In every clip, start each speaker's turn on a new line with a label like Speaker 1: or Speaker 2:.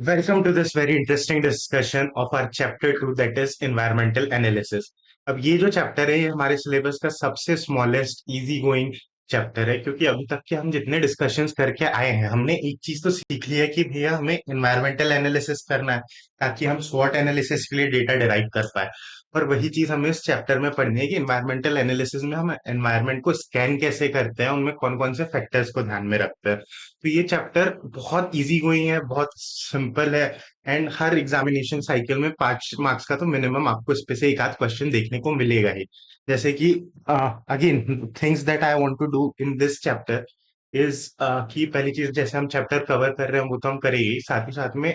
Speaker 1: Welcome to this very interesting discussion of our chapter 2 that is environmental analysis. अब ये जो chapter है ये हमारे सिलेबस का सबसे स्मॉलेस्ट इजी गोइंग चैप्टर है क्योंकि अभी तक के हम जितने डिस्कशंस करके आए हैं हमने एक चीज तो सीख ली है कि भैया हमें एनवायरमेंटल एनालिसिस करना है ताकि हम स्वॉट एनालिसिस के लिए डेटा डिराइव कर पाए। और वही चीज हमें इस चैप्टर में पढ़नी है कि एनवायरमेंटल एनालिसिस में हम एनवायरमेंट को स्कैन कैसे करते हैं, उनमें कौन कौन से फैक्टर्स को ध्यान में रखते हैं। तो ये चैप्टर बहुत इजी गोइंग है, बहुत सिंपल है। एंड हर एग्जामिनेशन साइकिल में 5 मार्क्स का तो मिनिमम आपको इस पे से एक आध क्वेश्चन देखने को मिलेगा ही। जैसे कि again things that I want to do in this chapter is कि पहली चीज जैसे हम चैप्टर कवर कर रहे हैं वो तो हम करेंगे ही, साथ ही साथ में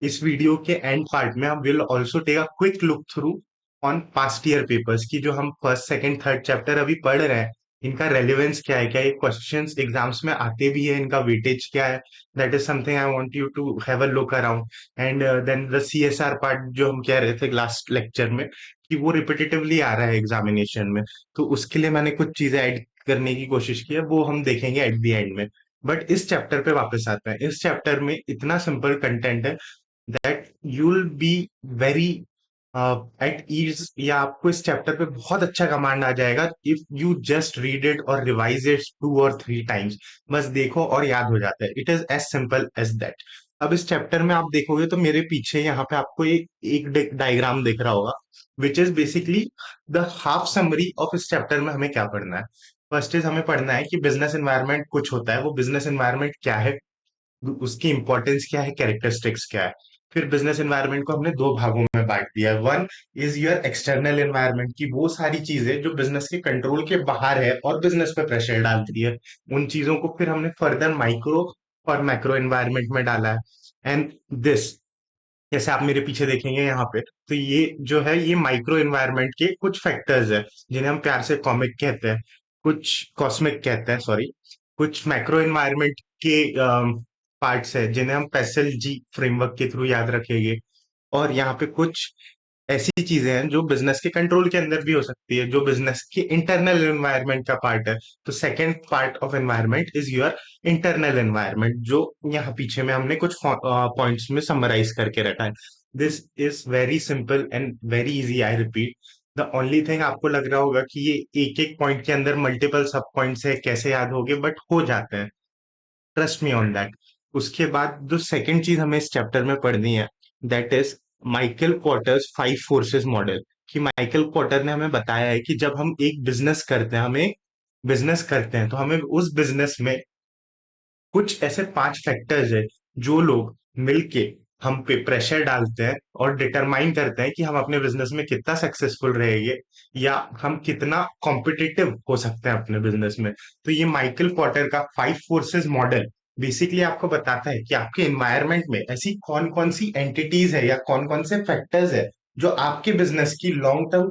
Speaker 1: इस वीडियो के एंड पार्ट में हम will also take a quick look through on past year papers की जो हम फर्स्ट सेकंड थर्ड चैप्टर अभी पढ़ रहे हैं। इनका रेलिवेंस क्या है, क्या ये क्वेश्चंस एग्जाम्स में आते भी है, इनका वेटेज क्या है। That is something I want you to have a look around. And then the CSR part जो हम कह रहे थे लास्ट लेक्चर में कि वो रिपीटेटिवली आ रहा है एग्जामिनेशन में, तो उसके लिए मैंने कुछ चीजें ऐड करने की कोशिश की है, वो हम देखेंगे एट द एंड में। बट इस चैप्टर पे वापस आते हैं। इस चैप्टर में इतना सिंपल कंटेंट है that you'll be very at ease, या आपको इस चैप्टर पे बहुत अच्छा कमांड आ जाएगा if you just read it और रिवाइज इट 2 और 3 टाइम्स। बस देखो और याद हो जाता है। It is as simple as that. अब इस चैप्टर में आप देखोगे तो मेरे पीछे यहाँ पे आपको एक डायग्राम दिख रहा होगा which is basically the half summary of इस चैप्टर में हमें क्या पढ़ना है। फर्स्ट इज हमें पढ़ना है कि बिजनेस एनवायरनमेंट कुछ होता है, वो बिजनेस एनवायरनमेंट क्या है, उसकी इंपॉर्टेंस क्या है, कैरेक्टरिस्टिक्स क्या है। फिर बिजनेस एनवायरनमेंट को हमने दो भागों में बांट दिया है। One is your external environment की वो सारी चीजें जो बिजनेस के कंट्रोल के बाहर है और बिजनेस पे प्रेशर डालती है, उन चीजों को फिर हमने फर्दर माइक्रो और मैक्रो एनवायरनमेंट में डाला है। एंड दिस, जैसे आप मेरे पीछे देखेंगे यहाँ पे, तो ये जो है ये माइक्रो एनवायरनमेंट के कुछ फैक्टर्स है जिन्हें हम प्यार से कॉमिक कहते हैं, कुछ कॉस्मिक कहते हैं, सॉरी। कुछ मैक्रो एनवायरनमेंट के पार्ट्स है जिन्हें हम पेसल जी फ्रेमवर्क के थ्रू याद रखेंगे। और यहाँ पे कुछ ऐसी चीजें हैं जो बिजनेस के कंट्रोल के अंदर भी हो सकती है, जो बिजनेस के इंटरनल एनवायरनमेंट का पार्ट है। तो second part of environment is your internal environment, जो यहाँ पीछे में हमने कुछ पॉइंट्स में समराइज करके रखा है। This is very simple and very easy, I repeat. The only thing, आपको लग रहा होगा कि ये एक एक पॉइंट के अंदर मल्टीपल सब पॉइंट्स है, कैसे याद होगे, बट हो जाते हैं। Trust me on that. उसके बाद जो सेकंड चीज हमें इस चैप्टर में पढ़नी है that is Michael quarters 5 forces model. कि माइकल क्वार्टर ने हमें बताया है कि जब हम एक बिजनेस करते हैं, हमें बिजनेस करते हैं तो हमें उस बिजनेस में कुछ ऐसे 5 फैक्टर्स है जो लोग मिलके हम पे प्रेशर डालते हैं और डिटरमाइन करते हैं कि हम अपने बिजनेस में कितना सक्सेसफुल रहेंगे या हम कितना कॉम्पिटिटिव हो सकते हैं अपने बिजनेस में। तो ये माइकल पॉटर का 5 फोर्सेस मॉडल बेसिकली आपको बताता है कि आपके एनवायरनमेंट में ऐसी कौन कौन सी एंटिटीज है या कौन कौन से फैक्टर्स है जो आपके बिजनेस की लॉन्ग टर्म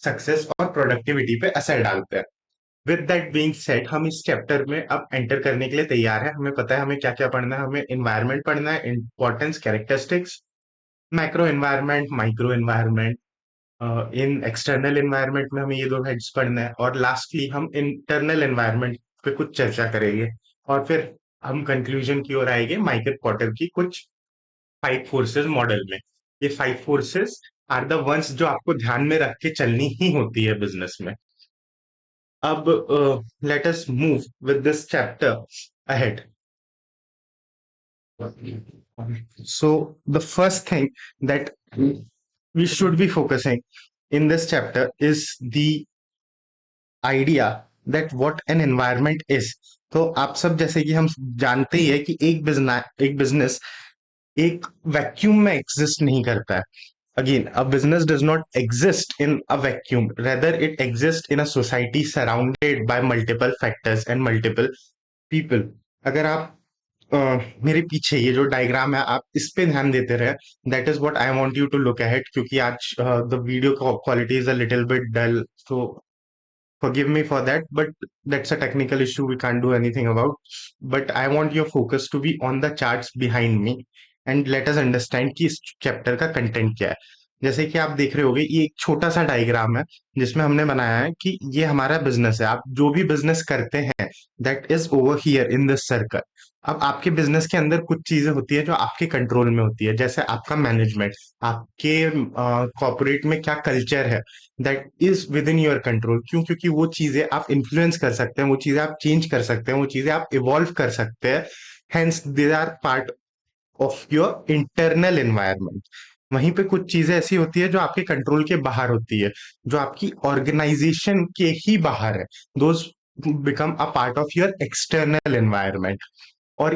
Speaker 1: सक्सेस और प्रोडक्टिविटी पे असर डालते हैं। विद दैट बीइंग सेड, हम इस चैप्टर में अब एंटर करने के लिए तैयार है। हमें पता है हमें क्या क्या पढ़ना है। हमें इन्वायरमेंट पढ़ना है, importance, characteristics, macro environment, micro environment. इन एक्सटर्नल एनवायरनमेंट में हमें ये दो हेड्स पढ़ना है, और लास्टली हम इंटरनल एनवायरनमेंट पे कुछ चर्चा करेंगे। और फिर हम कंक्लूजन की ओर आएंगे माइकल पॉटर की कुछ 5 फोर्सेस मॉडल में। ये 5 फोर्सेस आर द वंस जो आपको ध्यान में रख के चलनी ही होती है बिजनेस में। अब let us move with this chapter ahead. So the first thing that we should be focusing in this chapter is the idea that what an environment is. तो आप सब जैसे कि हम जानते ही है कि एक बिजनेस एक वैक्यूम में एग्जिस्ट नहीं करता है। Again, a business does not exist in a vacuum. Rather, it exists in a society surrounded by multiple factors and multiple people. अगर आप मेरे पीछे ये जो डायग्राम है आप इस पे ध्यान देते रहे, that is what I want you to look ahead. क्योंकि आज the video quality is a little bit dull, so forgive me for that, but that's a technical issue we can't do anything about. But I want your focus to be on the charts behind me and let us understand कि इस chapter का content क्या है। जैसे कि आप देख रहे होगे ये एक छोटा सा डायग्राम है जिसमें हमने बनाया है कि ये हमारा बिजनेस है। आप जो भी बिजनेस करते हैं that is over here in this circle. अब आपके बिजनेस के अंदर कुछ चीजें होती है जो आपके कंट्रोल में होती है, जैसे आपका मैनेजमेंट, आपके कॉर्पोरेट में क्या कल्चर है, that is with in your control. क्यों? क्योंकि वो चीजें आप इन्फ्लुएंस कर सकते हैं, वो चीजें आप चेंज कर सकते हैं, वो चीजें आप इवॉल्व कर सकते हैं। Hence they are part of your internal environment. वहीं पे कुछ चीजें ऐसी होती है जो आपके कंट्रोल के बाहर होती है, जो आपकी ऑर्गेनाइजेशन के ही बाहर है। Those become a part of your external environment. और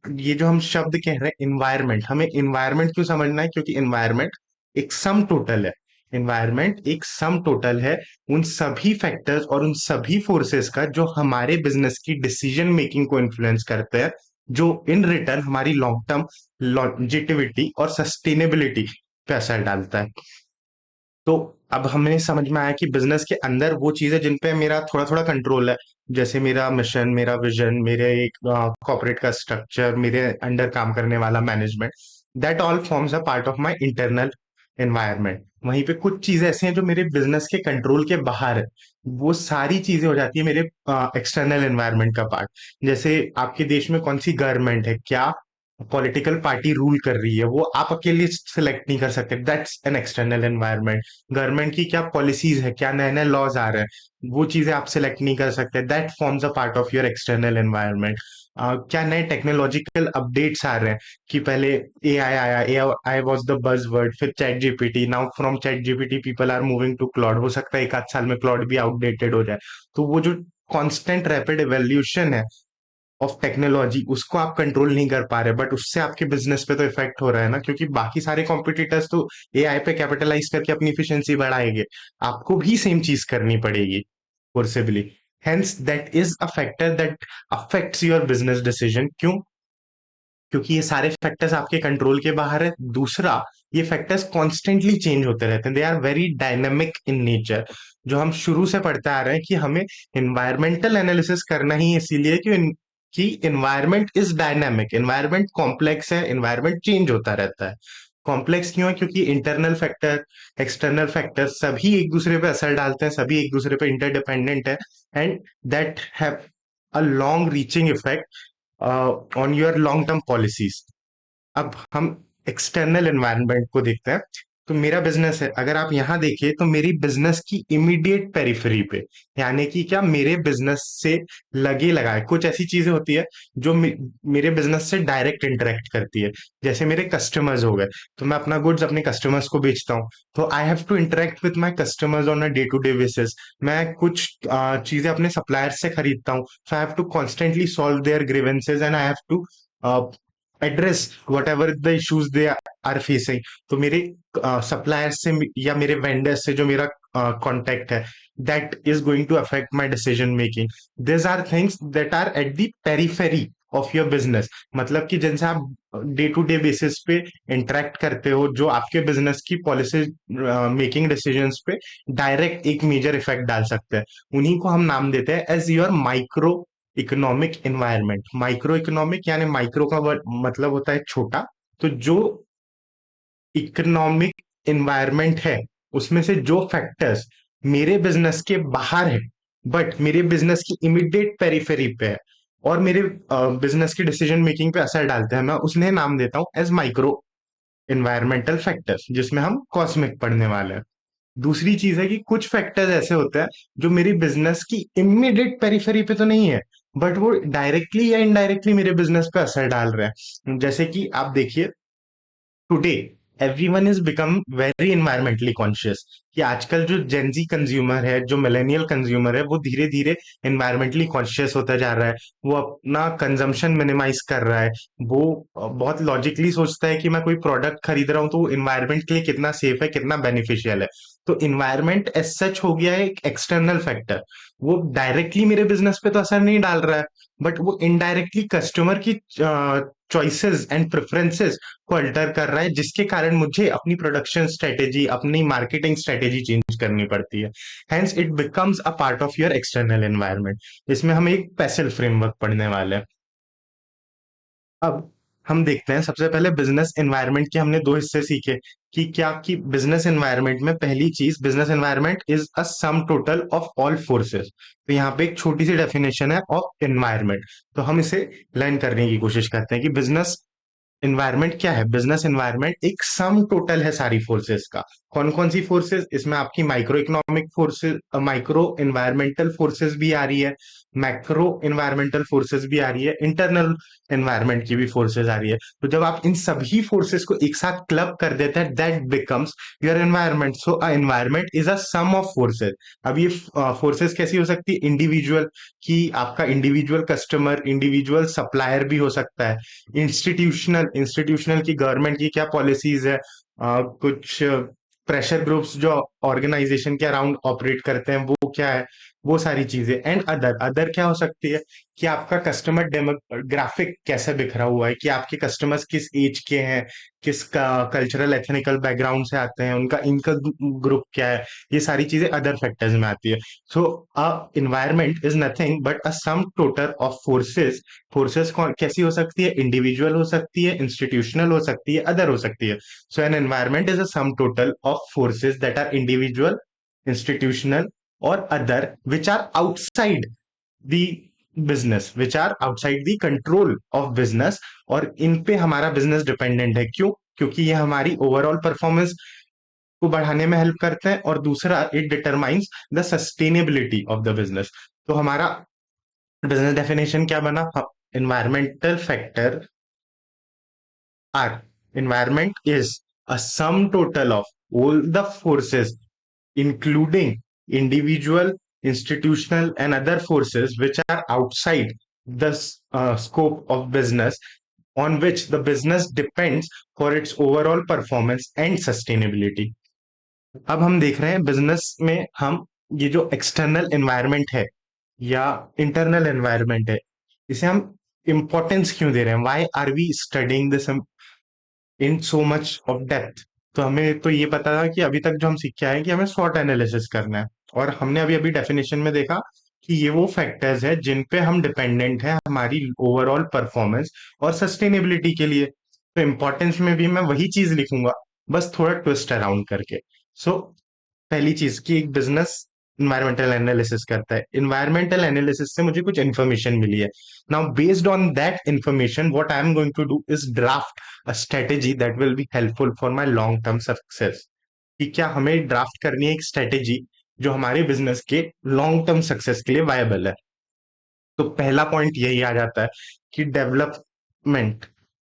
Speaker 1: ये जो हम शब्द कह रहे हैं इन्वायरमेंट, हमें इन्वायरमेंट क्यों समझना है? क्योंकि इन्वायरमेंट एक सम टोटल है। इन्वायरमेंट एक सम टोटल है उन सभी फैक्टर्स और उन सभी फोर्सेस का जो हमारे बिजनेस की डिसीजन मेकिंग को इन्फ्लुएंस करते हैं, जो इन रिटर्न हमारी लॉन्ग टर्म लॉन्जिटिविटी और सस्टेनेबिलिटी पे असर डालता है। तो अब हमें समझ में आया कि बिजनेस के अंदर वो चीजें जिन पे मेरा थोड़ा थोड़ा कंट्रोल है, जैसे मेरा मिशन, मेरा विजन, मेरे एक कॉर्पोरेट का स्ट्रक्चर, मेरे अंडर काम करने वाला management, that all forms a part of my internal environment. वहीं पे कुछ चीजें ऐसी हैं जो मेरे बिजनेस के कंट्रोल के बाहर है, वो सारी चीजें हो जाती है मेरे एक्सटर्नल एनवायरनमेंट का पार्ट। जैसे आपके देश में कौन सी गवर्नमेंट है, क्या पॉलिटिकल पार्टी रूल कर रही है, वो आप अकेले सिलेक्ट नहीं कर सकते, that's an external environment. Government की क्या पॉलिसीज है, क्या नए नए लॉज आ रहे हैं, वो चीजें आप सिलेक्ट नहीं कर सकते, that forms a part of your external environment. क्या नए टेक्नोलॉजिकल अपडेट्स आ रहे हैं, कि पहले ए आई आया, A I was the buzz word, फिर Chat GPT, now from Chat GPT people are moving to Claude, हो सकता है एक आध साल में क्लॉड भी आउटडेटेड हो जाए। तो वो जो कॉन्स्टेंट रैपिड एवोल्यूशन है ऑफ टेक्नोलॉजी, उसको आप कंट्रोल नहीं कर पा रहे, बट उससे आपके बिजनेस पे तो इफेक्ट हो रहा है ना, क्योंकि बाकी सारे कॉम्पिटिटर्स तो एआई पे कैपिटलाइज करके अपनी इफिशिएंसी बढ़ाएंगे, आपको भी सेम चीज करनी पड़ेगी forcibly. Hence that is a factor that affects your business decision. क्यों? क्योंकि ये सारे फैक्टर्स आपके कंट्रोल के बाहर है। दूसरा, ये फैक्टर्स कॉन्स्टेंटली चेंज होते रहते हैं, they are very dynamic in nature. जो हम शुरू से पढ़ते आ रहे हैं कि हमें इन्वायरमेंटल एनालिसिस करना ही इसीलिए कि environment is dynamic, environment complex है, इन्वायरमेंट चेंज होता रहता है। कॉम्प्लेक्स क्यों है? क्योंकि इंटरनल फैक्टर, एक्सटर्नल फैक्टर सभी एक दूसरे पे असर डालते हैं, सभी एक दूसरे पे इंटरडिपेंडेंट है, and that have a long reaching effect on your long term policies. अब हम एक्सटर्नल एनवायरनमेंट को देखते हैं। तो मेरा बिजनेस है, अगर आप यहां देखिए तो मेरी बिजनेस की इमीडिएट पेरिफेरी पे, यानी कि क्या मेरे बिजनेस से लगे लगाए कुछ ऐसी चीजें होती है जो मेरे बिजनेस से डायरेक्ट इंटरेक्ट करती है। जैसे मेरे कस्टमर्स हो गए, तो मैं अपना गुड्स अपने कस्टमर्स को बेचता हूँ, तो I have to interact with my customers on a day to day basis. मैं कुछ चीजें अपने सप्लायर्स से खरीदता हूँ, so I have to constantly solve their grievances and I have to address whatever the issues they are facing. तो मेरे supplier से या मेरे वेंडर से जो मेरा कॉन्टेक्ट है, that is going to affect my decision making. This are things that are at the periphery of your business, मतलब कि जिनसे आप डे टू डे बेसिस पे इंटरेक्ट करते हो, जो आपके बिजनेस की पॉलिसी मेकिंग डिसीजंस पे डायरेक्ट एक मेजर इफेक्ट डाल सकते हैं। उन्हीं को हम नाम देते हैं as your micro economic environment. Micro economic यानी माइक्रो का मतलब होता है छोटा। तो जो इकोनॉमिक एनवायरनमेंट है, उसमें से जो फैक्टर्स मेरे बिजनेस के बाहर है बट मेरे बिजनेस की इमीडिएट पेरिफेरी पे है और मेरे बिजनेस की डिसीजन मेकिंग पे असर डालते हैं, मैं उसने नाम देता हूं एज माइक्रो एनवायरमेंटल फैक्टर्स, जिसमें हम कॉस्मिक पढ़ने वाले हैं। दूसरी चीज है कि कुछ फैक्टर्स ऐसे होते हैं जो मेरी बिजनेस की इमीडिएट पेरिफेरी पे तो नहीं है, बट वो डायरेक्टली या इनडायरेक्टली मेरे बिजनेस पे असर डाल रहे हैं। जैसे कि आप देखिए, today everyone is become very environmentally conscious. कि आजकल जो जेंजी कंज्यूमर है, जो मिलेनियल कंज्यूमर है, वो धीरे धीरे एनवायरमेंटली कॉन्शियस होता जा रहा है। वो अपना कंजम्पशन मिनिमाइज कर रहा है। वो बहुत लॉजिकली सोचता है कि मैं कोई प्रोडक्ट खरीद रहा हूँ तो इन्वायरमेंट के लिए कितना सेफ है, कितना बेनिफिशियल है। तो इन्वायरमेंट एज सच हो गया है एक एक्सटर्नल फैक्टर। वो डायरेक्टली मेरे बिजनेस पे तो असर नहीं डाल रहा है, बट वो इनडायरेक्टली कस्टमर की चॉइसेस एंड प्रेफरेंसेस को अल्टर कर रहा है, जिसके कारण मुझे अपनी प्रोडक्शन स्ट्रेटेजी, अपनी मार्केटिंग स्ट्रेटेजी चेंज करनी पड़ती है। Hence it becomes a part of your external environment. इसमें हम एक पैसिव फ्रेमवर्क पढ़ने वाले हैं। अब हम देखते हैं सबसे पहले बिजनेस एनवायरनमेंट के हमने दो हिस्से सीखे कि क्या कि बिजनेस एनवायरनमेंट में पहली चीज, business environment is a sum total of all forces. तो यहाँ पे एक छोटी सी डेफिनेशन है ऑफ एनवायरनमेंट, तो हम इसे लर्न करने की कोशिश करते हैं कि बिजनेस इन्वायरमेंट क्या है। बिजनेस इन्वायरमेंट एक सम टोटल है सारी फोर्सेस का। कौन कौन सी फोर्सेस इसमें? आपकी micro economic forces, micro environmental forces भी आ रही है, मैक्रो इन्वायरमेंटल फोर्सेस भी आ रही है, इंटरनल एनवायरनमेंट की भी फोर्सेस आ रही है। तो जब आप इन सभी फोर्सेस को एक साथ क्लब कर देते हैं, that becomes your environment. So a environment is a sum of forces. अब ये फोर्सेस कैसी हो सकती है? इंडिविजुअल, कि आपका इंडिविजुअल कस्टमर, इंडिविजुअल सप्लायर भी हो सकता है। इंस्टीट्यूशनल, इंस्टीट्यूशनल की गवर्नमेंट की क्या पॉलिसीज है, कुछ प्रेशर ग्रुप्स जो ऑर्गेनाइजेशन के अराउंड ऑपरेट करते हैं वो क्या है, वो सारी चीजें। एंड अदर, अदर क्या हो सकती है कि आपका कस्टमर डेमोग्राफिक कैसे बिखरा हुआ है, कि आपके कस्टमर्स किस एज के हैं, किस कल्चरल एथनिकल बैकग्राउंड से आते हैं, उनका इनकम ग्रुप क्या है, ये सारी चीजें अदर फैक्टर्स में आती है। So a environment is nothing but a sum total of forces. Forces कौन कैसी हो सकती है? इंडिविजुअल हो सकती है, इंस्टीट्यूशनल हो सकती है, अदर हो सकती है। So an environment is a sum total of forces that are individual, institutional और other which are outside the business, which are outside the control of business. और इन पे हमारा बिजनेस डिपेंडेंट है। क्यों? क्योंकि ये हमारी ओवरऑल परफॉर्मेंस को बढ़ाने में हेल्प करते हैं, और दूसरा it determines the sustainability of the business. तो हमारा बिजनेस डेफिनेशन क्या बना? environmental factor are, environment is a sum total of all the forces including individual, institutional and other forces which are outside the scope of business, on which the business depends for its overall performance and sustainability. अब हम देख रहे हैं business में हम ये जो external environment है या इंटरनल एनवायरनमेंट है, इसे हम इंपॉर्टेंस क्यों दे रहे हैं? Why are we studying this in so much of depth? तो हमें तो ये पता था कि अभी तक जो हम सीख के आए हैं कि हमें स्वॉट एनालिसिस करना है, और हमने अभी अभी डेफिनेशन में देखा कि ये वो फैक्टर्स है जिन पे हम डिपेंडेंट है हमारी ओवरऑल परफॉर्मेंस और सस्टेनेबिलिटी के लिए। तो इंपॉर्टेंस में भी मैं वही चीज लिखूंगा, बस थोड़ा ट्विस्ट अराउंड करके। सो पहली चीज कि एक बिजनेस इन्वायरमेंटल एनालिसिस करता है। इन्वायरमेंटल एनालिसिस से मुझे कुछ इन्फॉर्मेशन मिली है। Now based on that information what I am going to do is draft a strategy that will be helpful for my long term success. कि क्या हमें ड्राफ्ट करनी है एक स्ट्रेटेजी जो हमारे बिजनेस के लॉन्ग टर्म सक्सेस के लिए वायबल है। तो पहला पॉइंट यही आ जाता है कि डेवलपमेंट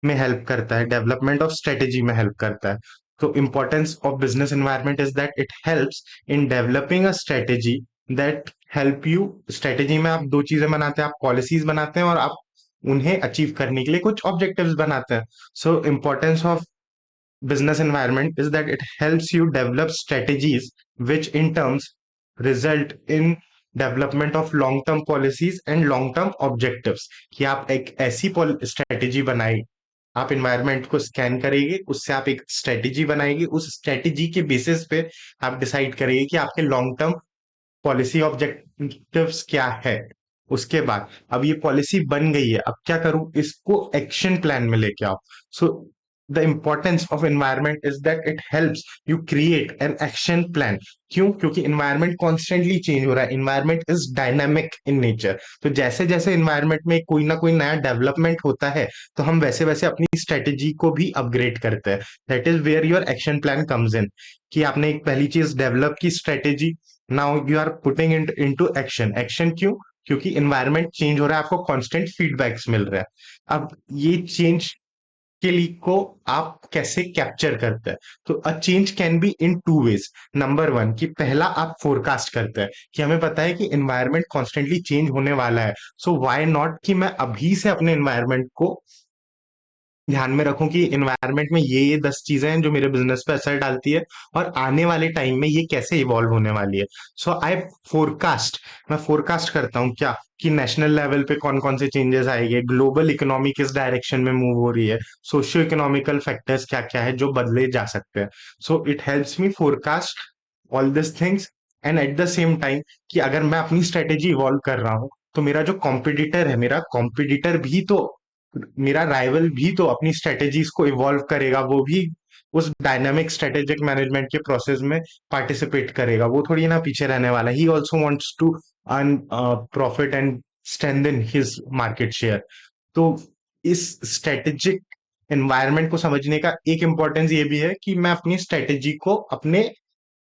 Speaker 1: में हेल्प करता है, डेवलपमेंट ऑफ स्ट्रेटेजी में हेल्प करता है। तो importance of business environment is that it helps in developing a strategy that help you. Strategy में आप दो चीजें बनाते हैं, आप पॉलिसीज बनाते हैं और आप उन्हें अचीव करने के लिए कुछ ऑब्जेक्टिव्स बनाते हैं। So importance of business environment is that it helps you develop strategies which in terms result in development of long term policies and long term objectives. कि आप एक ऐसी स्ट्रेटेजी बनाई, आप इन्वायरमेंट को स्कैन करेंगे, उससे आप एक स्ट्रेटेजी बनाएंगे, उस स्ट्रेटेजी के बेसिस पे आप डिसाइड करेंगे कि आपके लॉन्ग टर्म पॉलिसी ऑब्जेक्टिव्स क्या है। उसके बाद अब ये पॉलिसी बन गई है, अब क्या करूं? इसको एक्शन प्लान में लेके आओ। So the importance of environment is that it helps you create an action plan. क्यों? क्योंकि एनवायरनमेंट कॉन्स्टेंटली चेंज हो रहा है, environment is dynamic in nature. तो जैसे जैसे एनवायरनमेंट में कोई ना कोई नया डेवलपमेंट होता है, तो हम वैसे वैसे अपनी स्ट्रेटेजी को भी अपग्रेड करते हैं। That is where your action plan comes in. कि आपने एक पहली चीज डेवलप की strategy, now you are putting it into action. Action क्यों? क्योंकि एनवायरनमेंट चेंज हो रहा है, आपको कांस्टेंट फीडबैक्स मिल रहा है। अब ये चेंज के लिए को आप कैसे कैप्चर करते हैं? तो a change can be in two ways. Number one, कि पहला आप फोरकास्ट करते हैं कि हमें पता है कि एनवायरनमेंट कॉन्स्टेंटली चेंज होने वाला है। सो व्हाई नॉट कि मैं अभी से अपने एनवायरनमेंट को ध्यान में रखूं कि एनवायरनमेंट में ये 10 चीजें हैं जो मेरे बिजनेस पे असर डालती है, और आने वाले टाइम में ये कैसे इवॉल्व होने वाली है। सो आई फोरकास्ट, मैं फोरकास्ट करता हूँ क्या कि नेशनल लेवल पे कौन कौन से चेंजेस आएंगे, ग्लोबल इकोनॉमी किस डायरेक्शन में मूव हो रही है, सोशियो इकोनॉमिकल फैक्टर्स क्या क्या है जो बदले जा सकते हैं। So it helps me forecast all this things. And at the same time कि अगर मैं अपनी स्ट्रेटेजी इवॉल्व कर रहा हूँ, तो मेरा जो कॉम्पिटिटर है, मेरा कॉम्पिटिटर भी तो मेरा राइवल भी तो अपनी स्ट्रेटेजीज को इवॉल्व करेगा, वो भी उस डायनामिक स्ट्रेटेजिक मैनेजमेंट के प्रोसेस में पार्टिसिपेट करेगा, वो थोड़ी ना पीछे रहने वाला। He also wants to earn profit and strengthen his market share. तो इस स्ट्रेटेजिक एनवायरनमेंट को समझने का एक इम्पोर्टेंस ये भी है कि मैं अपनी स्ट्रेटेजी को अपने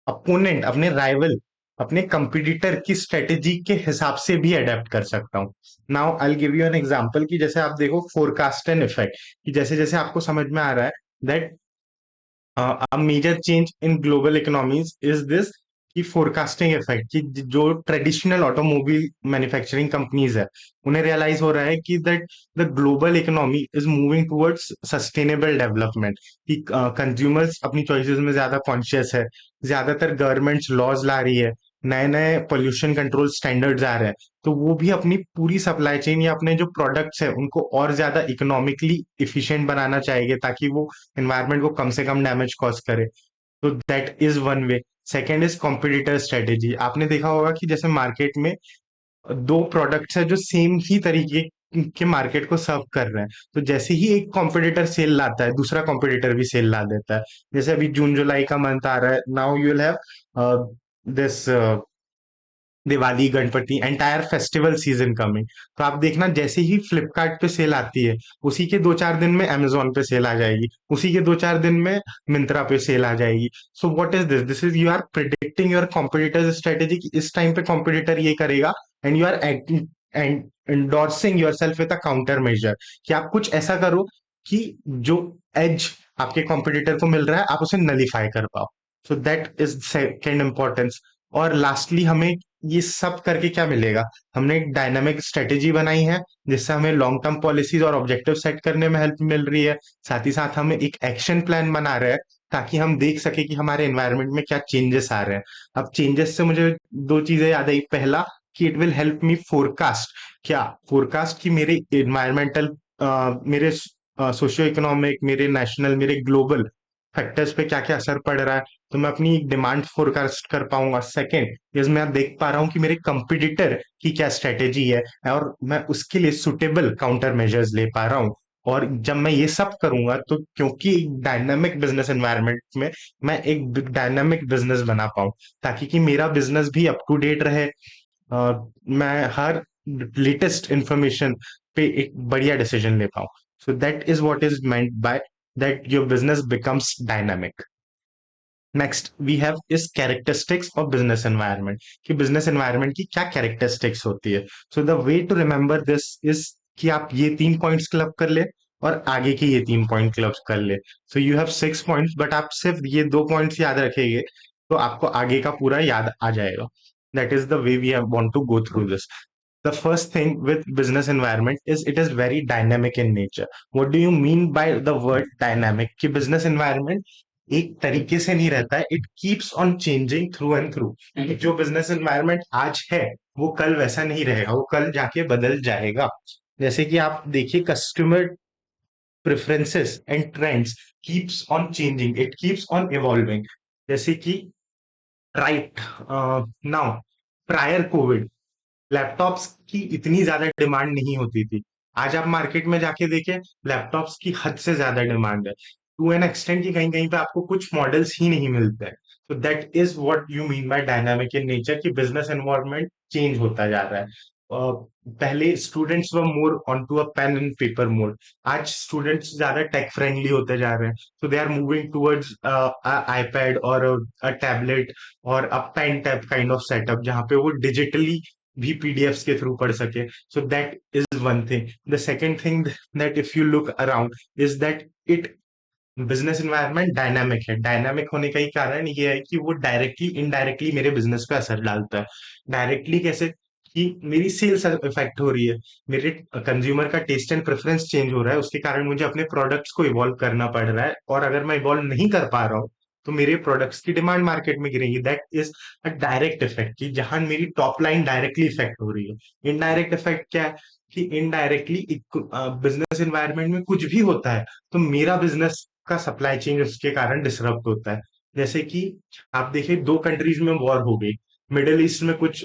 Speaker 1: अपोनेंट, अपने राइवल, अपने कंपटीटर की स्ट्रेटेजी के हिसाब से भी अडेप्ट कर सकता हूँ। Now I give you an example कि जैसे आप देखो फोरकास्ट एंड इफेक्ट, कि जैसे जैसे आपको समझ में आ रहा है that a major change in global economies is this कि फोरकास्टिंग इफेक्ट, कि जो ट्रेडिशनल ऑटोमोबाइल मैन्युफैक्चरिंग कंपनीज है उन्हें रियलाइज हो रहा है कि that the global economy is moving towards sustainable development, कि कंज्यूमर्स अपनी चॉइसेस में ज्यादा कॉन्शियस है, ज्यादातर गवर्नमेंट्स लॉज ला रही है, नए नए पोल्यूशन कंट्रोल स्टैंडर्ड्स आ रहे हैं, तो वो भी अपनी पूरी सप्लाई चेन या अपने जो प्रोडक्ट्स है उनको और ज्यादा इकोनॉमिकली इफिशिएंट बनाना चाहिए ताकि वो एनवायरनमेंट को कम से कम डैमेज कॉज करे। तो that is one way. Second is competitor strategy. आपने देखा होगा कि जैसे मार्केट में दो प्रोडक्ट्स है जो सेम ही तरीके के मार्केट को सर्व कर रहे हैं, तो जैसे ही एक कॉम्पिटिटर सेल लाता है दूसरा कॉम्पिटिटर भी सेल ला देता है। जैसे अभी जून जुलाई का मंथ आ रहा है, now you will have this Diwali, Ganpati, entire festival season coming. तो आप देखना जैसे ही फ्लिपकार्ट पे सेल आती है उसी के 2-4 दिन में अमेजोन पे सेल आ जाएगी, उसी के 2-4 दिन में मिंत्रा पे सेल आ जाएगी। So what is this, this is you are predicting your competitors strategy कि इस टाइम पे कॉम्पिटिटर ये करेगा, and you are acting and endorsing yourself with a counter measure, कि आप कुछ ऐसा करो कि जो एज आपके कॉम्पिटिटर को मिल रहा है आप उसे नलीफाई कर पाओ। सो दैट इज सेकेंड इंपॉर्टेंस। और लास्टली हमें ये सब करके क्या मिलेगा, हमने एक डायनामिक स्ट्रेटेजी बनाई है जिससे हमें लॉन्ग टर्म पॉलिसीज और ऑब्जेक्टिव सेट करने में हेल्प मिल रही है, साथ ही साथ हमें एक एक्शन प्लान बना रहे हैं ताकि हम देख सके कि हमारे एनवायरनमेंट में क्या चेंजेस आ रहे हैं। अब चेंजेस से मुझे दो चीजें याद आई। पहला कि it will help me forecast, क्या फोरकास्ट कि मेरे एनवायरमेंटल, मेरे सोशियो इकोनॉमिक, मेरे नेशनल, मेरे ग्लोबल फैक्टर्स पे क्या क्या असर पड़ रहा है, तो मैं अपनी डिमांड फोरकास्ट कर पाऊंगा। सेकेंड इज मैं देख पा रहा हूँ कि मेरे कंपटीटर की क्या स्ट्रेटेजी है और मैं उसके लिए सुटेबल काउंटर मेजर्स ले पा रहा हूँ। और जब मैं ये सब करूंगा तो क्योंकि एक डायनामिक बिजनेस एनवायरनमेंट में मैं एक डायनामिक बिजनेस बना पाऊं ताकि कि मेरा बिजनेस भी अप टू डेट रहे, मैं हर लेटेस्ट इंफॉर्मेशन पे एक बढ़िया डिसीजन ले पाऊं। So that is what is meant by that your business becomes dynamic. Next we have is characteristics of business environment, कि बिजनेस एनवायरनमेंट की क्या कैरेक्टरिस्टिक्स होती है। So the way to remember this is कि आप ये 3 पॉइंट्स क्लब कर ले और आगे के ये 3 पॉइंट क्लब कर ले। सो यू हैव 6 पॉइंट्स बट आप सिर्फ ये 2 पॉइंट्स याद रखेंगे तो आपको आगे का पूरा याद आ जाएगा। That is the way we want to go through this. The first thing with business environment is it is very dynamic in nature. What do you mean by the word dynamic? कि business environment एक तरीके से नहीं रहता है, it keeps on changing through and through. जो business environment आज है वो कल वैसा नहीं रहेगा, वो कल जाके बदल जाएगा। जैसे कि आप देखिए customer preferences and trends keeps on changing, it keeps on evolving. जैसे कि right now, prior Covid laptops की इतनी ज्यादा डिमांड नहीं होती थी। आज आप मार्केट में जाके देखें, लैपटॉप्स की हद से ज्यादा डिमांड है, टू एन एक्सटेंट की कहीं कहीं पे आपको कुछ मॉडल्स ही नहीं मिलते हैं। तो that is what you mean by dynamic in nature, कि बिजनेस एनवायरनमेंट चेंज होता जा रहा है। पहले students were more on to a pen and paper mode, आज स्टूडेंट्स ज्यादा टेक फ्रेंडली होते जा रहे हैं, so they are moving towards iPad और a tablet और a pen type kind of setup जहाँ पे वो digitally भी पीडीएफ्स के थ्रू पढ़ सके। सो that is one thing. The second thing that if you look around is that it business environment dynamic है। डायनामिक होने का ही कारण ये है कि वो डायरेक्टली इनडायरेक्टली मेरे बिजनेस पे असर डालता है। डायरेक्टली कैसे, कि मेरी सेल्स इफेक्ट हो रही है, मेरे कंज्यूमर का टेस्ट एंड प्रेफरेंस चेंज हो रहा है, उसके कारण मुझे अपने प्रोडक्ट्स को इवॉल्व करना पड़ रहा है, और अगर मैं इवॉल्व नहीं कर पा रहा हूँ तो मेरे प्रोडक्ट्स की डिमांड मार्केट में गिरेगी। That is a direct effect, कि जहां मेरी टॉप लाइन डायरेक्टली इफेक्ट हो रही है। इनडायरेक्ट इफेक्ट क्या है, कि इनडायरेक्टली बिजनेस एनवायरनमेंट में कुछ भी होता है तो मेरा बिजनेस का सप्लाई चेन उसके कारण डिसरप्ट होता है। जैसे कि आप देखिए दो कंट्रीज में वॉर हो गई, मिडिल ईस्ट में कुछ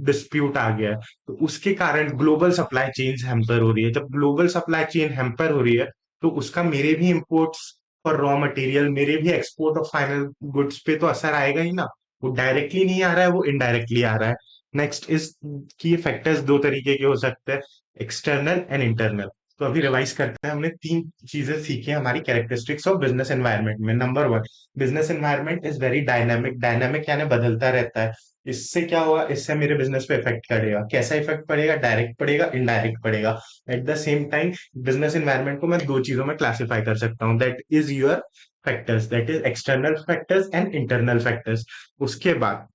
Speaker 1: डिस्प्यूट आ गया है, तो उसके कारण ग्लोबल सप्लाई चेन हैम्पर हो रही है। जब ग्लोबल सप्लाई चेन हैम्पर हो रही है, तो उसका मेरे भी इंपोर्ट्स और रॉ मटेरियल, मेरे भी एक्सपोर्ट ऑफ फाइनल गुड्स पे तो असर आएगा ही ना। वो डायरेक्टली नहीं आ रहा है, वो इनडायरेक्टली आ रहा है। नेक्स्ट इज की फैक्टर्स दो तरीके के हो सकते हैं, एक्सटर्नल एंड इंटरनल। तो अभी रिवाइज करते हैं, हमने तीन चीजें सीखी हैं हमारी कैरेक्टरिस्टिक्स ऑफ बिजनेस एनवायरनमेंट में। Number one, business environment is very dynamic. Dynamic यानी बदलता रहता है। इससे क्या होगा, इससे मेरे बिजनेस पे इफेक्ट करेगा। कैसा इफेक्ट पड़ेगा, डायरेक्ट पड़ेगा, इनडायरेक्ट पड़ेगा। Eight the same time business environment को मैं दो चीजों में क्लासिफाई कर सकता हूँ, that is your factors, that is external factors and internal factors. उसके बाद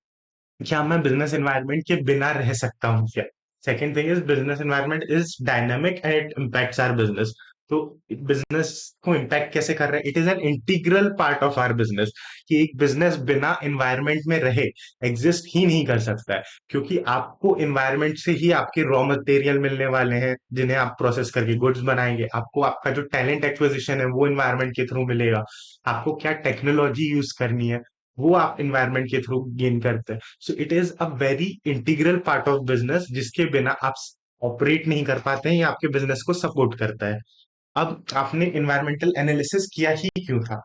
Speaker 1: क्या मैं बिजनेस एनवायरनमेंट के बिना रह सकता हूँ क्या? Second thing is business environment is dynamic and it impacts our business. तो बिजनेस को इम्पैक्ट कैसे कर रहा है? It is an integral part of our business. कि एक बिजनेस बिना एनवायरनमेंट में रहे एग्जिस्ट ही नहीं कर सकता है, क्योंकि आपको एनवायरनमेंट से ही आपके रॉ मटेरियल मिलने वाले हैं, जिन्हें आप प्रोसेस करके गुड्स बनाएंगे। आपको आपका जो टैलेंट एक्विजिशन है वो एनवायरनमेंट के थ्रू मिलेगा। आपको क्या टेक्नोलॉजी यूज करनी है वो आप इन्वायरमेंट के थ्रू गेन करते हैं। So it is a very integral part of business, जिसके बिना आप ऑपरेट नहीं कर पाते हैं या आपके बिजनेस को सपोर्ट करता है। अब आपने इन्वायरमेंटल एनालिसिस किया ही क्यों था?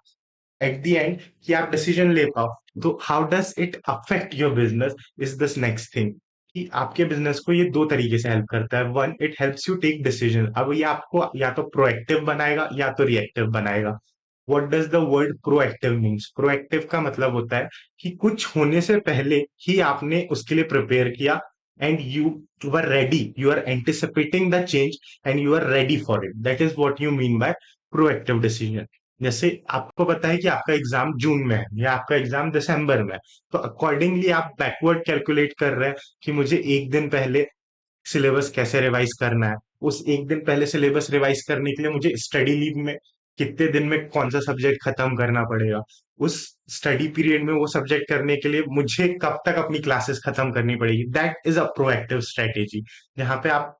Speaker 1: एट द एंड कि आप डिसीजन ले पाओ। तो how does it affect your business is this next thing, कि आपके बिजनेस को ये दो तरीके से हेल्प करता है। One, it helps you take decision. अब ये आपको या तो प्रोएक्टिव बनाएगा या तो रिएक्टिव बनाएगा। What does the word proactive means? Proactive का मतलब होता है कि कुछ होने से पहले ही आपने उसके लिए प्रिपेयर किया, and you are ready, you are anticipating the change and you are ready for it. That is what you mean by proactive decision. जैसे आपको पता है कि आपका एग्जाम जून में है या आपका एग्जाम दिसंबर में है, तो अकॉर्डिंगली आप बैकवर्ड कैलकुलेट कर रहे हैं कि मुझे एक दिन पहले सिलेबस कैसे रिवाइज करना है। उस एक दिन पहले सिलेबस रिवाइज करने के लिए मुझे स्टडी लीव में कितने दिन में कौन सा सब्जेक्ट खत्म करना पड़ेगा। उस स्टडी पीरियड में वो सब्जेक्ट करने के लिए मुझे कब तक अपनी क्लासेस खत्म करनी पड़ेगी। That is a proactive strategy, जहां पे आप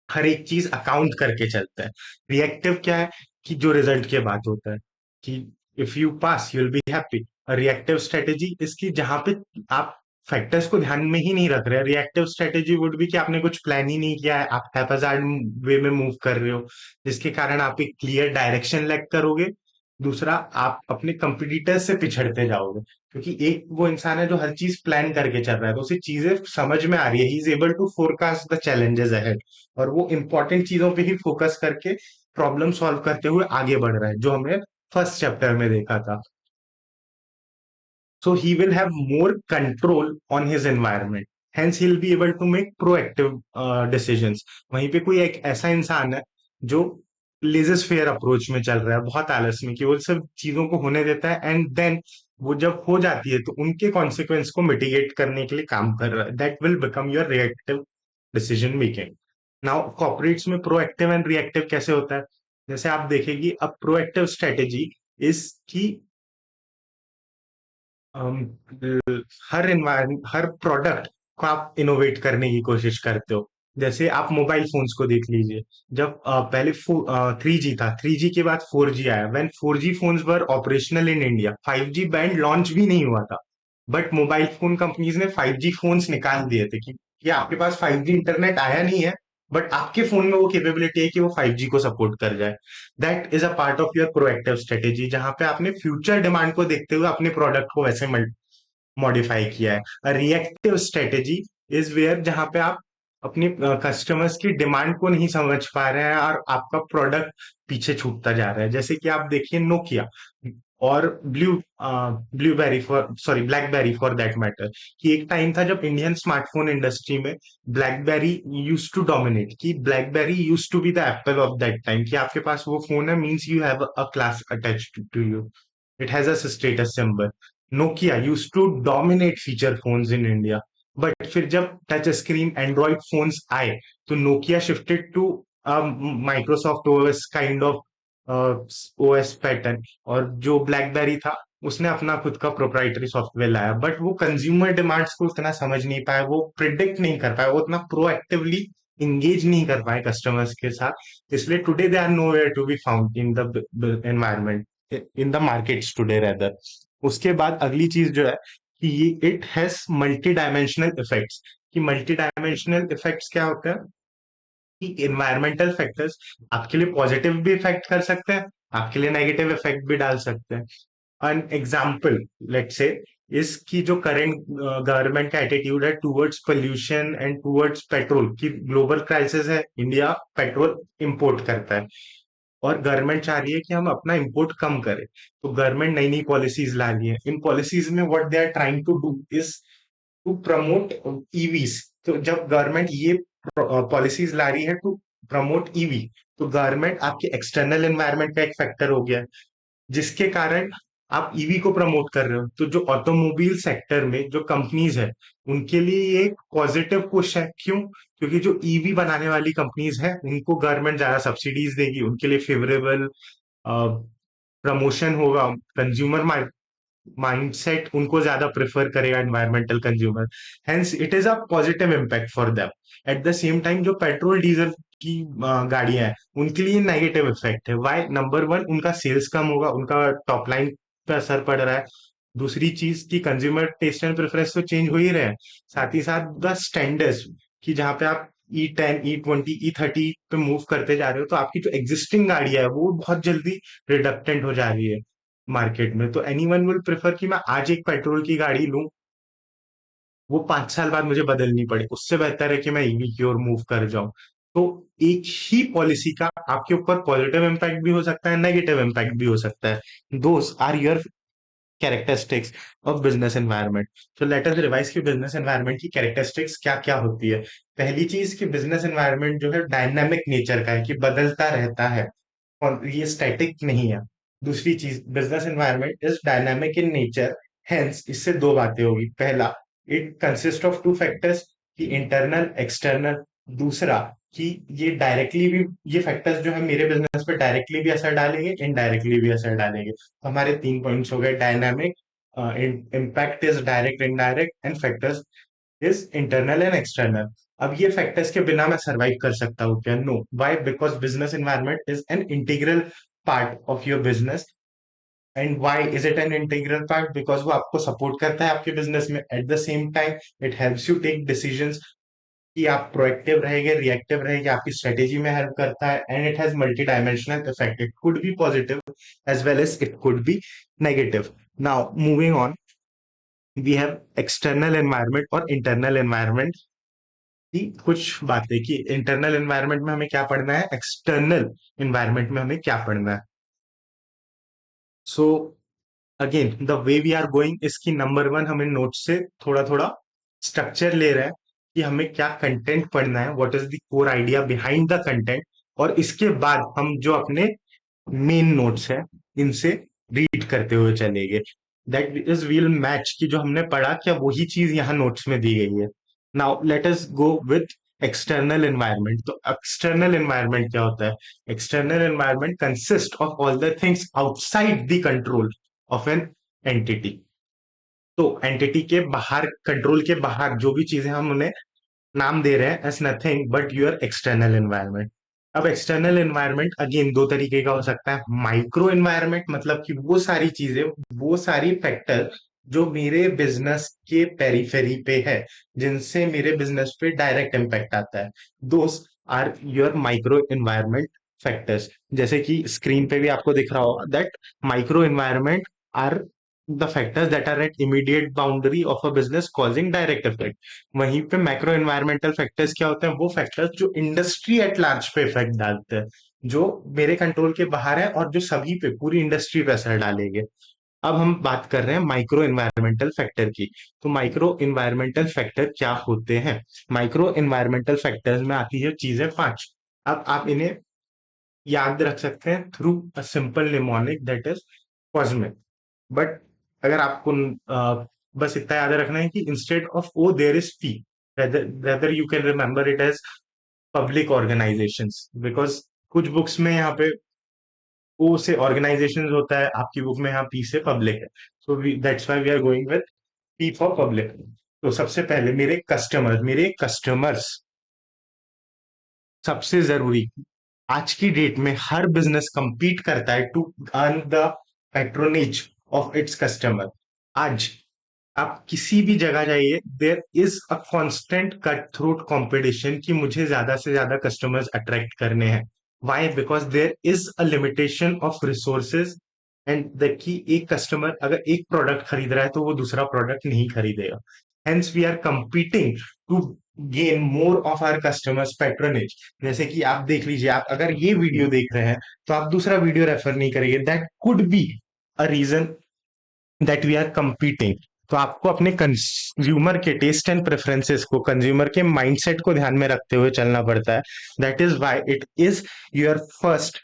Speaker 1: हर एक चीज अकाउंट करके चलते हैं। रिएक्टिव क्या है? कि जो रिजल्ट के बाद होता है, कि if you pass you will be happy. Reactive strategy इसकी जहां पे आप फैक्टर्स को ध्यान में ही नहीं रख रहे हैं। रिएक्टिव स्ट्रेटेजी वुड भी कि आपने कुछ प्लान ही नहीं किया है, आप हैप्पीजार्ड वे में मूव कर रहे हो, जिसके कारण आप एक क्लियर डायरेक्शन लैग करोगे। दूसरा, आप अपने कंपटीटर्स से पिछड़ते जाओगे, क्योंकि एक वो इंसान है जो हर चीज प्लान करके चल रहा है, तो उसे चीजें समझ में आ रही है, he is able to forecast the challenges ahead, और वो इंपॉर्टेंट चीजों पे ही फोकस करके प्रॉब्लम सॉल्व करते हुए आगे बढ़ रहा है, जो हमने फर्स्ट चैप्टर में देखा था। So he will have more control on his environment. Hence he'll be able to make proactive decisions. वहीं पे कोई एक ऐसा इंसान है जो लेजेस फेयर अप्रोच में चल रहा है, बहुत आलस में, कि वो सब चीजों को होने देता है, एंड देन वो जब हो जाती है तो उनके कॉन्सिक्वेंस को मिटिगेट करने के लिए काम कर रहा है। That will become your reactive decision making. Now corporates में प्रोएक्टिव एंड रिएक्टिव कैसे होता है? जैसे आप देखेंगे, अब प्रोएक्टिव स्ट्रेटेजी इसकी हर एनवायरमेंट, हर प्रोडक्ट को आप इनोवेट करने की कोशिश करते हो। जैसे आप मोबाइल फोन्स को देख लीजिए। जब पहले 3G था, 3G के बाद 4G आया। When 4G phones were operational in India, 5G band launch भी नहीं हुआ था, बट मोबाइल फोन कंपनीज ने 5G फोन्स निकाल दिए थे कि आपके पास 5G इंटरनेट आया नहीं है, बट आपके फोन में वो कैपेबिलिटी है कि वो 5G को सपोर्ट कर जाए। That is a part of your proactive strategy, जहां पे आपने फ्यूचर डिमांड को देखते हुए अपने प्रोडक्ट को वैसे मॉडिफाई किया है। रिएक्टिव स्ट्रेटेजी इज वेयर, जहां पे आप अपनी कस्टमर्स की डिमांड को नहीं समझ पा रहे हैं और आपका प्रोडक्ट पीछे छूटता जा रहा है। जैसे कि आप देखिए नोकिया और blueberry for sorry BlackBerry for that matter, कि एक टाइम था जब इंडियन स्मार्टफोन इंडस्ट्री में ब्लैकबेरी यूज टू डोमिनेट, कि BlackBerry use to be the Apple of that time, कि आपके पास वो फोन है means you have a class attached to you, it has a status symbol. Nokia used to dominate feature phones in India. But फिर जब touch screen Android phones आए, तो Nokia shifted to Microsoft OS kind of OS pattern, और जो BlackBerry था उसने अपना खुद का प्रोप्राइटरी सॉफ्टवेयर लाया। बट वो कंज्यूमर डिमांड्स को उतना समझ नहीं पाया, वो प्रिडिक्ट नहीं कर पाया, वो उतना प्रोएक्टिवली इंगेज नहीं कर पाए कस्टमर्स के साथ। इसलिए today they are nowhere to be found in the environment, in the markets today rather. उसके बाद अगली चीज जो है कि it has multi dimensional effects. कि मल्टी डायमेंशनल इफेक्ट्स क्या होता है कि इन्वायरमेंटल फैक्टर्स आपके लिए पॉजिटिव भी इफेक्ट कर सकते हैं, आपके लिए नेगेटिव इफेक्ट भी डाल सकते हैं। an example, let's say, इसकी जो करंट गवर्नमेंट का एटीट्यूड है towards pollution and towards petrol की ग्लोबल क्राइसिस है, इंडिया पेट्रोल इंपोर्ट करता है और गवर्नमेंट चाह रही है कि हम अपना इंपोर्ट कम करें। तो गवर्नमेंट नई नई पॉलिसीज ला रही है। इन पॉलिसीज में what they are trying to do is to promote EVs. तो जब गवर्नमेंट ये पॉलिसीज ला रही है टू प्रमोट ईवी, तो गवर्नमेंट आपके एक्सटर्नल एनवायरनमेंट का एक फैक्टर हो गया, जिसके कारण आप ईवी को प्रमोट कर रहे हो। तो जो ऑटोमोबाइल सेक्टर में जो कंपनीज है उनके लिए ये एक पॉजिटिव पुश है। क्यों? क्योंकि जो ईवी बनाने वाली कंपनीज है उनको गवर्नमेंट ज्यादा सब्सिडीज देगी, उनके लिए फेवरेबल प्रमोशन होगा, कंज्यूमर माइंडसेट उनको ज्यादा प्रेफर करेगा environmental consumer. Hence it is a positive impact for them. Eight the same time जो पेट्रोल डीजल की गाड़ियां हैं उनके लिए नेगेटिव इफेक्ट है। वाई? नंबर वन, उनका सेल्स कम होगा, उनका टॉप लाइन पे असर पड़ रहा है। दूसरी चीज की कंज्यूमर टेस्ट एंड प्रेफरेंस तो चेंज हो ही रहे हैं, साथ ही साथ द स्टैंडर्ड्स की जहाँ पे आप E10 E20 E30 पे मूव करते जा रहे हो तो आपकी जो एग्जिस्टिंग गाड़ियां है वो बहुत जल्दी रिडक्टेंट हो जा रही है मार्केट में। तो एनी वन विल प्रेफर कि मैं आज एक पेट्रोल की गाड़ी लूं, वो 5 साल बाद मुझे बदलनी पड़े, उससे बेहतर है कि मैं ईवी की ओर मूव कर जाऊं। तो एक ही पॉलिसी का आपके ऊपर पॉजिटिव इम्पैक्ट भी हो सकता है, नेगेटिव इम्पैक्ट भी हो सकता है। Those are your characteristics of business environment. तो लेट अस रिवाइज की बिजनेस एनवायरनमेंट की कैरेक्टरिस्टिक्स क्या क्या होती है। पहली चीज कि बिजनेस एनवायरनमेंट जो है डायनामिक नेचर का है, कि बदलता रहता है और ये स्टैटिक नहीं है। दूसरी चीज, business environment is dynamic in nature. Hence इससे दो बातें होगी। पहला, it consist of two factors, कि इंटरनल एक्सटर्नल। दूसरा, कि ये डायरेक्टली भी, ये फैक्टर्स जो है मेरे बिजनेस पे डायरेक्टली भी असर डालेंगे, इनडायरेक्टली भी असर डालेंगे। तो हमारे 3 पॉइंट्स हो गए, dynamic, impact is direct indirect, and factors is internal and external. अब ये फैक्टर्स के बिना मैं सरवाइव कर सकता हूँ क्या? No. Why? Because business environment is an integral part of your business. And why is it an integral part? Because वो आपको सपोर्ट करता है आपके बिजनेस में। At the same time it helps you take decisions, कि आप proactive रहेंगे, reactive रहेंगे, आपकी स्ट्रेटेजी में हेल्प करता है। And it has multi dimensional effect, it could be positive as well as it could be negative. Now moving on, we have external environment और internal environment की कुछ बातें, कि इंटरनल एनवायरनमेंट में हमें क्या पढ़ना है, एक्सटर्नल एनवायरनमेंट में हमें क्या पढ़ना है। So again the way we are going इसकी नंबर वन, हमें नोट से थोड़ा थोड़ा स्ट्रक्चर ले रहे हैं कि हमें क्या कंटेंट पढ़ना है, what is the core idea behind the content. और इसके बाद हम जो अपने मेन नोट्स है इनसे रीड करते हुए चलेंगे। दैट इज विल मैच कि जो हमने पढ़ा क्या वही चीज यहाँ नोट्स में दी गई है। Now let us go with external environment. तो एक्सटर्नल एनवायरनमेंट क्या होता है? External environment consist of all the things outside the control of an entity. तो एंटिटी के बाहर, कंट्रोल के बाहर जो भी चीजें हम उन्हें नाम दे रहे हैं as nothing but your external environment. अब एक्सटर्नल एनवायरनमेंट अगेन दो तरीके का हो सकता है। माइक्रो एनवायरनमेंट मतलब कि वो सारी चीजें, वो सारी फैक्टर जो मेरे बिजनेस के पेरीफेरी पे है, जिनसे मेरे बिजनेस पे डायरेक्ट इम्पैक्ट आता है। Those are your micro environment factors. जैसे कि स्क्रीन पे भी आपको दिख रहा होगा that micro environment are the factors that are at immediate boundary of a business causing direct effect. वहीं पे मैक्रो एनवायरमेंटल फैक्टर्स क्या होते हैं? वो फैक्टर्स जो इंडस्ट्री एट लार्ज पे इफेक्ट डालते हैं, जो मेरे कंट्रोल के बाहर है और जो सभी पे, पूरी इंडस्ट्री पे असर डालेंगे। अब हम बात कर रहे हैं माइक्रो एनवायरमेंटल फैक्टर की। तो माइक्रो एनवायरमेंटल फैक्टर क्या होते हैं? माइक्रो एनवायरमेंटल फैक्टर्स में आती है चीजें 5। अब आप इन्हें याद रख सकते हैं through a simple mnemonic that is cosmic. But अगर आपको बस इतना याद रखना है कि instead of O there is P, rather you can remember it as public organizations, because कुछ बुक्स में यहाँ पे ओ से ऑर्गेनाइजेशन होता है, आपकी बुक में यहाँ पी से पब्लिक है। So that's why we are going with P for public. तो सबसे पहले मेरे कस्टमर्स सबसे जरूरी। आज की डेट में हर बिजनेस compete करता है to earn the patronage of its customer. आज आप किसी भी जगह जाइए, there is a constant cut throat competition कि मुझे ज्यादा से ज्यादा कस्टमर्स अट्रैक्ट करने हैं। Why? Because there is a limitation of resources. And देखिए, एक कस्टमर अगर एक प्रोडक्ट खरीद रहा है तो वो दूसरा प्रोडक्ट नहीं खरीदेगा। Hence we are competing to gain more of our customers patronage. जैसे कि आप देख लीजिए, आप अगर ये वीडियो देख रहे हैं तो आप दूसरा वीडियो रेफर नहीं करेंगे। That could be a reason that we are competing. तो आपको अपने कंज्यूमर के टेस्ट एंड प्रेफरेंसेस को, कंज्यूमर के माइंडसेट को ध्यान में रखते हुए चलना पड़ता है। That is why it is your first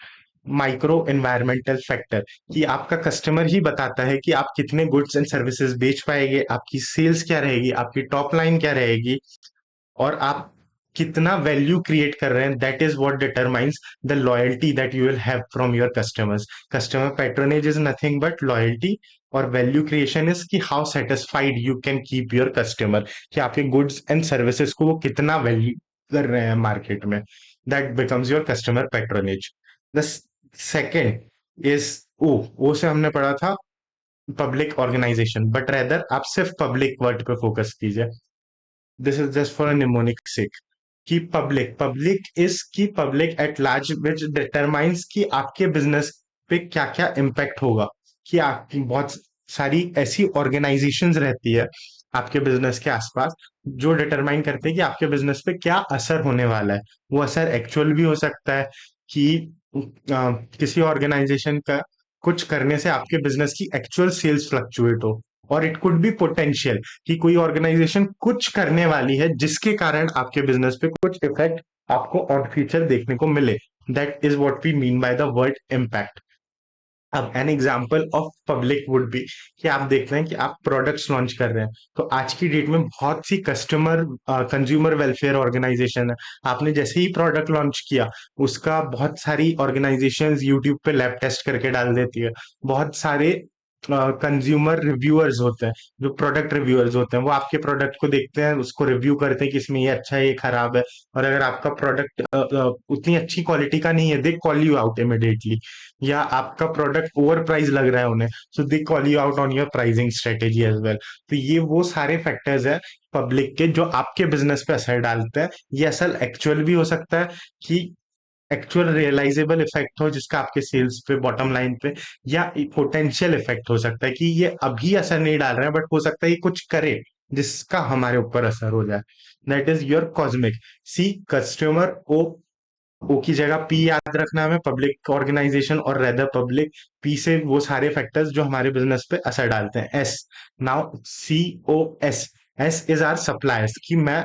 Speaker 1: micro environmental factor, कि आपका कस्टमर ही बताता है कि आप कितने गुड्स एंड सर्विसेज बेच पाएंगे, आपकी सेल्स क्या रहेगी, आपकी टॉप लाइन क्या रहेगी, और आप कितना वैल्यू क्रिएट कर रहे हैं। That is what determines the loyalty that you will have from your customers. Customer patronage is nothing but loyalty, और वैल्यू क्रिएशन इज कि how satisfied you can keep your customer, कि आपके goods and services को वो कितना value कर रहे हैं मार्केट में। That becomes your customer patronage. The second is O से हमने पढ़ा था पब्लिक ऑर्गेनाइजेशन, बट रेदर आप सिर्फ पब्लिक वर्ड पे फोकस कीजिए। This is just for a mnemonic sake. कि पब्लिक इज की public at large which determines कि आपके बिजनेस पे क्या क्या इम्पैक्ट होगा। कि आपकी बहुत सारी ऐसी ऑर्गेनाइजेशंस रहती है आपके बिजनेस के आसपास, जो डिटरमाइन करते हैं कि आपके बिजनेस पे क्या असर होने वाला है। वो असर एक्चुअल भी हो सकता है कि किसी ऑर्गेनाइजेशन का कुछ करने से आपके बिजनेस की एक्चुअल सेल्स फ्लक्चुएट हो, और इट कुड बी पोटेंशियल कि कोई ऑर्गेनाइजेशन कुछ करने वाली है जिसके कारण आपके बिजनेस पे कुछ इफेक्ट आपको ऑन फ्यूचर देखने को मिले। That is what we mean by the word impact. अब an example of public would be कि आप देख रहे हैं कि आप प्रोडक्ट्स लॉन्च कर रहे हैं, तो आज की डेट में बहुत C customer consumer welfare organisation है। आपने जैसे ही प्रोडक्ट लॉन्च किया, उसका बहुत सारी ऑर्गेनाइजेशंस यूट्यूब पे लैब टेस्ट करके डाल देती है। बहुत सारे कंज्यूमर रिव्यूअर्स होते हैं, जो प्रोडक्ट रिव्यूअर्स होते हैं, वो आपके प्रोडक्ट को देखते हैं, उसको रिव्यू करते हैं कि इसमें ये अच्छा है, ये खराब है। और अगर आपका प्रोडक्ट उतनी अच्छी क्वालिटी का नहीं है, they call you out immediately. या आपका प्रोडक्ट ओवर प्राइस लग रहा है उन्हें, so they call you out on your pricing strategy as well. तो ये वो सारे फैक्टर्स है पब्लिक के जो आपके बिजनेस पे असर डालते हैं। ये असल एक्चुअल भी हो सकता है कि एक्चुअल रियलाइजेबल इफेक्ट हो जिसका आपके सेल्स पे, बॉटम लाइन पे, या पोटेंशियल इफेक्ट हो सकता है कि ये अभी असर नहीं डाल रहे हैं बट हो सकता है ये कुछ करे जिसका हमारे ऊपर असर हो जाए। That is your cosmic. C customer O की जगह पी याद रखना हमें, पब्लिक ऑर्गेनाइजेशन और रेदर पब्लिक। पी से वो सारे फैक्टर्स जो हमारे बिजनेस पे असर डालते हैं। S, now COS। S is our suppliers, कि मैं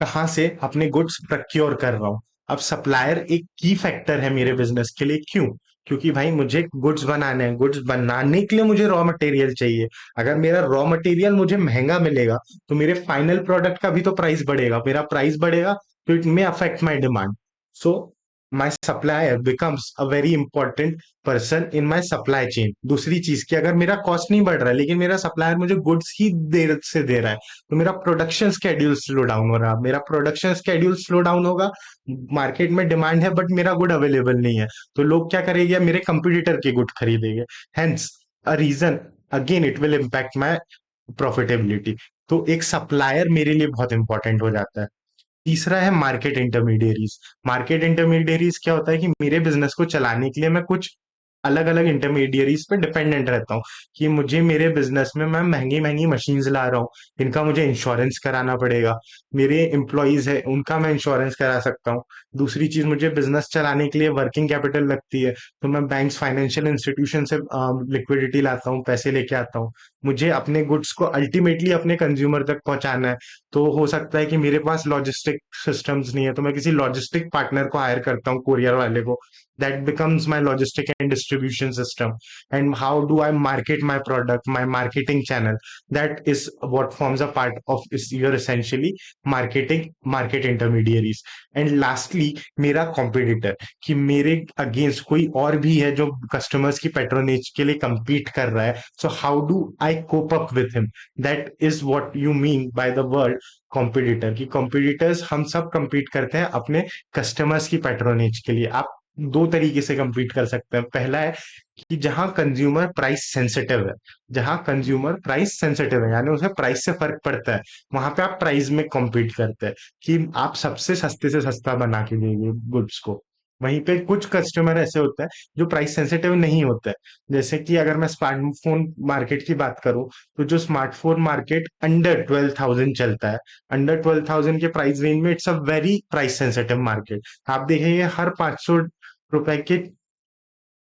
Speaker 1: कहाँ से अपने गुड्स प्रोक्योर कर रहा हूँ। अब सप्लायर एक की फैक्टर है मेरे बिजनेस के लिए। क्यों? क्योंकि भाई मुझे गुड्स बनाने हैं, गुड्स बनाने के लिए मुझे रॉ मटेरियल चाहिए। अगर मेरा रॉ मटेरियल मुझे महंगा मिलेगा तो मेरे फाइनल प्रोडक्ट का भी तो प्राइस बढ़ेगा, मेरा प्राइस बढ़ेगा तो it may affect my demand. So my supplier becomes a very important person in my supply chain. दूसरी चीज कि अगर मेरा कॉस्ट नहीं बढ़ रहा है लेकिन मेरा सप्लायर मुझे गुड्स ही देर से दे रहा है, तो मेरा प्रोडक्शन स्केड्यूल स्लो डाउन हो रहा है। मेरा प्रोडक्शन स्केड्यूल स्लो डाउन होगा, मार्केट में डिमांड है बट मेरा गुड अवेलेबल नहीं है, तो लोग क्या करेंगे? मेरे कंपटीटर के गुड खरीदेंगे। Hence a reason, again it will impact my profitability. तो एक सप्लायर मेरे लिए बहुत इंपॉर्टेंट हो जाता है। तीसरा है मार्केट इंटरमीडियरीज। मार्केट इंटरमीडियरीज क्या होता है कि मेरे बिजनेस को चलाने के लिए मैं कुछ अलग अलग इंटरमीडियरीज पे डिपेंडेंट रहता हूँ। कि मुझे मेरे बिजनेस में मैं महंगी महंगी मशीन्स ला रहा हूँ, इनका मुझे इंश्योरेंस कराना पड़ेगा। मेरे एम्प्लॉयज है उनका मैं इंश्योरेंस करा सकता हूँ। दूसरी चीज, मुझे बिजनेस चलाने के लिए वर्किंग कैपिटल लगती है, तो मैं बैंक्स, फाइनेंशियल इंस्टीट्यूशन से लिक्विडिटी लाता हूँ, पैसे लेके आता हूँ। मुझे अपने गुड्स को अल्टीमेटली अपने कंज्यूमर तक पहुंचाना है, तो हो सकता है कि मेरे पास लॉजिस्टिक सिस्टम्स नहीं है, तो मैं किसी लॉजिस्टिक पार्टनर को हायर करता हूँ, कोरियर वाले को। That becomes my logistic and distribution system. And how do I market my product, my marketing channel, that is what forms a part of is your essentially marketing, market intermediaries. And lastly मेरा competitor, कि मेरे against कोई और भी है जो customers की patronage के लिए compete कर रहा है। So how do I cope up with him? That is what you mean by the word competitor. की कॉम्पिटिटर्स हम सब compete करते हैं अपने कस्टमर्स की पेट्रोनेज के लिए। आप दो तरीके से compete कर सकते हैं। पहला है कि जहां कंज्यूमर प्राइस सेंसिटिव है, जहां कंज्यूमर प्राइस सेंसिटिव है यानी उसे प्राइस से फर्क पड़ता है, वहां पे आप प्राइस में कॉम्पीट करते हैं कि आप सबसे सस्ते से सस्ता बना के देंगे गुड्स को। वहीं पे कुछ कस्टमर ऐसे होते हैं जो प्राइस सेंसिटिव नहीं होते हैं। जैसे कि अगर मैं स्मार्टफोन मार्केट की बात करूं, तो जो स्मार्टफोन मार्केट अंडर 12,000 चलता है, अंडर 12,000 के प्राइस रेंज में, it's a very price sensitive market. आप देखेंगे हर 500 रुपए के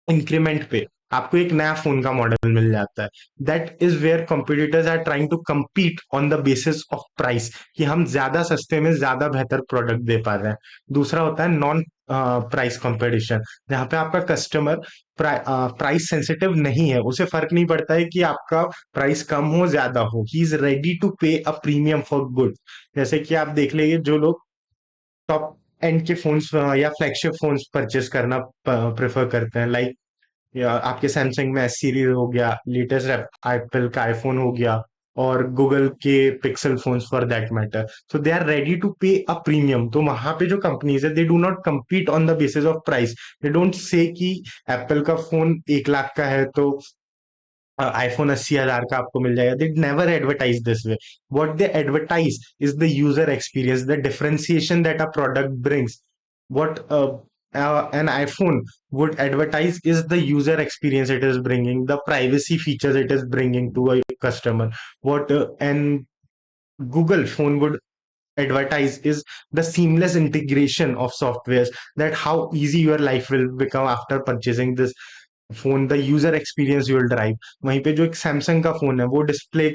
Speaker 1: इंक्रीमेंट पे आपको एक नया फोन का मॉडल मिल जाता है। That is where competitors are trying to compete on the basis of price, कि हम ज्यादा सस्ते में ज्यादा बेहतर प्रोडक्ट दे पा रहे हैं। दूसरा होता है नॉन प्राइस कंपटीशन, जहां पे आपका कस्टमर प्राइस सेंसिटिव नहीं है, उसे फर्क नहीं पड़ता है कि आपका प्राइस कम हो ज्यादा हो, he is ready to pay a premium for good. जैसे कि आप देख लीजिए जो लोग टॉप एंड के फोन्स या फ्लैगशिप फोन्स परचेस करना प्रेफर करते हैं, लाइक या आपके सैमसंग में एस सीरीज हो गया, लेटेस्ट एप्पल का आईफोन हो गया, और गूगल के Pixel phones for that matter, so they are ready to pay a premium. तो वहां पे जो कंपनीज है, they do not compete on the basis of price. They don't say कि एप्पल का फोन 1 लाख का है तो आईफोन 80,000 का आपको मिल जाएगा। They never advertise this way. What they advertise is the user experience, the differentiation that a product brings. What an iPhone would advertise is the user experience it is bringing, the privacy features it is bringing to a customer. What an Google phone would advertise is the seamless integration of softwares, that how easy your life will become after purchasing this phone, the user experience you will drive. वहीं पे जो एक Samsung का phone है, वो display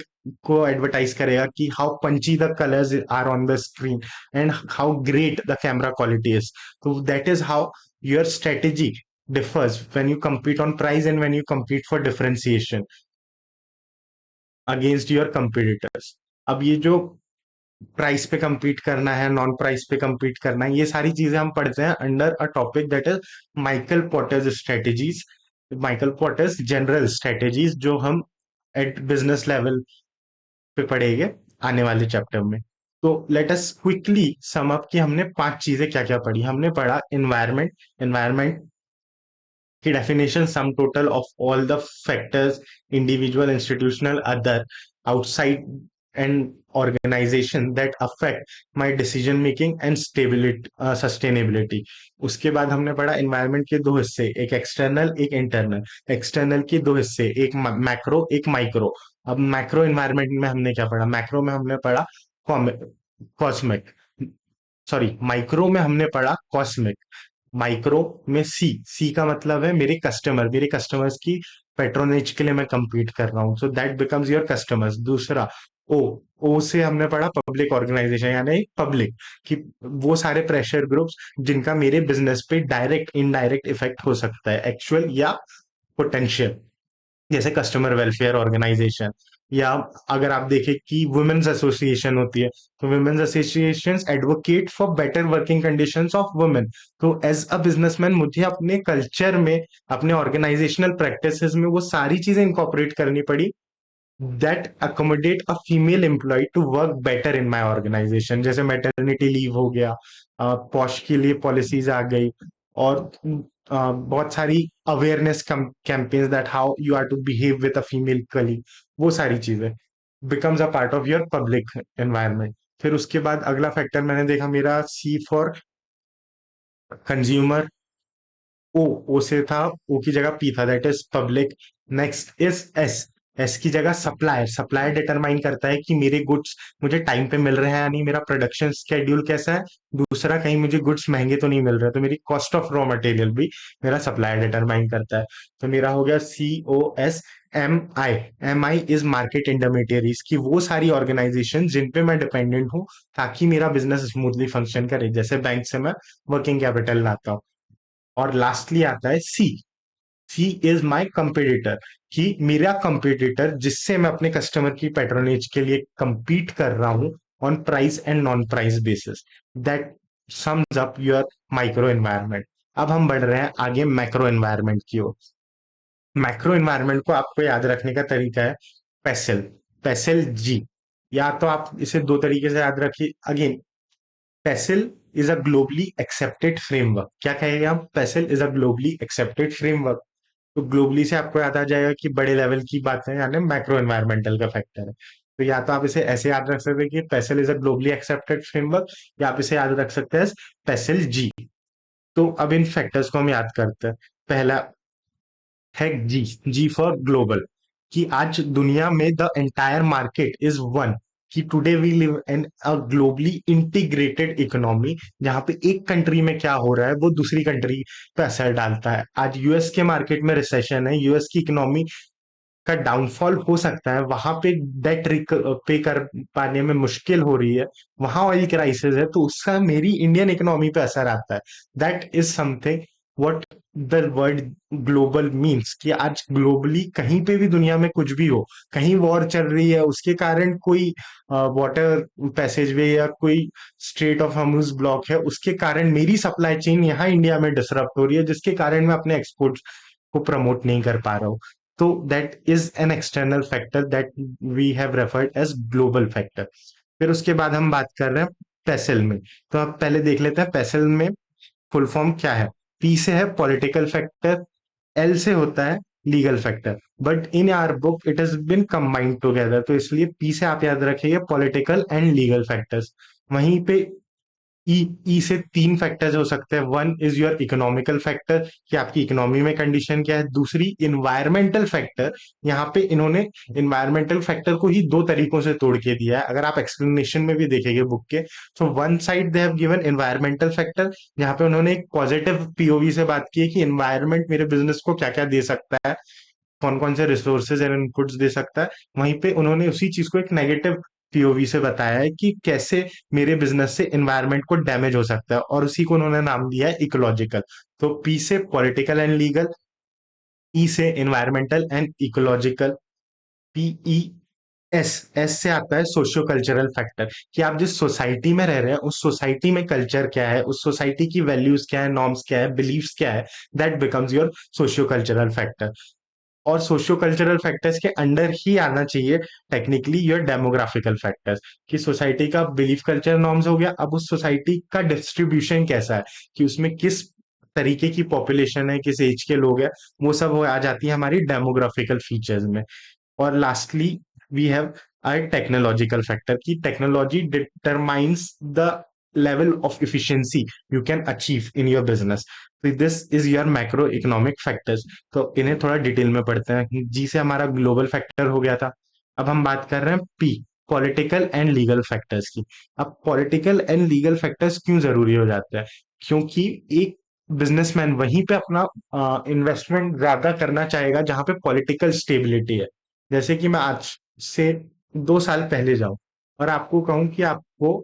Speaker 1: को advertise करेगा कि how punchy the colours are on the screen and how great the camera quality is. तो that is how your strategy differs when you compete on price and when you compete for differentiation against your competitors। अब ये जो price पे compete करना है, non price पे compete करना है, ये सारी चीजें हम पढ़ते हैं under a topic that is Michael Porter's strategies, Michael Porter's general strategies, जो हम एट बिजनेस लेवल पे पढ़ेंगे आने वाले चैप्टर में। तो let us quickly sum up कि हमने 5 चीजें क्या क्या पढ़ी। हमने पढ़ा इन्वायरमेंट, इन्वायरमेंट की definition, sum total of all the factors, individual, institutional, other, outside and organization that affect my decision making and stability, sustainability। उसके बाद हमने पढ़ा इन्वायरमेंट के दो हिस्से, एक एक्सटर्नल एक इंटरनल। एक्सटर्नल के दो हिस्से, एक मैक्रो एक माइक्रो। अब मैक्रो इन्वायरमेंट में हमने क्या पढ़ा? मैक्रो में हमने पढ़ा कॉस्मिक, सॉरी माइक्रो में हमने पढ़ा कॉस्मिक, माइक्रो में सी, सी का मतलब है मेरे कस्टमर, मेरे कस्टमर्स की पेट्रोनेज के लिए मैं compete कर रहा हूँ, so that becomes your customers. दूसरा ओ, ओ से हमने पढ़ा पब्लिक ऑर्गेनाइजेशन यानी पब्लिक, कि वो सारे प्रेशर ग्रुप्स जिनका मेरे बिजनेस पे डायरेक्ट इनडायरेक्ट इफेक्ट हो सकता है, एक्चुअल या पोटेंशियल, जैसे कस्टमर वेलफेयर ऑर्गेनाइजेशन। या अगर आप देखें कि वुमेन्स एसोसिएशन होती है, तो women's associations advocate for better working conditions of women. तो एज अ बिजनेसमैन मुझे अपने कल्चर में, अपने ऑर्गेनाइजेशनल प्रैक्टिसेस में वो सारी चीजें इंकॉर्पोरेट करनी पड़ी that accommodate a female employ to work better in my organisation. जैसे मैटरनिटी लीव हो गया, पॉश के लिए पॉलिसीज आ गई, और बहुत सारी awareness campaigns that how you are to behave with a female colleague, वो सारी चीजें becomes a part of your public environment. फिर उसके बाद अगला फैक्टर मैंने देखा मेरा सी फॉर कंज्यूमर, ओ, ओ से था, ओ की जगह पी था, that is public. Next is S, S की जगह सप्लायर, सप्लायर डिटरमाइन करता है कि मेरे गुड्स मुझे टाइम पे मिल रहे हैं या नहीं, मेरा प्रोडक्शन स्केड्यूल कैसा है। दूसरा, कहीं मुझे गुड्स महंगे तो नहीं मिल रहे, तो मेरी कॉस्ट ऑफ रॉ मटेरियल भी मेरा सप्लायर डिटरमाइन करता है। तो मेरा हो गया C O S. M I, M I is market intermediaries, की वो सारी ऑर्गेनाइजेशन जिन पे मैं डिपेंडेंट हूँ ताकि मेरा बिजनेस स्मूथली फंक्शन करे, जैसे बैंक से मैं वर्किंग कैपिटल लाता हूँ। और लास्टली आता है सी, सी इज माई कंपेटिटर, कि मेरा कंपेटिटर जिससे मैं अपने कस्टमर की पेट्रोनेज के लिए compete कर रहा हूं on price and non price basis. That sums up your micro environment. अब हम बढ़ रहे हैं आगे मैक्रो एनवायरनमेंट की ओर। मैक्रो एनवायरनमेंट को आपको याद रखने का तरीका है पेसेल, पेसेल जी, या तो आप इसे दो तरीके से याद रखिए। Again, PESTLE is a globally accepted framework. क्या कहेंगे हम? PESTLE is a globally accepted framework. तो ग्लोबली से आपको याद आ जाएगा कि बड़े लेवल की बातें, यानी मैक्रो एनवायरमेंटल का फैक्टर है। तो या तो आप इसे ऐसे याद रख सकते हैं कि पेसल is a globally accepted framework, या आप इसे याद रख सकते हैं पेसल जी। तो अब इन फैक्टर्स को हम याद करते हैं। पहला है जी, जी फॉर ग्लोबल, कि आज दुनिया में the entire market is one, कि today we live in a globally integrated economy, जहां पे एक कंट्री में क्या हो रहा है वो दूसरी कंट्री पे असर डालता है। आज यूएस के मार्केट में रिसेशन है, यूएस की इकोनॉमी का डाउनफॉल हो सकता है, वहां पे डेट पे कर पाने में मुश्किल हो रही है, वहां ऑयल क्राइसिस है, तो उसका मेरी इंडियन इकोनॉमी पे असर आता है। That is something what the word global means, कि आज ग्लोबली कहीं पे भी दुनिया में कुछ भी हो, कहीं वॉर चल रही है, उसके कारण कोई वाटर पैसेज वे या कोई स्ट्रेट ऑफ हॉर्मुज ब्लॉक है, उसके कारण मेरी सप्लाई चेन यहाँ इंडिया में डिसरप्ट हो रही है, जिसके कारण मैं अपने एक्सपोर्ट को प्रमोट नहीं कर पा रहा हूँ। तो that is an external factor that we have referred as global factor. फिर उसके बाद हम बात कर रहे हैं पेसल में। तो अब पहले देख लेते हैं पेसल में फुल फॉर्म क्या है। पी से है पॉलिटिकल फैक्टर, एल से होता है legal factor, but in our book it has been combined together, तो इसलिए पी से आप याद रखिए पॉलिटिकल एंड लीगल फैक्टर्स। वहीं पे ई, ई से तीन फैक्टर्स हो सकते हैं। One is your economical factor, कि आपकी इकोनॉमी में कंडीशन क्या है। दूसरी इन्वायरमेंटल फैक्टर, यहाँ पे इन्होंने इन्वायरमेंटल फैक्टर को ही दो तरीकों से तोड़ के दिया है, अगर आप एक्सप्लेनेशन में भी देखेंगे बुक के। तो one side they have given environmental factor, जहाँ पे उन्होंने एक पॉजिटिव पीओवी से बात की है कि इन्वायरमेंट मेरे बिजनेस को क्या क्या दे सकता है, कौन कौन से रिसोर्सेज एंड इनपुट्स दे सकता है। वहीं पे उन्होंने उसी चीज को एक नेगेटिव पीओवी से बताया है कि कैसे मेरे बिजनेस से एनवायरनमेंट को डैमेज हो सकता है, और उसी को उन्होंने नाम दिया है इकोलॉजिकल। तो पी से पॉलिटिकल एंड लीगल, ई से environmental and ecological, PE, S, S से आता है सोशियो कल्चरल फैक्टर, कि आप जिस सोसाइटी में रह रहे हैं उस सोसाइटी में कल्चर क्या है, उस सोसाइटी की वैल्यूज क्या है, नॉर्म्स क्या है, बिलीव्स क्या है, that becomes your socio cultural factor. और सोशियो कल्चरल फैक्टर्स के अंडर ही आना चाहिए टेक्निकली योर डेमोग्राफिकल फैक्टर्स, कि सोसाइटी का बिलीफ कल्चर नॉर्म्स हो गया, अब उस सोसाइटी का डिस्ट्रीब्यूशन कैसा है, कि उसमें किस तरीके की पॉपुलेशन है, किस एज के लोग हैं, वो सब आ जाती है हमारी डेमोग्राफिकल फीचर्स में। और lastly we have a technological factor, की technology determines the level of efficiency you can achieve in your business. तो this is your macro economic factors. तो इन्हें थोड़ा डिटेल में पढ़ते हैं। जी से हमारा ग्लोबल फैक्टर हो गया था। अब हम बात कर रहे हैं P, political and legal factors की। अब पॉलिटिकल एंड लीगल फैक्टर्स क्यों जरूरी हो जाते हैं? क्योंकि एक बिजनेसमैन वहीं पे अपना इन्वेस्टमेंट ज्यादा करना चाहेगा जहां पे पॉलिटिकल स्टेबिलिटी है। जैसे कि मैं आज से 2 साल पहले जाऊं और आपको कहूं कि आपको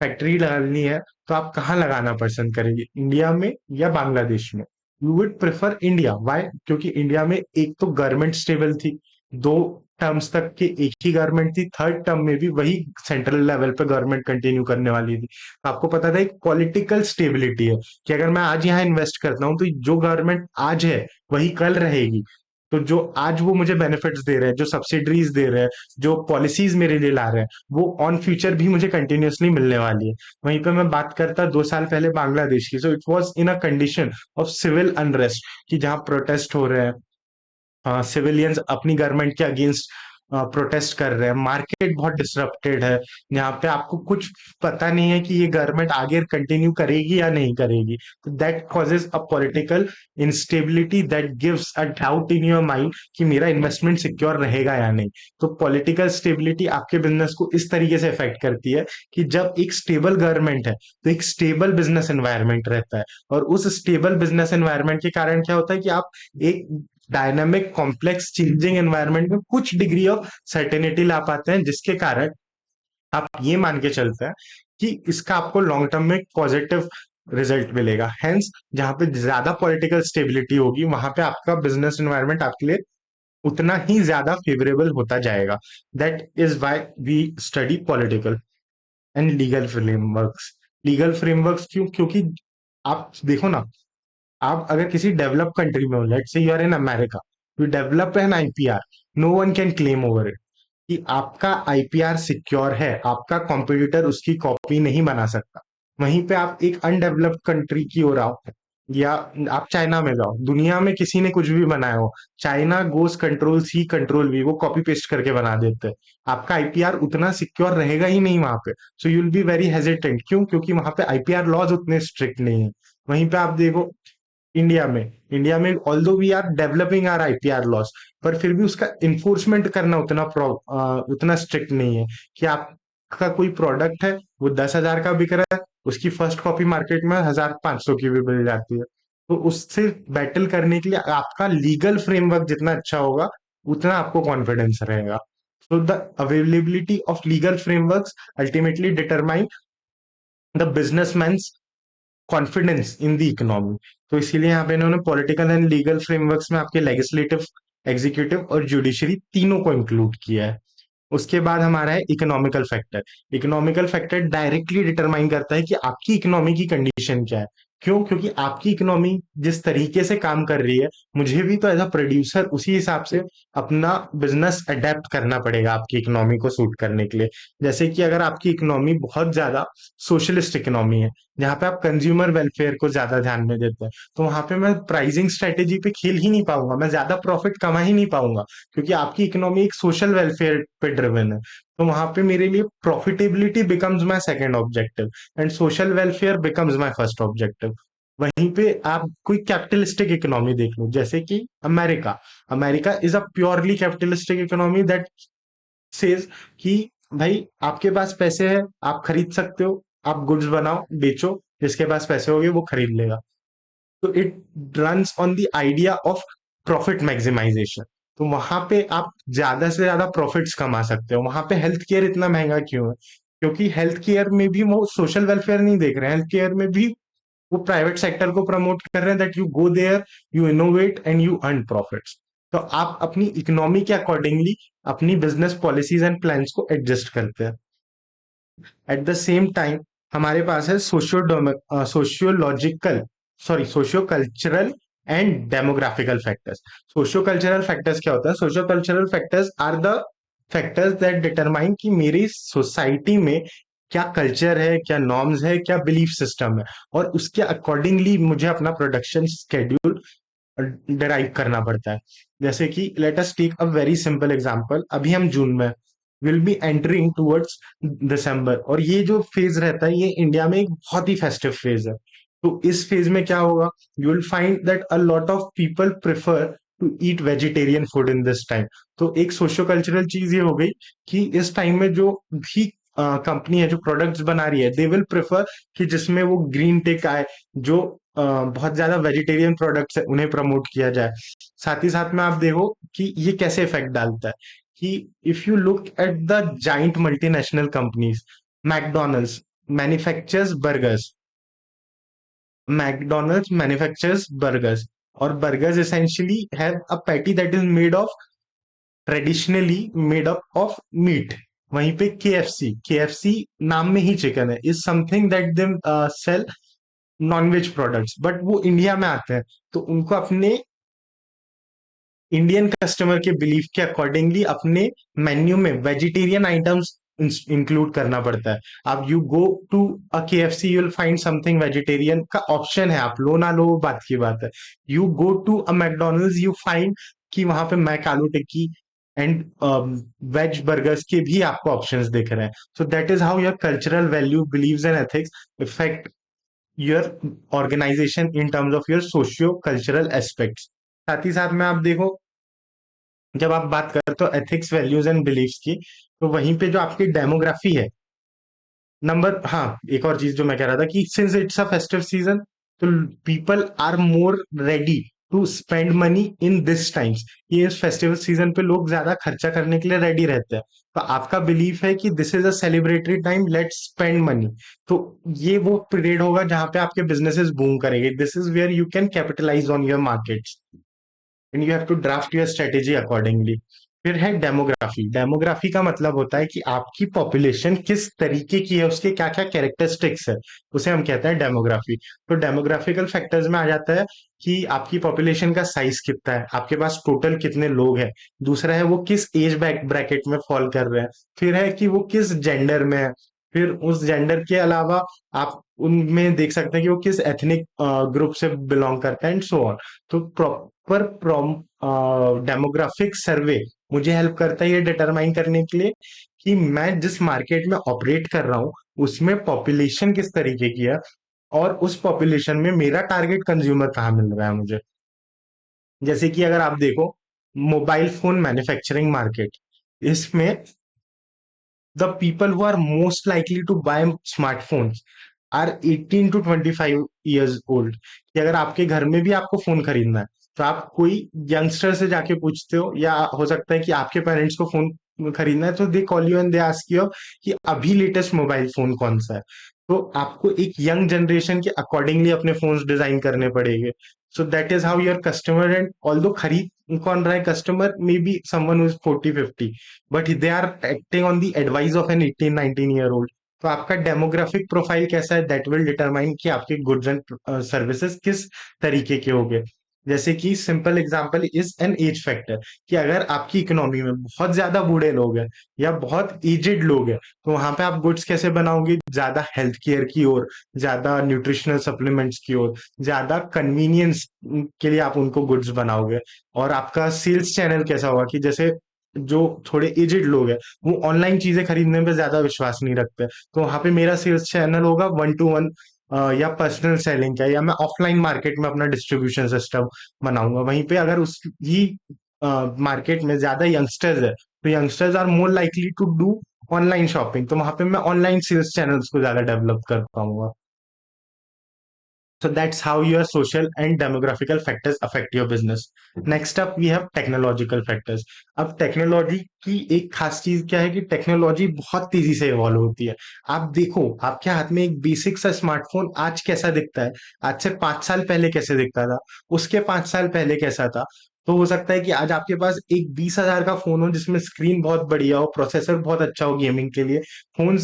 Speaker 1: फैक्ट्री लगानी है, तो आप कहाँ लगाना पसंद करेंगे, इंडिया में या बांग्लादेश में? You would prefer India. Why? क्योंकि इंडिया में एक तो गवर्नमेंट स्टेबल थी, 2 टर्म्स तक की एक ही गवर्नमेंट थी, थर्ड टर्म में भी वही सेंट्रल लेवल पे गवर्नमेंट कंटिन्यू करने वाली थी। तो आपको पता था एक पॉलिटिकल स्टेबिलिटी है, कि अगर मैं आज यहाँ इन्वेस्ट करता हूँ तो जो गवर्नमेंट आज है वही कल रहेगी। तो जो आज वो मुझे बेनिफिट्स दे रहे हैं, जो सब्सिडीज दे रहे हैं, जो पॉलिसीज मेरे लिए ला रहे हैं, वो ऑन फ्यूचर भी मुझे कंटिन्यूअसली मिलने वाली है। वहीं पे मैं बात करता 2 साल पहले बांग्लादेश की, so it was in a condition of civil unrest, कि जहाँ प्रोटेस्ट हो रहे हैं, सिविलियंस अपनी गवर्नमेंट के अगेंस्ट प्रोटेस्ट कर रहे हैं, मार्केट बहुत डिसरप्टेड है, यहाँ पे आपको कुछ पता नहीं है कि ये गवर्नमेंट आगे कंटिन्यू करेगी या नहीं करेगी। तो that causes a political instability that gives a doubt in your mind कि मेरा इन्वेस्टमेंट सिक्योर रहेगा या नहीं। तो पॉलिटिकल स्टेबिलिटी आपके बिजनेस को इस तरीके से इफेक्ट करती है कि जब एक स्टेबल गवर्नमेंट है तो एक स्टेबल बिजनेस एनवायरनमेंट रहता है, और उस स्टेबल बिजनेस एनवायरनमेंट के कारण क्या होता है कि आप एक डायनामिक कॉम्प्लेक्स चेंजिंग एनवायरनमेंट में कुछ डिग्री ऑफ सर्टेनिटी ला पाते हैं, जिसके कारण आप ये मान के चलते हैं कि इसका आपको लॉन्ग टर्म में पॉजिटिव रिजल्ट मिलेगा। हेंस जहां पे ज्यादा पॉलिटिकल स्टेबिलिटी होगी वहां पे आपका बिजनेस एनवायरनमेंट आपके लिए उतना ही ज्यादा फेवरेबल होता जाएगा। That is why we study political and legal frameworks. Legal frameworks क्यों? क्योंकि आप देखो ना, आप अगर किसी डेवलप कंट्री में हो, let say you are in America, you develop an IPR, no one can claim over it, कि आपका आईपीआर सिक्योर है, आपका कॉम्पिटिटर उसकी कॉपी नहीं बना सकता। वहीं पे आप एक अनडेवलप्ड कंट्री की ओर आओ, या आप चाइना में जाओ, दुनिया में किसी ने कुछ भी बनाया हो, China goes control C control we, वो कॉपी पेस्ट करके बना देते हैं। आपका आईपीआर उतना सिक्योर रहेगा ही नहीं वहां पे। So you will be very hesitant, क्यों? क्योंकि वहां पे आईपीआर लॉज उतने स्ट्रिक्ट नहीं है। वहीं पे आप देखो इंडिया में although we are developing our IPR laws, पर फिर भी उसका इन्फोर्समेंट करना उतना स्ट्रिक्ट नहीं है। कि आपका कोई प्रोडक्ट है, वो 10,000 का बिक रहा है, उसकी फर्स्ट कॉपी मार्केट में 1,500 की भी मिल जाती है। तो उससे बैटल करने के लिए आपका लीगल फ्रेमवर्क जितना अच्छा होगा, उतना आपको कॉन्फिडेंस रहेगा। So the availability of legal frameworks ultimately determine the businessman confidence in the economy. तो इसीलिए यहाँ पे इन्होंने पॉलिटिकल एंड लीगल फ्रेमवर्क्स में आपके लेजिस्लेटिव, एग्जीक्यूटिव और जुडिशरी तीनों को इंक्लूड किया है। उसके बाद हमारा है economical factor. Economical factor directly determine करता है कि आपकी इकोनॉमी की कंडीशन क्या है। क्यों? क्योंकि आपकी इकोनॉमी जिस तरीके से काम कर रही है, मुझे भी तो एज अ प्रोड्यूसर उसी हिसाब से अपना बिजनेस अडेप्ट करना पड़ेगा आपकी इकोनॉमी को सूट करने के लिए। जैसे कि अगर आपकी इकोनॉमी बहुत ज्यादा सोशलिस्ट इकोनॉमी है, जहाँ पे आप कंज्यूमर वेलफेयर को ज्यादा ध्यान में देते हैं, तो वहां पे मैं प्राइसिंग स्ट्रेटेजी पे खेल ही नहीं पाऊंगा, मैं ज्यादा प्रॉफिट कमा ही नहीं पाऊंगा, क्योंकि आपकी इकोनॉमी एक सोशल वेलफेयर पे ड्रिवन है। तो वहां पे मेरे लिए profitability becomes my second objective and social welfare becomes my first objective. वहीं पे आप कोई कैपिटलिस्टिक इकोनॉमी देख लो, जैसे कि America. America is a purely capitalistic economy that says कि भाई आपके पास पैसे है, आप खरीद सकते हो, आप गुड्स बनाओ बेचो, जिसके पास पैसे होंगे वो खरीद लेगा। तो it runs on the idea of profit maximisation. तो वहां पे आप ज्यादा से ज्यादा प्रॉफिट्स कमा सकते हो। वहां पे हेल्थ केयर इतना महंगा क्यों है? क्योंकि हेल्थ केयर में भी वो सोशल वेलफेयर नहीं देख रहे हैं, हेल्थ केयर में भी वो प्राइवेट सेक्टर को प्रमोट कर रहे हैं, that you go there, you innovate and you earn profits. तो आप अपनी इकोनॉमी के अकॉर्डिंगली अपनी बिजनेस पॉलिसीज एंड प्लान्स को एडजस्ट करते हैं। एट द सेम टाइम हमारे पास है sociological, sorry socio cultural and demographical factors. Socio cultural factors क्या होता है? Socio cultural factors are the factors that determine कि मेरी सोसाइटी में क्या कल्चर है, क्या नॉर्म्स है, क्या बिलीफ सिस्टम है, और उसके अकॉर्डिंगली मुझे अपना प्रोडक्शन स्केड्यूल डिराइव करना पड़ता है। जैसे कि let us take a very simple example, अभी हम जून में will be entering towards December, और ये जो फेज रहता है, ये इंडिया में एक बहुत ही फेस्टिव फेज है। तो इस फेज में क्या होगा? You will find that a lot of people prefer to eat vegetarian food in this time. तो एक सोशियो कल्चरल चीज ये हो गई कि इस टाइम में जो भी कंपनी है जो प्रोडक्ट्स बना रही है, दे विल प्रेफर कि जिसमें वो ग्रीन टेक आए, जो बहुत ज्यादा वेजिटेरियन प्रोडक्ट्स है उन्हें प्रमोट किया जाए। साथ ही साथ में आप देखो कि ये कैसे इफेक्ट डालता है कि if you look at the giant multinational companies, McDonald's manufactures burgers McDonald's manufactures burgers, और burgers essentially have a patty that is made of, traditionally made up of meat. वहीं पे केएफसी नाम में ही चिकन है, is something that they sell nonveg products, but वो India में आते हैं, तो उनको अपने इंडियन कस्टमर के बिलीफ के अकॉर्डिंगली अपने मेन्यू में वेजिटेरियन आइटम्स इंक्लूड करना पड़ता है। आप you go to a KFC, you will find something vegetarian का ऑप्शन है, आप लो ना लो वो बात की बात है। You go to a McDonald's, you find कि वहां पे मैक आलू टिक्की एंड वेज बर्गर्स के भी आपको ऑप्शंस दिख रहे हैं। So that is how your cultural value, beliefs and ethics effect your organisation in terms of your socio cultural aspects. साथ ही साथ में आप देखो, जब आप बात करते हो एथिक्स, वैल्यूज एंड बिलीफ्स की, तो वहीं पे जो आपकी डेमोग्राफी है, नंबर, हाँ एक और चीज जो मैं कह रहा था कि since it's a festive season, तो people are more ready to spend money in this times. ये इस फेस्टिवल सीजन पे लोग ज्यादा खर्चा करने के लिए रेडी रहते हैं। तो आपका बिलीफ है कि this is a celebratory time, let's spend money. तो ये वो पीरियड होगा जहां पे आपके बिजनेसेस बूम करेंगे, this is where you can capitalise on your markets and you have to draft your strategy accordingly. फिर है डेमोग्राफी। डेमोग्राफी का मतलब होता है कि आपकी पॉपुलेशन किस तरीके की है, उसके क्या क्या कैरेक्टरिस्टिक्स है, उसे हम कहते हैं डेमोग्राफी। तो डेमोग्राफिकल फैक्टर्स में आ जाता है कि आपकी पॉपुलेशन का साइज कितना है, आपके पास टोटल कितने लोग हैं, दूसरा है वो किस एज ब्रैकेट में फॉल कर रहे हैं, फिर है कि वो किस जेंडर में है, फिर उस जेंडर के अलावा आप उनमें देख सकते हैं कि वो किस एथनिक ग्रुप से बिलोंग करता है एंड सो ऑन। तो प्रॉपर डेमोग्राफिक सर्वे मुझे हेल्प करता है ये डिटरमाइन करने के लिए कि मैं जिस मार्केट में ऑपरेट कर रहा हूँ उसमें पॉपुलेशन किस तरीके की है, और उस पॉपुलेशन में मेरा टारगेट कंज्यूमर कहाँ मिल रहा है मुझे। जैसे कि अगर आप देखो मोबाइल फोन मैन्युफैक्चरिंग मार्केट, इसमें the people who are most likely to buy smartphones are 18 to 25 years old. कि अगर आपके घर में भी आपको फोन खरीदना है तो आप कोई यंगस्टर से जाके पूछते हो, या हो सकता है कि आपके पेरेंट्स को फोन खरीदना है तो दे call you and they ask you कि अभी लेटेस्ट मोबाइल फोन कौन सा है। तो आपको एक यंग जनरेशन के अकॉर्डिंगली अपने फोन्स डिजाइन करने पड़ेंगे। So that is how your customer, and although खरीद कौन रहा है customer may be someone who is 40-50, but they are acting on the advice of an 18-19 year old. तो आपका डेमोग्राफिक प्रोफाइल कैसा है दैट विल डिटरमाइन कि आपके गुड्स एंड सर्विसेज किस तरीके के होंगे। जैसे कि simple example is an age factor, कि अगर आपकी इकोनॉमी में बहुत ज्यादा बूढ़े लोग हैं या बहुत एजेड लोग हैं तो वहां पे आप गुड्स कैसे बनाओगे, ज्यादा हेल्थ केयर की ओर, ज्यादा न्यूट्रिशनल सप्लीमेंट्स की ओर, ज्यादा कन्वीनियंस के लिए आप उनको गुड्स बनाओगे। और आपका सेल्स चैनल कैसा होगा, कि जैसे जो थोड़े एजेड लोग हैं वो ऑनलाइन चीजें खरीदने पे ज्यादा विश्वास नहीं रखते, तो वहां पे मेरा सेल्स चैनल होगा 1-to-1 या पर्सनल सेलिंग का, या मैं ऑफलाइन मार्केट में अपना डिस्ट्रीब्यूशन सिस्टम बनाऊंगा। वहीं पे अगर उस ही मार्केट में ज्यादा यंगस्टर्स है तो youngsters are more likely to do online shopping, तो वहां पे मैं ऑनलाइन सेल्स चैनल्स को ज्यादा डेवलप कर पाऊंगा। So that's how your social and demographical factors affect your business. Next up, we have technological factors. अब टेक्नोलॉजी की एक खास चीज क्या है कि टेक्नोलॉजी बहुत तेजी से इवॉल्व होती है। आप देखो आपके हाथ में एक बेसिक सा स्मार्टफोन आज कैसा दिखता है, आज से 5 साल पहले कैसे दिखता था, उसके 5 साल पहले कैसा था। तो हो सकता है कि आज आपके पास एक 20,000 का फोन हो जिसमें स्क्रीन बहुत बढ़िया हो, प्रोसेसर बहुत अच्छा हो गेमिंग के लिए, फोन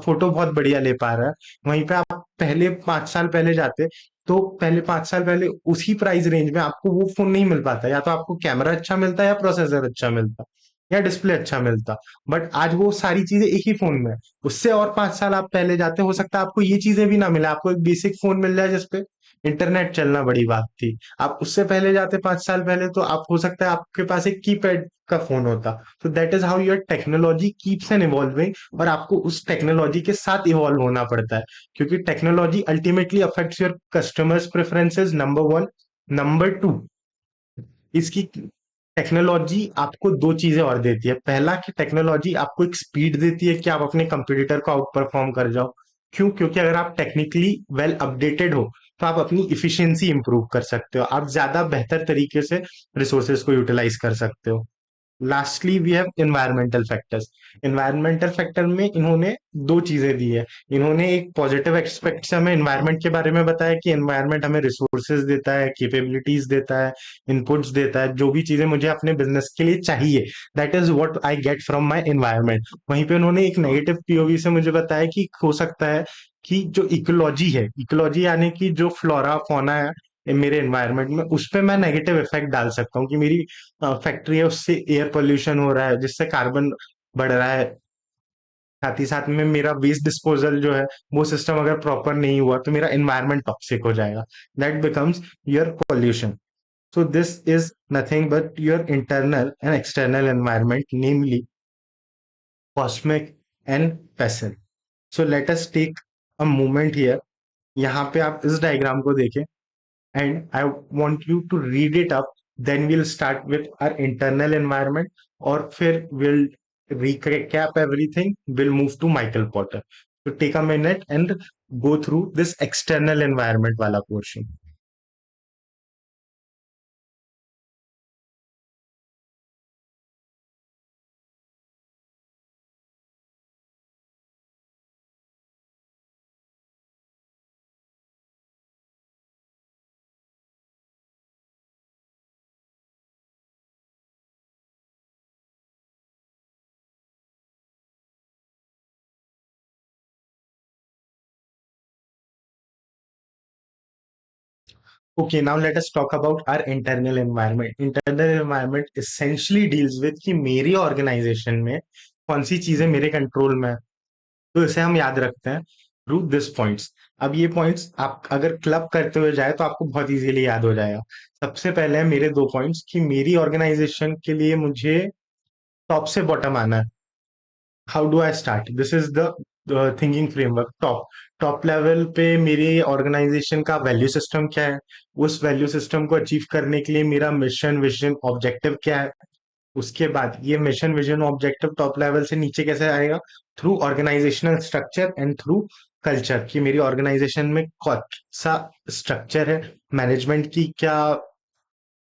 Speaker 1: फोटो बहुत बढ़िया ले पा रहा है। वहीं पे आप पहले 5 साल पहले जाते तो पहले 5 साल पहले उसी प्राइस रेंज में आपको वो फोन नहीं मिल पाता, या तो आपको कैमरा अच्छा मिलता या प्रोसेसर अच्छा मिलता या डिस्प्ले अच्छा मिलता। बट आज वो सारी चीजें एक ही फोन में है। उससे और 5 साल आप पहले जाते हो सकता है आपको ये चीजें भी ना मिले, आपको एक बेसिक फोन मिल जाए जिसपे इंटरनेट चलना बड़ी बात थी। आप उससे पहले जाते 5 साल पहले तो आप हो सकता है आपके पास एक कीपैड का फोन होता। तो that is how your technology keeps an evolving, और आपको उस टेक्नोलॉजी के साथ इवॉल्व होना पड़ता है, क्योंकि technology ultimately affects your customers preferences, number one. Number two, इसकी टेक्नोलॉजी आपको दो चीजें और देती है। पहला कि टेक्नोलॉजी आपको एक स्पीड देती है कि आप अपने कंपटीटर को आउट परफॉर्म कर जाओ। क्यों? क्योंकि अगर आप टेक्निकली वेल अपडेटेड हो तो आप अपनी इफिशिएंसी इंप्रूव कर सकते हो, आप ज्यादा बेहतर तरीके से रिसोर्सेज को यूटिलाइज कर सकते हो। Lastly we have environmental factors. Environmental factor में इन्होंने दो चीजें दी है। इन्होंने एक पॉजिटिव एस्पेक्ट से हमें एनवायरमेंट के बारे में बताया कि एनवायरमेंट हमें रिसोर्सेज देता है, कैपेबिलिटीज देता है, इनपुट्स देता है, जो भी चीजें मुझे अपने बिजनेस के लिए चाहिए that is what I get from my environment. वहीं पे उन्होंने एक नेगेटिव पीओवी से मुझे बताया कि हो सकता है कि जो इकोलॉजी है, इकोलॉजी यानी कि जो फ्लोरा फौना है मेरे एनवायरमेंट में, उस पर मैं नेगेटिव इफेक्ट डाल सकता हूँ, कि मेरी फैक्ट्री है उससे एयर पोल्यूशन हो रहा है जिससे कार्बन बढ़ रहा है। साथ ही साथ में मेरा वेस्ट डिस्पोजल जो है वो सिस्टम अगर प्रॉपर नहीं हुआ तो मेरा एनवायरनमेंट टॉक्सिक हो जाएगा, that becomes your pollution. So this is nothing but your internal and external environment, namely cosmic and passive. So let us take a moment here. यहाँ पे आप इस डायग्राम को देखें and I want you to read it up. Then we'll start with our internal environment, और फिर we'll recap everything. We'll move to Michael Porter. So take a minute and go through this external environment वाला portion. Okay, now let us talk about our internal environment. Internal environment essentially deals with कि मेरी organisation में कौन सी चीजें मेरे control में है। तो इसे हम याद रखते हैं। Through this points. अब ये पॉइंट्स आप अगर क्लब करते हुए जाए तो आपको बहुत इजीली याद हो जाएगा। सबसे पहले है मेरे दो पॉइंट्स कि मेरी ऑर्गेनाइजेशन के लिए मुझे टॉप से बॉटम आना है। How do I start, this is the thinking framework. Top level पे मेरी ऑर्गेनाइजेशन का वैल्यू सिस्टम क्या है, उस वैल्यू सिस्टम को अचीव करने के लिए मेरा मिशन विजन ऑब्जेक्टिव क्या है। उसके बाद ये mission vision objective top level से नीचे कैसे आएगा, through organisational structure and through culture, कि मेरी ऑर्गेनाइजेशन में कौन सा स्ट्रक्चर है, मैनेजमेंट की क्या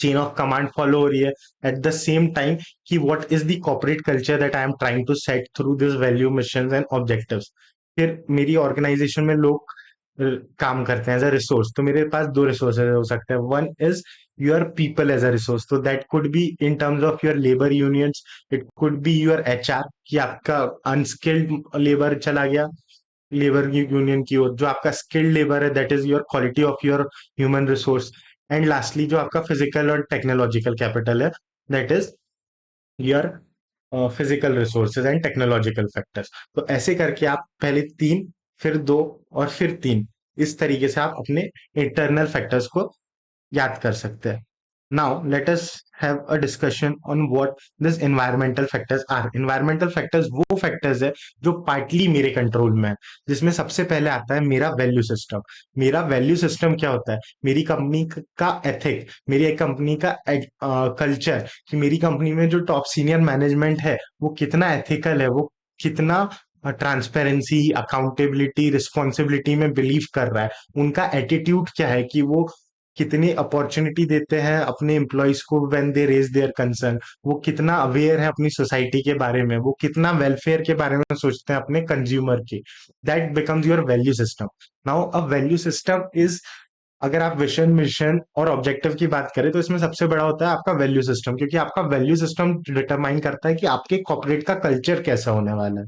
Speaker 1: चेन ऑफ कमांड फॉलो हो रही है, एट द सेम टाइम कि what is the corporate culture that I am trying to set through this value mission and objectives. फिर मेरी ऑर्गेनाइजेशन में लोग काम करते हैं एज अ रिसोर्स, तो मेरे पास दो रिसोर्सेज हो सकते हैं। One is your people as a resource, तो that could be in terms of your labour unions, it could be your HR, कि आपका अनस्किल्ड लेबर चला गया लेबर यूनियन की ओर, जो आपका स्किल्ड लेबर है that is your quality of your human resource. And lastly जो आपका फिजिकल और टेक्नोलॉजिकल कैपिटल है, that is your physical resources and technological factors. तो ऐसे करके आप पहले तीन, फिर दो, और फिर तीन, इस तरीके से आप अपने इंटरनल फैक्टर्स को याद कर सकते हैं। Now let us have a discussion on what this environmental factors are. Environmental factors वो फैक्टर्स है जो पार्टली मेरे कंट्रोल में है, जिसमें सबसे पहले आता है मेरा वैल्यू सिस्टम। मेरा वैल्यू सिस्टम क्या होता है, मेरी कंपनी का एथिक, मेरी कंपनी का कल्चर, कि मेरी कंपनी में जो टॉप सीनियर मैनेजमेंट है वो कितना एथिकल है, वो कितना ट्रांसपेरेंसी, अकाउंटेबिलिटी, रिस्पॉन्सिबिलिटी में बिलीव कर रहा है, उनका एटीट्यूड क्या है, कि वो कितनी अपॉर्चुनिटी देते हैं अपने एम्प्लॉयज को when they raise their concern, वो कितना अवेयर है अपनी सोसाइटी के बारे में, वो कितना वेलफेयर के बारे में सोचते हैं अपने कंज्यूमर के। That becomes your value system. Now a value system is, अगर आप विजन मिशन और ऑब्जेक्टिव की बात करें तो इसमें सबसे बड़ा होता है आपका वैल्यू सिस्टम, क्योंकि आपका वैल्यू सिस्टम डिटरमाइन करता है कि आपके कॉर्पोरेट का कल्चर कैसा होने वाला है।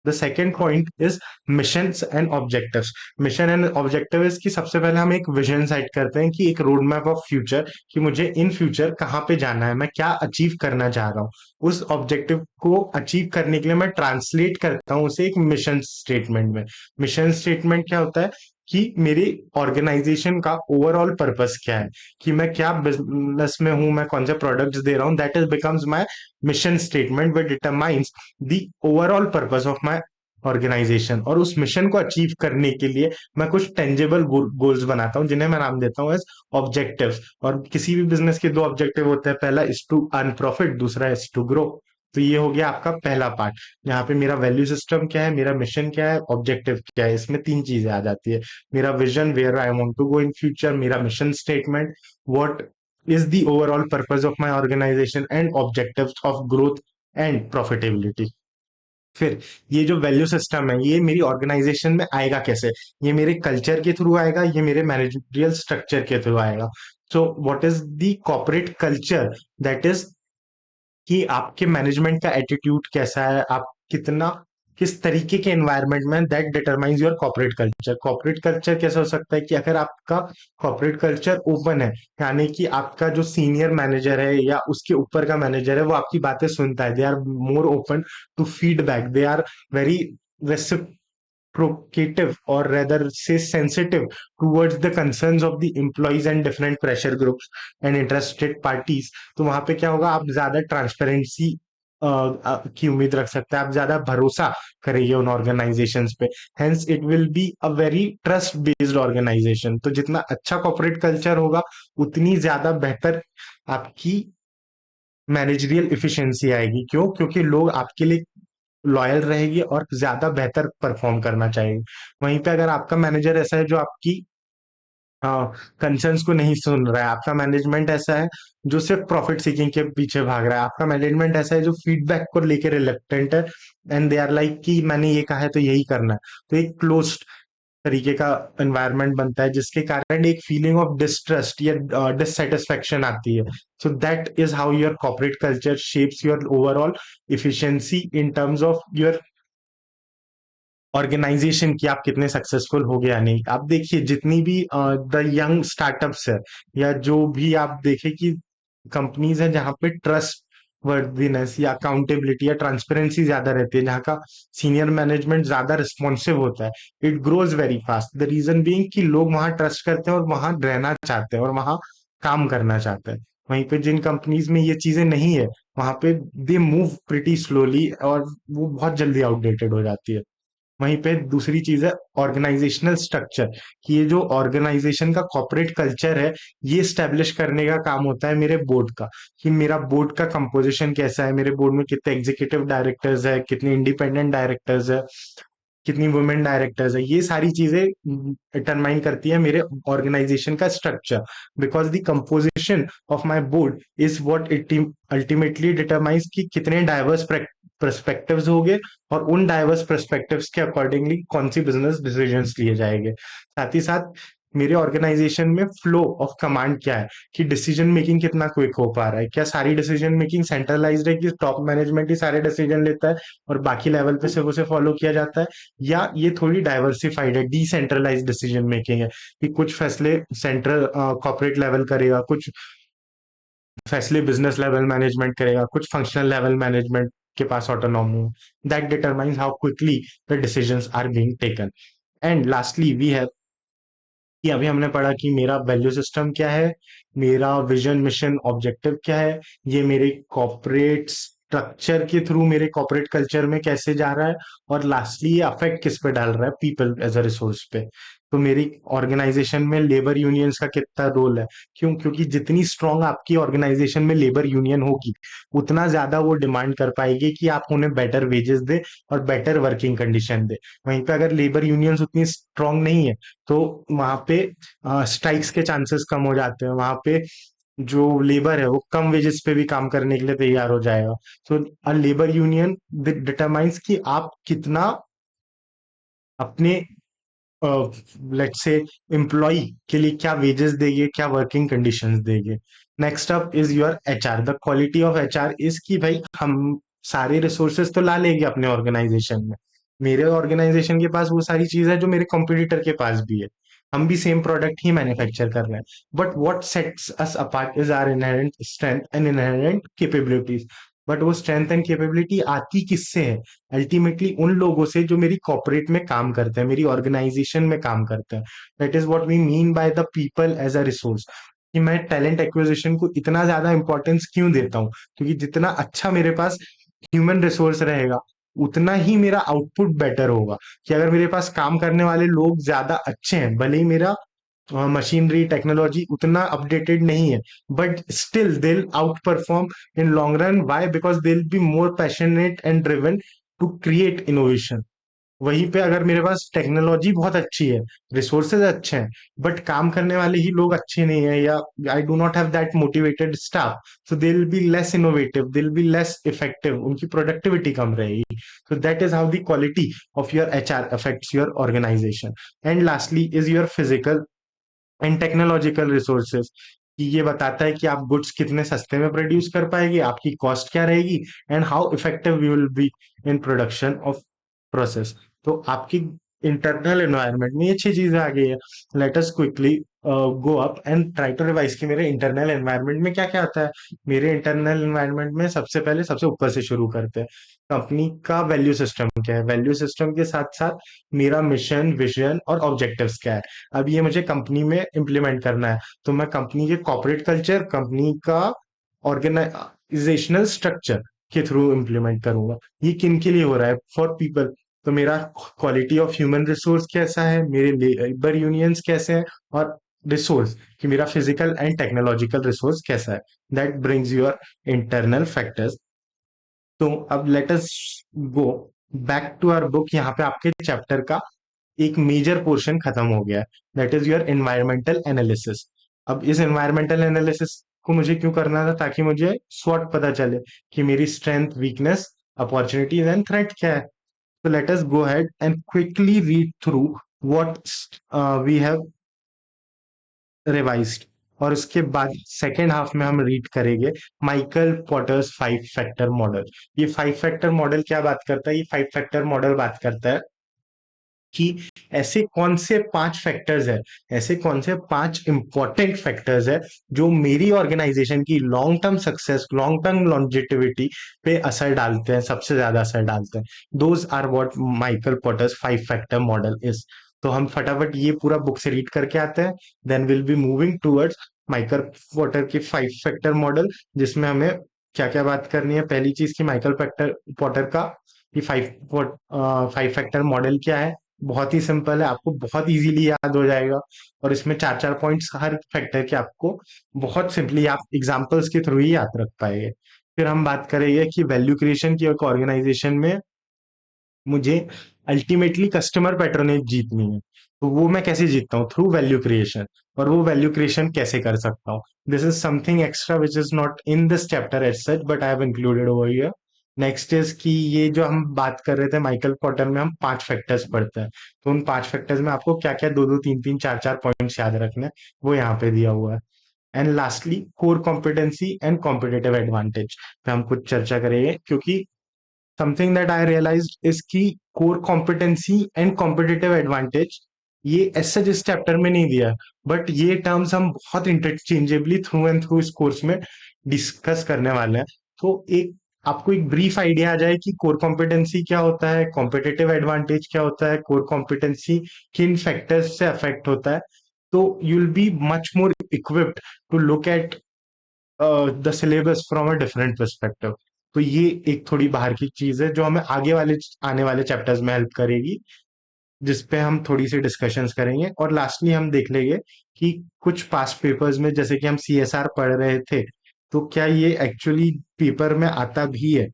Speaker 1: The second point is mission and objectives. Mission and objective is कि सबसे पहले हम एक विजन सेट करते हैं, कि एक रोड मैप ऑफ फ्यूचर, कि मुझे इन फ्यूचर कहाँ पे जाना है, मैं क्या अचीव करना चाह रहा हूँ। उस ऑब्जेक्टिव को अचीव करने के लिए मैं ट्रांसलेट करता हूँ उसे एक मिशन स्टेटमेंट में। मिशन स्टेटमेंट क्या होता है, कि मेरी ऑर्गेनाइजेशन का ओवरऑल पर्पस क्या है, कि मैं क्या बिजनेस में हूं, मैं कौन से प्रोडक्ट्स दे रहा हूं, that is becomes my mission statement which determines the overall purpose of my organisation. और उस मिशन को अचीव करने के लिए मैं कुछ टेंजेबल गोल्स बनाता हूँ, जिन्हें मैं नाम देता हूँ एज ऑब्जेक्टिव्स। और किसी भी बिजनेस के दो ऑब्जेक्टिव होते हैं, पहला इज टू अर्न प्रॉफिट, दूसरा इज टू ग्रो। तो ये हो गया आपका पहला पार्ट, यहाँ पे मेरा वैल्यू सिस्टम क्या है, मेरा मिशन क्या है, ऑब्जेक्टिव क्या है, इसमें तीन चीजें आ जाती है। मेरा vision, where I want to go in future, मेरा mission statement, what is the overall purpose of my organization, and objectives of growth and profitability। फिर ये जो वैल्यू सिस्टम है ये मेरी ऑर्गेनाइजेशन में आएगा कैसे, ये मेरे कल्चर के थ्रू आएगा, ये मेरे मैनेजरियल स्ट्रक्चर के थ्रू आएगा। सो what is the corporate culture, that is कि आपके मैनेजमेंट का एटीट्यूड कैसा है, आप कितना किस तरीके के एनवायरनमेंट में, that determines your corporate culture. Corporate culture कैसा हो सकता है, कि अगर आपका कॉर्पोरेट कल्चर ओपन है, यानी कि आपका जो सीनियर मैनेजर है या उसके ऊपर का मैनेजर है वो आपकी बातें सुनता है, they are more open to feedback, they are very reciprocative or rather say sensitive towards the concerns of the employees and different pressure groups and interested parties। तो वहां पे क्या होगा, आप ज्यादा ट्रांसपेरेंसी की उम्मीद रख सकते हैं, आप ज्यादा भरोसा करेंगे उन ऑर्गेनाइजेशंस पे। Hence it will be a very trust based organisation. तो जितना अच्छा कॉर्पोरेट कल्चर होगा उतनी ज्यादा बेहतर आपकी मैनेजरियल इफिशिएंसी आएगी। क्यों, क्योंकि लोग आपके लिए लॉयल रहेगी और ज्यादा बेहतर परफॉर्म करना चाहेगी। वहीं पे अगर आपका मैनेजर ऐसा है जो आपकी कंसर्न्स को नहीं सुन रहा है, आपका मैनेजमेंट ऐसा है जो सिर्फ प्रॉफिट सीकिंग के पीछे भाग रहा है, आपका मैनेजमेंट ऐसा है जो फीडबैक को लेकर रिलेक्टेंट है, एंड दे आर लाइक कि मैंने ये कहा है तो यही करना है, तो एक क्लोज तरीके का एनवायरनमेंट बनता है, जिसके कारण एक फीलिंग ऑफ डिस्ट्रस्ट या डिससेटिस्फेक्शन आती है। So that is how your corporate culture shapes your overall efficiency in terms of your organisation, की आप कितने सक्सेसफुल हो गए या नहीं। आप देखिए जितनी भी द यंग स्टार्टअप्स है, या जो भी आप देखें कि कंपनीज हैं जहां पे ट्रस्ट वर्दीनेस या अकाउंटेबिलिटी या ट्रांसपेरेंसी ज्यादा रहती है, जहाँ का सीनियर मैनेजमेंट ज्यादा रिस्पॉन्सिव होता है, it grows very fast. The reason being कि लोग वहां ट्रस्ट करते हैं और वहां रहना चाहते हैं और वहां काम करना चाहते हैं। वहीं पे जिन कंपनीज में ये चीजें नहीं है, वहां पे दे मूव प्रिटी स्लोली और वो बहुत जल्दी आउटडेटेड हो जाती है। वहीं पे दूसरी चीज है ऑर्गेनाइजेशनल स्ट्रक्चर, कि ये जो ऑर्गेनाइजेशन का कॉर्पोरेट कल्चर है, ये स्टैब्लिश करने का काम होता है मेरे बोर्ड का, कि मेरा बोर्ड का कंपोजिशन कैसा है, मेरे बोर्ड में कितने एग्जीक्यूटिव डायरेक्टर्स है, कितने इंडिपेंडेंट डायरेक्टर्स है, कितनी वुमेन डायरेक्टर्स है। ये सारी चीजें डिटरमाइन करती है मेरे ऑर्गेनाइजेशन का structure, because the composition of my board is what it ultimately determines कि कितने डाइवर्स पर्सपेक्टिव्स होंगे और उन डाइवर्स पर्सपेक्टिव्स के अकॉर्डिंगली कौन सी बिजनेस डिसीजंस लिए जाएंगे। साथ ही साथ मेरे ऑर्गेनाइजेशन में फ्लो ऑफ कमांड क्या है, कि डिसीजन मेकिंग कितना क्विक हो पा रहा है, क्या सारी डिसीजन मेकिंग सेंट्रलाइज्ड है कि टॉप मैनेजमेंट ही सारे डिसीजन लेता है और बाकी लेवल पे सिर्फ उसे फॉलो किया जाता है, या ये थोड़ी डाइवर्सिफाइड है, डिसेंट्रलाइज्ड डिसीजन मेकिंग है, कि कुछ फैसले सेंट्रल कॉर्पोरेट लेवल करेगा, कुछ फैसले बिजनेस लेवल मैनेजमेंट करेगा, कुछ फंक्शनल लेवल मैनेजमेंट के पास ऑटोनॉमी है। That determines how quickly the decisions are being taken. And lastly we have कि अभी हमने पढ़ा कि मेरा वैल्यू सिस्टम क्या है, मेरा विजन मिशन ऑब्जेक्टिव क्या है, ये मेरे कॉर्पोरेट स्ट्रक्चर के थ्रू मेरे कॉर्पोरेट कल्चर में कैसे जा रहा है, और लास्टली ये अफेक्ट किस पे डाल रहा है, पीपल एज अ रिसोर्स पे। तो मेरी ऑर्गेनाइजेशन में लेबर यूनियंस का कितना रोल है, क्योंकि जितनी स्ट्रांग आपकी ऑर्गेनाइजेशन में लेबर यूनियन होगी, उतना ज्यादा वो डिमांड कर पाएगी कि आप उन्हें बेटर वेजेस दे और बेटर वर्किंग कंडीशन दे। वहीं पे अगर लेबर यूनियंस उतनी स्ट्रांग नहीं है, तो वहां पे स्ट्राइक्स के चांसेस कम हो जाते हैं, वहां पे जो लेबर है वो कम वेजेस पे भी काम करने के लिए तैयार हो जाएगा। तो अ लेबर यूनियन डिटरमाइंस कि आप कितना अपने लेट से एम्प्लॉय के लिए क्या वेजेस देंगे, क्या वर्किंग कंडीशंस देंगे। Next up is your HR. The quality of HR is कि भाई हम सारे रिसोर्सेज तो ला लेंगे अपने ऑर्गेनाइजेशन में, मेरे ऑर्गेनाइजेशन के पास वो सारी चीज है जो मेरे कॉम्पिटिटर के पास भी है, हम भी सेम प्रोडक्ट ही मैन्युफैक्चर कर रहे हैं, but what sets us apart is our inherent strength and inherent capabilities. But वो स्ट्रेंथ एंड कैपेबिलिटी आती किससे है, अल्टीमेटली उन लोगों से जो मेरी कॉर्पोरेट में काम करते हैं, मेरी ऑर्गेनाइजेशन में काम करते हैं। That is what we mean by the people as a resource. कि मैं टैलेंट एक्विजिशन को इतना ज्यादा इंपॉर्टेंस क्यों देता हूँ, क्योंकि जितना अच्छा मेरे पास ह्यूमन रिसोर्स रहेगा, उतना ही मेरा आउटपुट बेटर होगा। कि अगर मेरे पास काम करने वाले लोग ज्यादा अच्छे हैं, भले ही मेरा मशीनरी टेक्नोलॉजी उतना अपडेटेड नहीं है, but still they outperform in long run. Why? Because they be more passionate and driven to create innovation. वहीं पे अगर मेरे पास टेक्नोलॉजी बहुत अच्छी है, रिसोर्सेज अच्छे हैं, बट काम करने वाले ही लोग अच्छे नहीं है, या I do not have that motivated staff, so they will be less innovative, they will be less effective, उनकी प्रोडक्टिविटी कम रहेगी। So that is how the quality of your HR affects your organisation. And lastly is your physical and technological resources, कि ये बताता है कि आप goods कितने सस्ते में प्रोड्यूस कर पाएंगे, आपकी कॉस्ट क्या रहेगी, and how effective you will be in production of process. तो आपकी इंटरनल एनवायरनमेंट में ये अच्छी चीजें आ गई है। Let us quickly go up and try to revise कि मेरे इंटरनल एनवायरनमेंट में क्या क्या आता है। मेरे इंटरनल एनवायरनमेंट में सबसे पहले सबसे ऊपर से शुरू करते हैं, कंपनी का वैल्यू सिस्टम क्या है, वैल्यू सिस्टम के साथ साथ मेरा मिशन विजन और ऑब्जेक्टिव्स क्या है। अब ये मुझे कंपनी में इम्प्लीमेंट करना है, तो मैं कंपनी के कॉर्पोरेट कल्चर, कंपनी का ऑर्गेनाइजेशनल स्ट्रक्चर के थ्रू इम्प्लीमेंट करूंगा। ये किन के लिए हो रहा है? For people. तो मेरा क्वालिटी ऑफ ह्यूमन रिसोर्स कैसा है, मेरे लेबर यूनियंस कैसे हैं, और रिसोर्स कि मेरा फिजिकल एंड टेक्नोलॉजिकल रिसोर्स कैसा है। That brings your internal factors. तो अब let us go back to our book. यहाँ पे आपके चैप्टर का एक मेजर पोर्शन खत्म हो गया है, that is your environmental analysis. अब इस एनवायरमेंटल एनालिसिस को मुझे क्यों करना था? ताकि मुझे स्वॉट पता चले कि मेरी strength, weakness, opportunities and threat क्या है। So let us go ahead and quickly read through what we have revised। और उसके बाद सेकेंड हाफ में हम रीड करेंगे माइकल पॉटर्स 5 फैक्टर मॉडल। ये 5 फैक्टर मॉडल क्या बात करता है? ये 5 फैक्टर मॉडल बात करता है कि ऐसे कौन से 5 फैक्टर्स है, ऐसे कौन से 5 इंपॉर्टेंट फैक्टर्स है जो मेरी ऑर्गेनाइजेशन की long term success, long term longevity पे असर डालते हैं, सबसे ज्यादा असर डालते हैं। Those are what Michael Porter's 5 factor model is. तो हम फटाफट ये पूरा बुक से रीड करके आते हैं, then will be moving towards Michael Porter की 5 फैक्टर मॉडल, जिसमें हमें क्या क्या बात करनी है। पहली चीज की माइकल फैक्टर पॉटर का कि 5 फैक्टर मॉडल क्या है। बहुत ही सिंपल है, आपको बहुत इजीली याद हो जाएगा, और इसमें 4 4 पॉइंट्स हर फैक्टर के आपको बहुत सिंपली आप एग्जांपल्स के थ्रू ही याद रख पाएंगे। फिर हम बात करेंगे कि वैल्यू क्रिएशन की एक ऑर्गेनाइजेशन में मुझे अल्टीमेटली कस्टमर पैट्रोनेज जीतनी है, तो वो मैं कैसे जीतता हूँ? Through value creation. और वो वैल्यू क्रिएशन कैसे कर सकता हूँ? This is something extra which is not in this chapter as such, but I have included over here. Next is कि ये जो हम बात कर रहे थे माइकल पॉटर में, हम 5 फैक्टर्स पढ़ते हैं, तो उन 5 फैक्टर्स में आपको क्या क्या 2 2 3 3 4 4 पॉइंट्स याद रखने हैं, वो यहाँ पे दिया हुआ है। And lastly core competency and competitive advantage पे हम कुछ चर्चा करेंगे, क्योंकि something that I realised is की core competency and competitive advantage ये ऐसा जिस चैप्टर में नहीं दिया, बट ये टर्म्स हम बहुत इंटरचेंजेबली थ्रू एंड थ्रू इस कोर्स में डिस्कस करने वाले हैं। तो एक आपको एक ब्रीफ आइडिया आ जाए कि कोर कॉम्पिटेंसी क्या होता है, कॉम्पिटिटिव एडवांटेज क्या होता है, कोर कॉम्पिटेंसी किन फैक्टर्स से अफेक्ट होता है, तो you will be much more equipped to look at the syllabus from a different perspective. तो ये एक थोड़ी बाहर की चीज है जो हमें आगे वाले आने वाले चैप्टर्स में हेल्प करेगी, जिसपे हम थोड़ी सी डिस्कशंस करेंगे। और लास्टली हम देख लेंगे कि कुछ पास्ट पेपर्स में, जैसे कि हम सीएसआर पढ़ रहे थे, तो क्या ये एक्चुअली पेपर में आता भी है,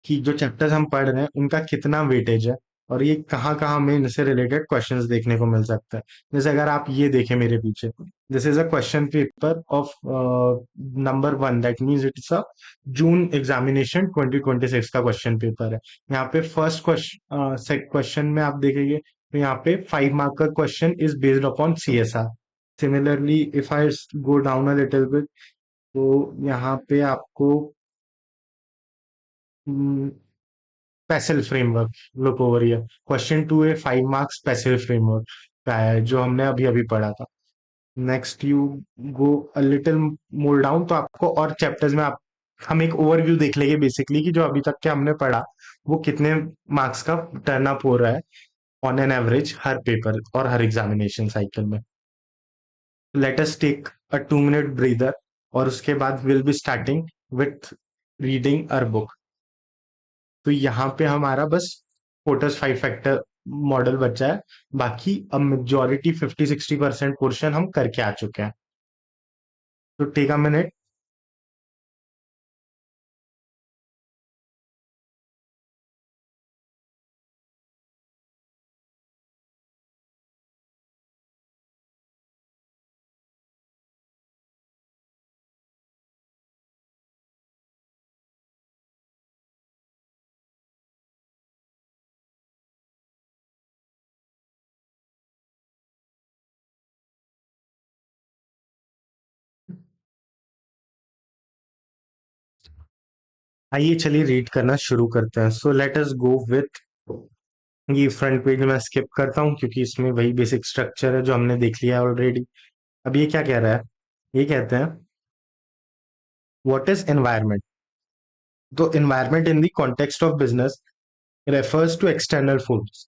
Speaker 1: कि जो चैप्टर्स हम पढ़ रहे हैं उनका कितना वेटेज है, और ये कहाँ कहाँ हमें इनसे रिलेटेड क्वेश्चंस देखने को मिल सकता है। जैसे अगर आप ये देखें मेरे पीछे, this is a question paper of number 1, that means it's a June examination 2026 का क्वेश्चन पेपर है। यहाँ पे फर्स्ट क्वेश्चन में आप देखेंगे, तो यहाँ पे 5 मार्क का question is based upon CSR. Similarly if I go down a little bit, तो यहाँ पे आपको पेसल framework, look over here, question 2 है 5 मार्क्स पेसल फ्रेमवर्क का है, जो हमने अभी अभी पढ़ा था। Next you go a little more down, तो आपको और चैप्टर्स में आप हम एक ओवरव्यू देख लेंगे बेसिकली, कि जो अभी तक के हमने पढ़ा वो कितने मार्क्स का टर्न अप हो रहा है ऑन एन एवरेज हर पेपर और हर एग्जामिनेशन साइकिल में। Let us take a 2 minute breather, और उसके बाद will be starting with reading our book. तो यहाँ पे हमारा बस पोर्टर्स 5 फैक्टर मॉडल बचा है, बाकी अब मेजोरिटी 50-60% पोर्शन हम करके आ चुके हैं। तो टेक अ मिनट। आइए चलिए रीड करना शुरू करते हैं। सो लेट अस गो विथ, ये फ्रंट पेज में स्किप करता हूँ क्योंकि इसमें वही बेसिक स्ट्रक्चर है जो हमने देख लिया है ऑलरेडी। अब ये क्या कह रहा है? ये कहते हैं व्हाट इज एनवायरनमेंट। तो environment in the context of business refers to external force,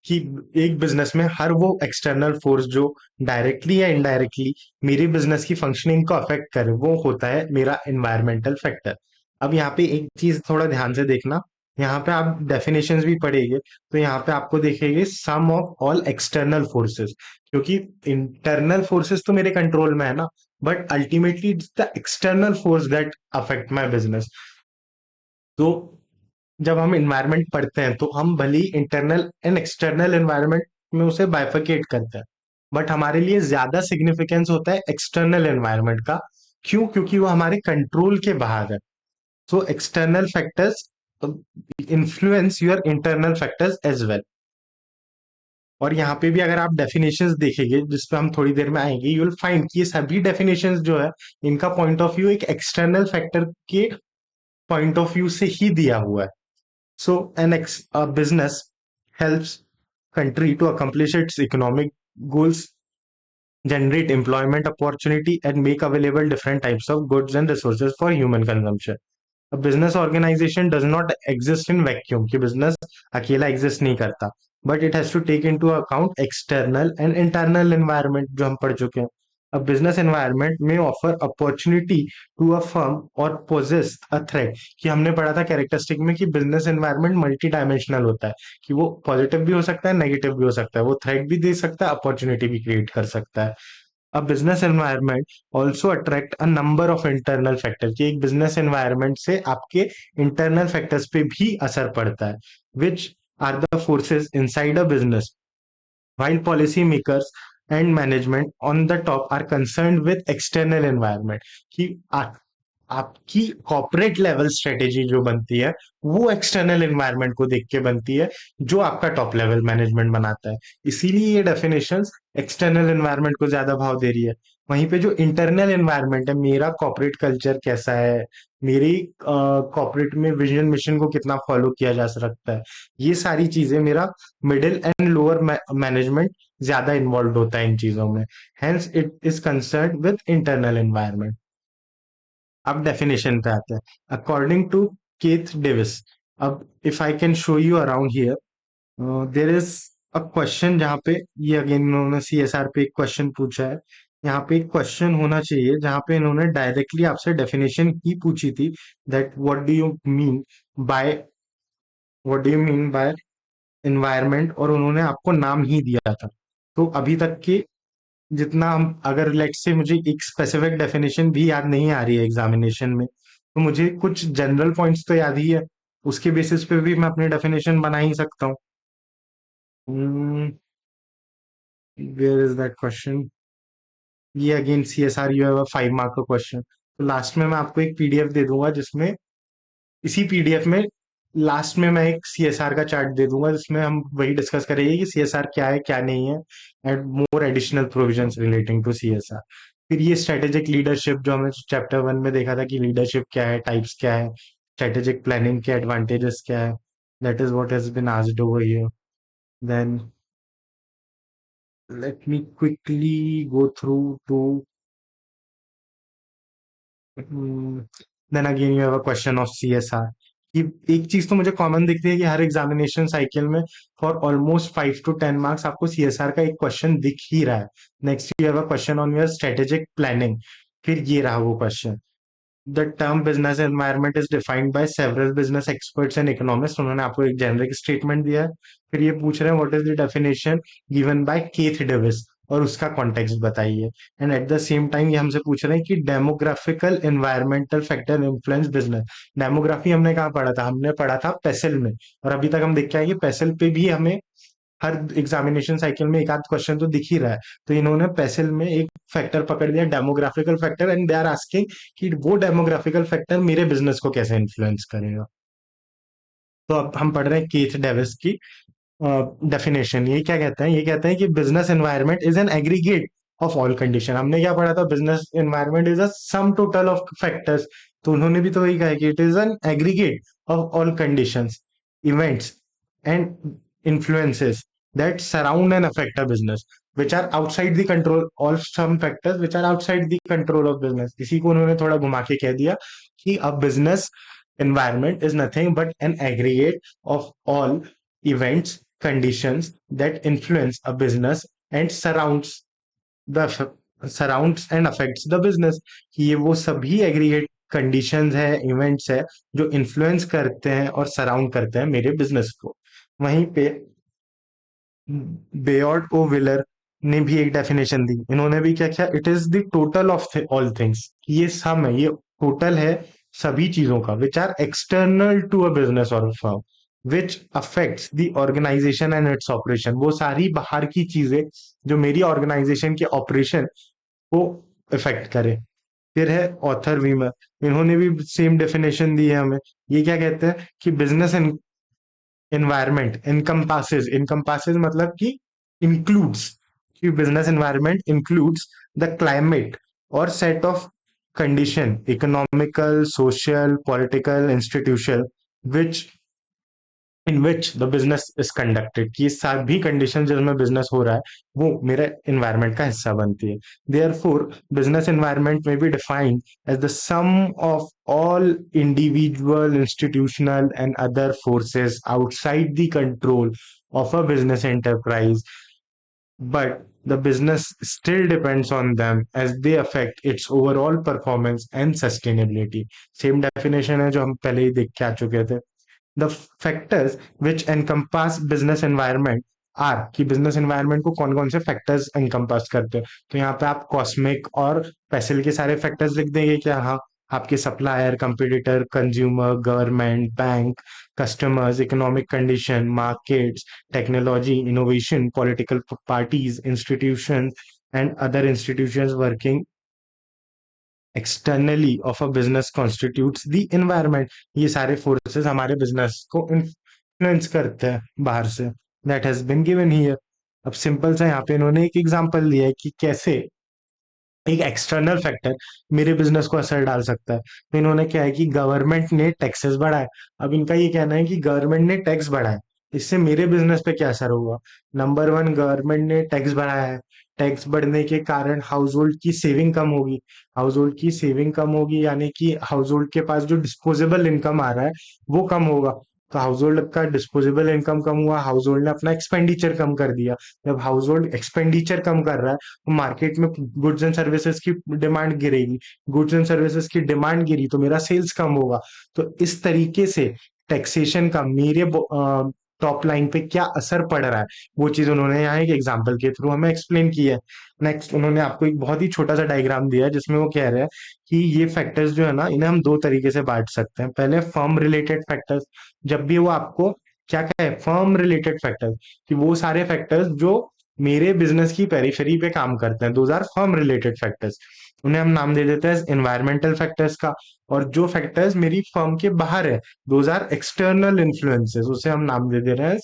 Speaker 1: कि एक बिजनेस में हर वो एक्सटर्नल फोर्स जो डायरेक्टली या इनडायरेक्टली मेरे बिजनेस की फंक्शनिंग को अफेक्ट करे, वो होता है मेरा एनवायरमेंटल फैक्टर। अब यहाँ पे एक चीज थोड़ा ध्यान से देखना, यहाँ पे आप डेफिनेशंस भी पढ़ेंगे, तो यहाँ पे आपको देखेंगे सम ऑफ ऑल एक्सटर्नल फोर्सेस, क्योंकि इंटरनल फोर्सेस तो मेरे कंट्रोल में है ना, but ultimately it's the external force that affect my business. तो जब हम इन्वायरमेंट पढ़ते हैं तो हम भले ही इंटरनल एंड एक्सटर्नल एनवायरनमेंट में उसे बाइफरकेट करते हैं, बट हमारे लिए ज्यादा सिग्निफिकेंस होता है एक्सटर्नल एनवायरनमेंट का। क्यों? क्योंकि वो हमारे कंट्रोल के बाहर है। So external factors influence your internal factors as well. और यहाँ पे भी अगर आप डेफिनेशंस देखेंगे, जिस पे हम थोड़ी देर में आएंगे, यू विल फाइंड कि ये सभी डेफिनेशंस जो है, इनका पॉइंट ऑफ व्यू एक एक्सटर्नल फैक्टर के पॉइंट ऑफ व्यू से ही दिया हुआ है। So a business helps country to accomplish its economic goals, generate employment opportunity, and make available different types of goods and resources for human consumption. A business organization does not exist in vacuum कि business अकेला exist नहीं करता, but it has to take into account external and internal environment जो हम पढ़ चुके हैं. A business environment may offer opportunity to a firm or possess a threat. कि हमने पढ़ा था कैरेक्टरिस्टिक में कि बिजनेस एनवायरनमेंट मल्टी डायमेंशनल होता है, कि वो पॉजिटिव भी हो सकता है, नेगेटिव भी हो सकता है, वो थ्रेट भी दे सकता है, अपॉर्चुनिटी भी क्रिएट कर सकता है. A business environment also attract a number of internal factors कि एक business environment से आपके internal factors पे भी असर पड़ता है, which are the forces inside a business, while policymakers and management on the top are concerned with external environment कि आपकी कॉर्पोरेट लेवल स्ट्रेटेजी जो बनती है वो एक्सटर्नल एनवायरनमेंट को देख के बनती है, जो आपका टॉप लेवल मैनेजमेंट बनाता है. इसीलिए ये डेफिनेशंस एक्सटर्नल एनवायरनमेंट को ज्यादा भाव दे रही है. वहीं पे जो इंटरनल एनवायरनमेंट है, मेरा कॉर्पोरेट कल्चर कैसा है, मेरी कॉर्पोरेट में विजन मिशन को कितना फॉलो किया जा सकता है, ये सारी चीजें मेरा मिडिल एंड लोअर मैनेजमेंट ज्यादा इन्वॉल्व होता है इन चीजों में. Hence it is concern with internal environment. अब डेफिनेशन पे आते हैं. अकॉर्डिंग टू केथ डेविस, अब if I can show you around here, there is a question जहाँ पे ये अगेन इन्होंने सीएसआर पे एक क्वेश्चन पूछा है. यहाँ पे एक क्वेश्चन होना चाहिए जहाँ पे इन्होंने डायरेक्टली आपसे डेफिनेशन ही पूछी थी, that mean by what do you mean bye environment, और उन्होंने आपको नाम ही दिया था. तो अभी तक के जितना हम, अगर लेट से मुझे एक स्पेसिफिक डेफिनेशन भी याद नहीं आ रही है एग्जामिनेशन में, तो मुझे कुछ जनरल पॉइंट्स तो याद ही है, उसके बेसिस पे भी मैं अपनी डेफिनेशन बना ही सकता हूँ. Where is that question? ये again C S R you have 5 mark का क्वेश्चन. तो लास्ट में मैं आपको एक पीडीएफ दे दूंगा जिसमें, इसी पीडीएफ में लास्ट में मैं एक सीएसआर का चार्ट दे दूंगा जिसमें हम वही डिस्कस करेंगे कि सीएसआर क्या है क्या नहीं है, and more additional provisions relating to CSR. फिर ये स्ट्रेटेजिक लीडरशिप जो हमने चैप्टर 1 में देखा था कि लीडरशिप क्या है, टाइप्स क्या है, स्ट्रेटेजिक प्लानिंग के एडवांटेजेस क्या है, that is what has been asked over here. Then let me quickly go through two. Then again you have a question of CSR. कि एक चीज तो मुझे कॉमन दिखती है कि हर एग्जामिनेशन साइकिल में फॉर ऑलमोस्ट 5 to 10 मार्क्स आपको सीएसआर का एक क्वेश्चन दिख ही रहा है. Next you have a question on your strategic planning. फिर ये रहा वो question. The term business environment is defined by several business experts and economist. उन्होंने आपको एक जेनरिक स्टेटमेंट दिया है. फिर ये पूछ रहे हैं what is the definition given by Keith Davis, और उसका कॉन्टेक्स्ट बताइए. And at the same time ये हमसे पूछ रहे हैं कि demographical environmental factor influence business. Demography हमने कहाँ पढ़ा था? हमने पढ़ा था पेसेल में, और अभी तक हम देख के आए कि पेसेल पे भी हमें हर एग्जामिनेशन साइकिल में एक आध क्वेश्चन तो दिख ही रहा है. तो इन्होंने पेसिल में एक फैक्टर पकड़ लिया, demographical factor, and they are asking कि वो डेमोग्राफिकल फैक्टर मेरे बिजनेस को कैसे इन्फ्लुएंस करेगा. तो अब हम पढ़ रहे हैं कीथ डेविस की डेफिनेशन. ये क्या कहते हैं? ये कहते हैं कि business environment is an aggregate of all condition. हमने क्या पढ़ा था? Business environment is a sum total of factors. तो उन्होंने भी तो वही कहा कि it is an aggregate of all conditions, events and influences that surround and affect a business which are outside the control, or some factors which are outside the control of business. इसी को उन्होंने थोड़ा घुमा के कह दिया कि a business environment is nothing but an aggregate of all events, conditions that influence a business and the surrounds and affects the business. कि ये वो सभी एग्रीगेट कंडीशंस है, इवेंट्स है, जो इन्फ्लुएंस करते हैं और सराउंड करते हैं मेरे बिजनेस को. वहीं पे बेयॉर्ड ओ विलर ने भी एक डेफिनेशन दी. इन्होंने भी क्या किया? It is the total of all things. ये सम है, ये टोटल है सभी चीजों का, which are external to a business और firm, which affects the organisation and its operation. वो सारी बाहर की चीजें जो मेरी ऑर्गेनाइजेशन के ऑपरेशन को इफेक्ट करे. फिर है ऑथर वीमर. इन्होंने भी सेम डेफिनेशन दी है हमें. ये क्या कहते हैं कि बिजनेस environment encompasses मतलब कि includes, कि business environment includes the climate or set of condition, economical, social, political, institutional, which in which the business is conducted, कि ये सभी कंडीशन जिसमें बिजनेस हो रहा है वो मेरे इन्वायरमेंट का हिस्सा बनती है। देयरफॉर बिजनेस इन्वायरमेंट में be defined as the sum of all individual, institutional, and other forces outside the control of a business enterprise, but the business still depends on them as they affect its overall performance and sustainability. Same definition है जो हम पहले ही देख के आ चुके थे। The factors which encompass business environment are, कि बिजनेस एनवायरनमेंट को कौन कौन से फैक्टर्स एनकम्पास करते हैं। तो यहाँ पे आप कॉस्मिक और पैसिल के सारे फैक्टर्स लिख देंगे क्या? हाँ, आपके supplier, competitor, consumer, government, bank, customers, economic condition, markets, technology, innovation, political parties, institution and other institutions working externally of a business constitutes the environment. ये सारे फोर्सेस हमारे बिजनेस को इन्फ्लुएंस करते हैं बाहर से। That has been given here. अब simple सा यहाँ पे इन्होंने एक एग्जांपल दिया है कि कैसे एक एक्सटर्नल फैक्टर मेरे बिजनेस को असर डाल सकता है। तो इन्होंने क्या है कि गवर्नमेंट ने टैक्सेस बढ़ाए। अब इनका ये कहना है कि गवर्नमेंट ने टैक्स बढ़ाए, इससे मेरे बिजनेस पे क्या असर होगा? नंबर वन, गवर्नमेंट ने टैक्स बढ़ाया है। टैक्स बढ़ने के कारण हाउस होल्ड की सेविंग कम होगी। हाउस होल्ड की सेविंग कम होगी यानी कि हाउस होल्ड के पास जो डिस्पोजेबल इनकम आ रहा है वो कम होगा। तो हाउस होल्ड का डिस्पोजेबल इनकम कम हुआ, हाउस होल्ड ने अपना एक्सपेंडिचर कम कर दिया। जब हाउस होल्ड एक्सपेंडिचर कम कर रहा है, मार्केट में गुड्स एंड सर्विसेज की डिमांड गिरेगी। गुड्स एंड सर्विसेज की डिमांड गिरी तो मेरा सेल्स कम होगा। तो इस तरीके से टैक्सेशन का मेरे टॉप लाइन पे क्या असर पड़ रहा है, वो चीज उन्होंने यहाँ एक एग्जांपल के थ्रू हमें एक्सप्लेन की है। नेक्स्ट उन्होंने आपको एक बहुत ही छोटा सा डायग्राम दिया है जिसमें वो कह रहे हैं कि ये फैक्टर्स जो है ना, इन्हें हम दो तरीके से बांट सकते हैं। पहले फर्म रिलेटेड फैक्टर्स, जब भी वो आपको क्या कहे, फर्म रिलेटेड फैक्टर्स, कि वो सारे फैक्टर्स जो मेरे बिजनेस की पेरिफेरी पे काम करते हैं, those are firm related factors. उन्हें हम नाम दे देते हैं एनवायरमेंटल फैक्टर्स का। और जो फैक्टर्स मेरी फर्म के बाहर है, दोज आर एक्सटर्नल इन्फ्लुएंसेस, उसे हम नाम दे दे रहे हैं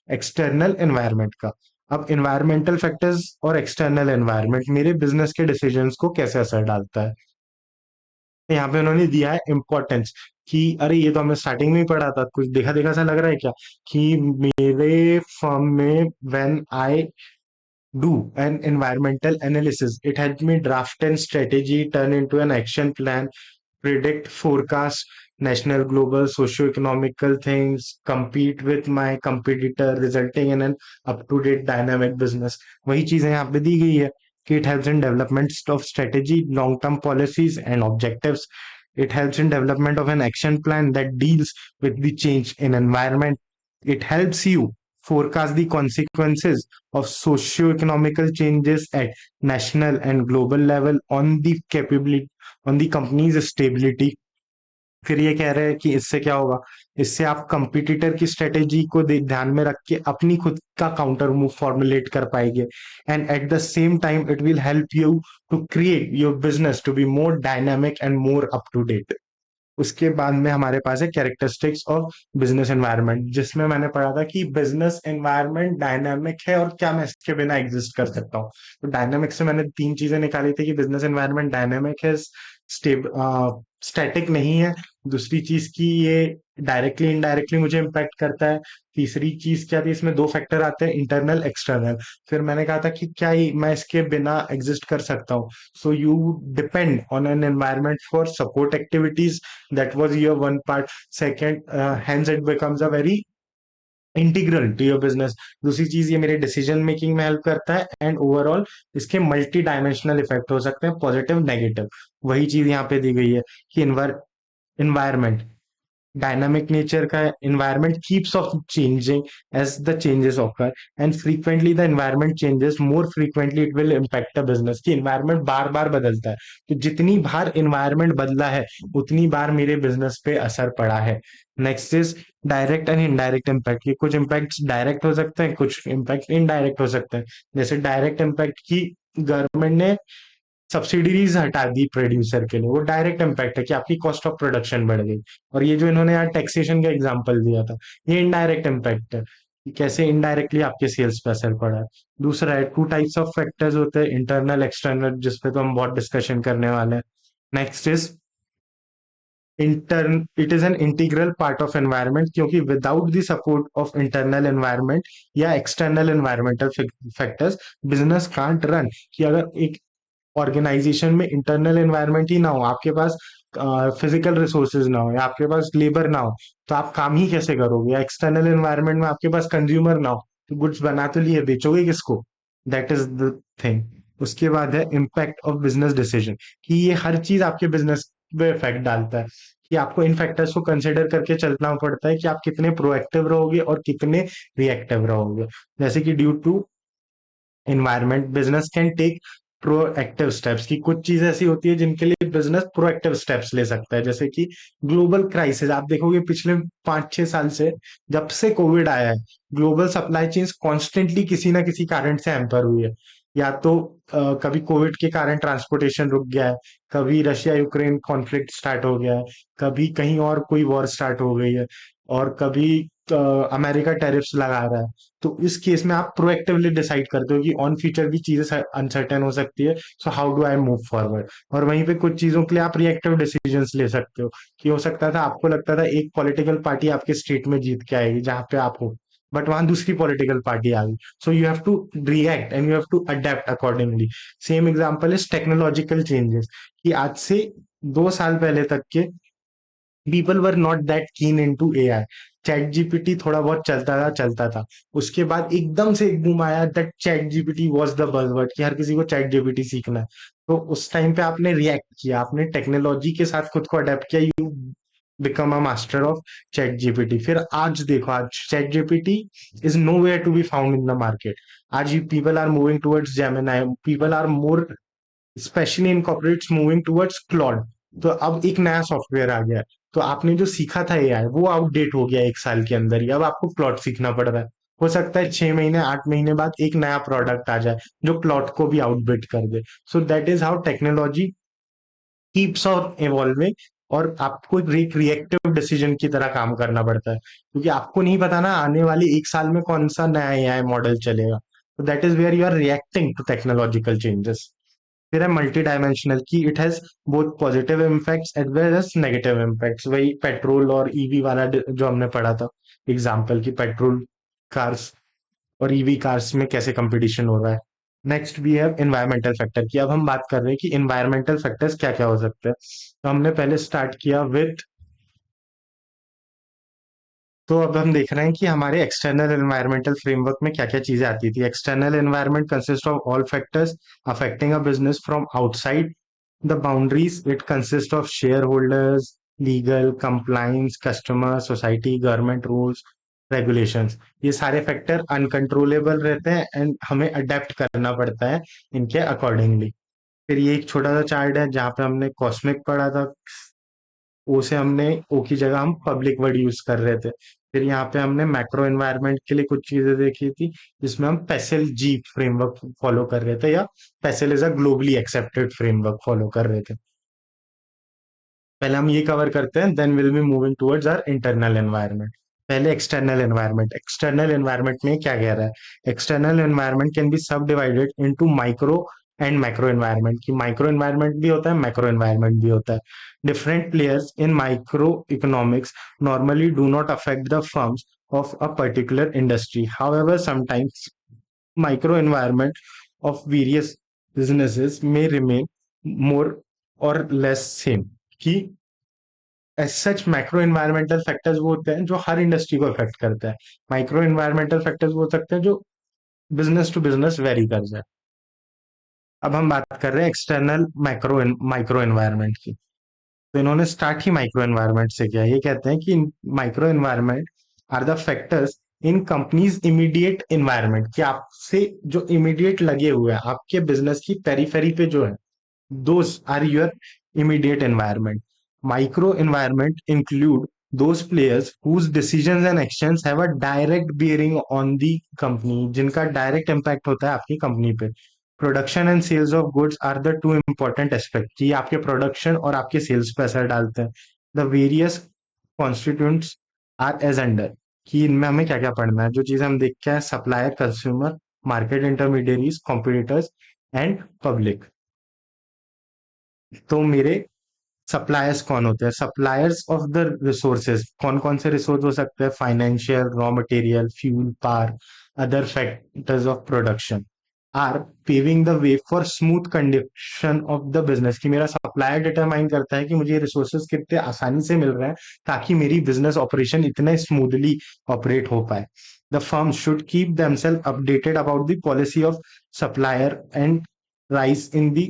Speaker 1: एक्सटर्नल एनवायरमेंट का। अब एनवायरमेंटल फैक्टर्स और एक्सटर्नल एनवायरमेंट मेरे बिजनेस के डिसीजंस को कैसे असर डालता है? यहाँ पे उन्होंने दिया है इम्पोर्टेंस, कि अरे ये तो हमने स्टार्टिंग में ही पढ़ा था, कुछ देखा देखा सा लग रहा है क्या? कि मेरे फर्म में when I do an environmental analysis, it helped me draft a strategy, turn into an action plan, predict, forecast national, global, socio-economical things, compete with my competitor, resulting in an up-to-date dynamic business। वही चीजें यहाँ पे दी गई है कि it helps in development of strategy, long-term policies and objectives. It helps in development of an action plan that deals with the change in environment. It helps you forecast the consequences of socio-economical changes at national and global level on the capability, on the company's stability। फिर ये कह रहे हैं कि इससे क्या होगा? इससे आप कंपटीटर की स्ट्रेटेजी को ध्यान में रख के अपनी खुद का काउंटर मूव फॉर्मुलेट कर पाएंगे। And at the same time it will help you to create your business to be more dynamic and more up to date. उसके बाद में हमारे पास है कैरेक्टरिस्टिक्स ऑफ बिजनेस एनवायरनमेंट, जिसमें मैंने पढ़ा था कि बिजनेस एनवायरनमेंट डायनामिक है और क्या मैं इसके बिना एग्जिस्ट कर सकता हूँ। तो डायनामिक से मैंने तीन चीजें निकाली थी कि बिजनेस एनवायरनमेंट डायनामिक है, स्टैटिक नहीं है। दूसरी चीज की ये डायरेक्टली इनडायरेक्टली मुझे इम्पैक्ट करता है। तीसरी चीज क्या थी, इसमें दो फैक्टर आते हैं, इंटरनल एक्सटर्नल। फिर मैंने कहा था कि क्या मैं इसके बिना एग्जिस्ट कर सकता हूँ? So you depend on an environment for support activities, that was your one part। Second, hence it becomes a very integral to your business. दूसरी चीज, ये मेरे डिसीजन मेकिंग में हेल्प करता है। एंड ओवरऑल इसके मल्टी डायमेंशनल इफेक्ट हो सकते हैं, पॉजिटिव नेगेटिव। वही चीज यहाँ पे दी गई है कि इन्वायरमेंट डायनामिक नेचर का है। environment keeps of changing as the changes occur and frequently the environment changes, more frequently it will impact a business। कि environment बार बार बदलता है, तो जितनी बार environment बदला है उतनी बार मेरे बिजनेस पे असर पड़ा है। Next is direct and indirect impact, की कुछ इम्पैक्ट डायरेक्ट हो सकते हैं, कुछ इम्पैक्ट इनडायरेक्ट हो सकते हैं। जैसे डायरेक्ट इम्पैक्ट की, गवर्नमेंट ने सब्सिडीज हटा दी प्रोड्यूसर के लिए, वो डायरेक्ट इम्पैक्ट है कि आपकी कॉस्ट ऑफ प्रोडक्शन बढ़ गई। और ये जो इन्होंने यहाँ टैक्सेशन का एग्जांपल दिया था, ये इनडायरेक्ट इम्पैक्ट है कि कैसे इनडायरेक्टली आपके सेल्स पे असर पड़ा है। दूसरा है, टू टाइप्स ऑफ फैक्टर्स होते हैं, इंटरनल एक्सटर्नल, जिसपे तो हम बहुत डिस्कशन करने वाले हैं। Next is intern it is an integral part of environment, क्योंकि without the support of internal environment या external environmental factors, business can't run. कि अगर एक ऑर्गेनाइजेशन में इंटरनल एनवायरनमेंट ही ना हो, आपके पास फिजिकल रिसोर्सेज ना हो, या आपके पास लेबर ना हो, तो आप काम ही कैसे करोगे? या एक्सटर्नल एनवायरनमेंट में आपके पास कंज्यूमर ना हो, तो गुड्स बना तो लिए, बेचोगे किसको? That is the thing. उसके बाद है इम्पैक्ट ऑफ बिजनेस डिसीजन, कि ये हर चीज आपके बिजनेस पे इफेक्ट डालता है। कि आपको इन फैक्टर्स को कंसिडर करके चलना पड़ता है कि आप कितने प्रोएक्टिव रहोगे और कितने रिएक्टिव रहोगे। जैसे कि due to environment business can take proactive steps, की कुछ चीज ऐसी होती है जिनके लिए बिजनेस प्रोएक्टिव स्टेप्स ले सकता है। जैसे कि ग्लोबल क्राइसिस, आप देखोगे पिछले 5-6 साल से, जब से कोविड आया है, ग्लोबल सप्लाई चेन्स कॉन्स्टेंटली किसी ना किसी कारण से हैम्पर हुई है। या तो कभी कोविड के कारण ट्रांसपोर्टेशन रुक गया है, कभी रशिया यूक्रेन कॉन्फ्लिक्ट स्टार्ट हो गया है, कभी कहीं और कोई वॉर स्टार्ट हो गई है, और कभी अमेरिका टैरिफ्स लगा रहा है। तो इस केस में आप प्रोएक्टिवली डिसाइड करते हो कि ऑन फ्यूचर भी चीजें अनसर्टेन हो सकती है, so how do I move forward. और वहीं पे कुछ चीजों के लिए आप रिएक्टिव डिसीजंस ले सकते हो, कि हो सकता था आपको लगता था एक पॉलिटिकल पार्टी आपके स्टेट में जीत के आएगी जहां पे आप हो, बट वहां दूसरी पॉलिटिकल पार्टी आ गई। So you have to react and you have to adapt accordingly. Same example is technological changes, कि आज से 2 साल पहले तक के people were not that keen in to A I. Chat GPT थोड़ा बहुत चलता था। उसके बाद एकदम से एक बूम आया that chat GPT was the buzzword, कि हर किसी को चैट जीपीटी सीखना है। तो उस टाइम पे आपने रिएक्ट किया, आपने टेक्नोलॉजी के साथ खुद को अडेप्ट किया, you become a master of chat GPT. फिर आज देखो, आज chat GPT is nowhere to be found in the market. आज people are moving towards Gemini, people are more specially in corporates moving towards Claude. तो अब एक नया software आ गया है, तो आपने जो सीखा था एआई वो आउटडेट हो गया 1 साल के अंदर ही, अब आपको क्लॉड सीखना पड़ रहा है। हो सकता है 6 महीने 8 महीने बाद एक नया प्रोडक्ट आ जाए जो क्लॉड को भी आउटबिट कर दे। So that is how technology keeps on evolving. और आपको एक रिएक्टिव डिसीजन की तरह काम करना पड़ता है, क्योंकि आपको नहीं पता ना आने वाले 1 साल में कौन सा नया एआई मॉडल चलेगा। तो that is where you are reacting to technological changes. फिर है मल्टी डायमेंशनल, की it has both positive impacts as well as negative impacts. वही पेट्रोल और ईवी वाला जो हमने पढ़ा था एग्जाम्पल, की पेट्रोल कार्स और ईवी कार्स में कैसे कंपटीशन हो रहा है। नेक्स्ट भी है एनवायरमेंटल फैक्टर की। अब हम बात कर रहे हैं कि एनवायरमेंटल फैक्टर्स क्या क्या हो सकते हैं। तो हमने पहले स्टार्ट किया विथ, तो अब हम देख रहे हैं कि हमारे एक्सटर्नल एनवायरमेंटल फ्रेमवर्क में क्या क्या चीजें आती थी। External environment consist of all factors affecting a business from outside the boundaries. It consists of shareholders, legal, compliance, customer, society, government rules, regulations. ये सारे फैक्टर अनकंट्रोलेबल रहते हैं एंड हमें अडेप्ट करना पड़ता है इनके अकॉर्डिंगली। फिर ये एक छोटा सा चार्ट है जहाँ पे हमने कॉस्मिक पढ़ा था, ओ से हमने ओ की जगह हम पब्लिक वर्ड यूज कर रहे थे। फिर यहाँ पे हमने मैक्रो एनवायरनमेंट के लिए कुछ चीजें देखी थी, जिसमें हम पेसेल जी फ्रेमवर्क फॉलो कर रहे थे, या PESTEL is a globally accepted framework follow कर रहे थे। पहले हम ये कवर करते हैं, then will be moving towards our internal environment. पहले एक्सटर्नल एनवायरनमेंट। एक्सटर्नल एनवायरनमेंट में क्या कह रहा है? External environment can be subdivided into micro and macro environment, की माइक्रो एनवायरनमेंट भी होता है, मैक्रो एनवायरनमेंट भी होता है। Different players in micro economics normally do not affect the firms of a particular industry. However, sometimes microenvironment of various businesses may remain more or less same। कि as such macro environmental factors वो होते हैं जो हर industry को affect करता है। Micro environmental factors वो हो सकते हैं जो बिजनेस टू बिजनेस वेरी कर जाए। अब हम बात कर रहे हैं एक्सटर्नल माइक्रो एनवायरनमेंट की। तो इन्होंने स्टार्ट ही माइक्रो एनवायरनमेंट से किया। ये कहते हैं कि micro environment are the factors in companies immediate environment, कि आपसे जो इमीडिएट लगे हुए हैं आपके बिजनेस की पेरीफेरी पे जो है, those are your immediate environment. Micro environment include those players whose decisions and actions have a direct bearing on the company, जिनका डायरेक्ट इम्पैक्ट होता है आपकी कंपनी पे। Production and sales of goods are the two important aspect, ये आपके production और आपके sales पे असर डालते हैं। The various constituents are as under, कि इनमें हमें क्या क्या पढ़ना है। जो चीजें हम देखते हैं, supplier, consumer, market intermediaries, competitors and public. तो मेरे सप्लायर्स कौन होते हैं? सप्लायर्स ऑफ द रिसोर्सेज, कौन कौन से रिसोर्स हो सकते हैं? Financial, raw material, fuel, power, other factors of production are paving the way for smooth conduction of the business. कि मेरा सप्लायर डिटरमाइन करता है कि मुझे रिसोर्सेज कितने आसानी से मिल रहे हैं ताकि मेरी बिजनेस ऑपरेशन इतने स्मूथली ऑपरेट हो पाए। The firm should keep themselves updated about the policy of supplier and rise in the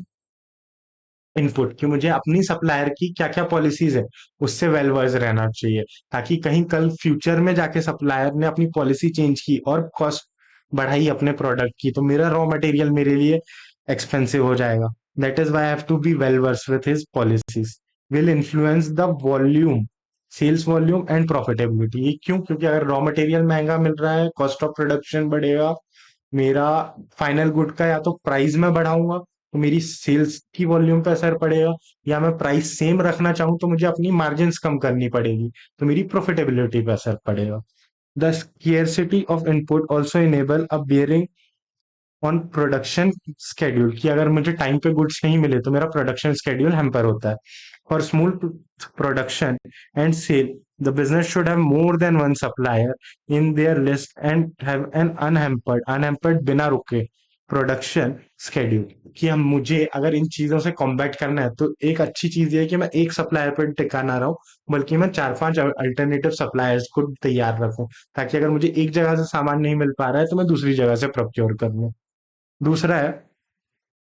Speaker 1: input, कि मुझे अपनी सप्लायर की क्या क्या पॉलिसीज है उससे वेल वर्स रहना चाहिए, ताकि कहीं कल फ्यूचर में जाके सप्लायर ने अपनी पॉलिसी चेंज की और कॉस्ट बढ़ाई अपने प्रोडक्ट की, तो मेरा रॉ मटेरियल मेरे लिए एक्सपेंसिव हो जाएगा। That is why I have to be well versed with his policies. Will influence the volume, sales volume and profitability. ये क्यों? क्योंकि अगर रॉ मटेरियल महंगा मिल रहा है, कॉस्ट ऑफ प्रोडक्शन बढ़ेगा, मेरा फाइनल गुड का या तो प्राइस में बढ़ाऊंगा तो मेरी सेल्स की वॉल्यूम पे असर पड़ेगा, या मैं प्राइस सेम रखना चाहूँ तो मुझे अपनी मार्जिन्स कम करनी पड़ेगी, तो मेरी प्रॉफिटेबिलिटी पे असर पड़ेगा। The scarcity of input also enable a bearing on production schedule, कि अगर मुझे टाइम पे गुड्स नहीं मिले तो मेरा प्रोडक्शन स्केड्यूल हैम्पर होता है। For smooth production and sale, the business should have more than one supplier in their list and have an unhampered बिना रुके प्रोडक्शन स्केड्यूल। कि हम मुझे अगर इन चीजों से कॉम्बैट करना है तो एक अच्छी चीज ये है कि मैं एक सप्लायर पर टिका ना रहूं, बल्कि मैं चार पांच अल्टरनेटिव सप्लायर्स को तैयार रखूं, ताकि अगर मुझे एक जगह से सामान नहीं मिल पा रहा है तो मैं दूसरी जगह से प्रोक्योर कर लूं। दूसरा है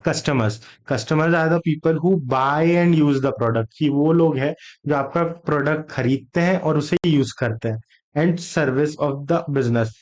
Speaker 1: customers. Customers are the people who buy and use the product, कि वो लोग हैं जो आपका प्रोडक्ट खरीदते हैं और उसे यूज करते हैं। And service of the business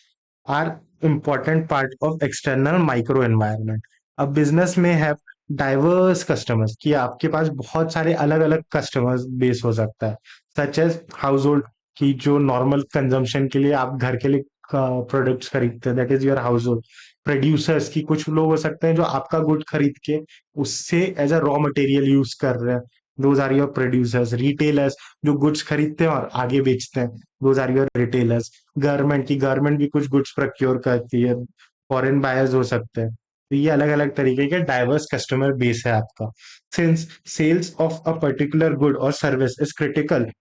Speaker 1: are important part of external micro environment. अब बिजनेस में है डाइवर्स कस्टमर्स, कि आपके पास बहुत सारे अलग अलग कस्टमर्स बेस हो सकता है। सच एज हाउस होल्ड, की जो नॉर्मल कंजम्पशन के लिए आप घर के लिए प्रोडक्ट्स खरीदते हैं, that is your house hold. Producers, की कुछ लोग हो सकते हैं जो आपका गुड खरीद के उससे as a raw material use कर रहे हैं, those are your producers. Retailers, जो गुड्स खरीदते हैं और आगे बेचते हैं, those are your retailers. Government, की गवर्नमेंट भी कुछ गुड्स प्रोक्योर करती है, फॉरेन बायर्स हो सकते हैं। तो ये अलग अलग तरीके के डाइवर्स कस्टमर बेस है आपका। Since sales of a particular good और service is critical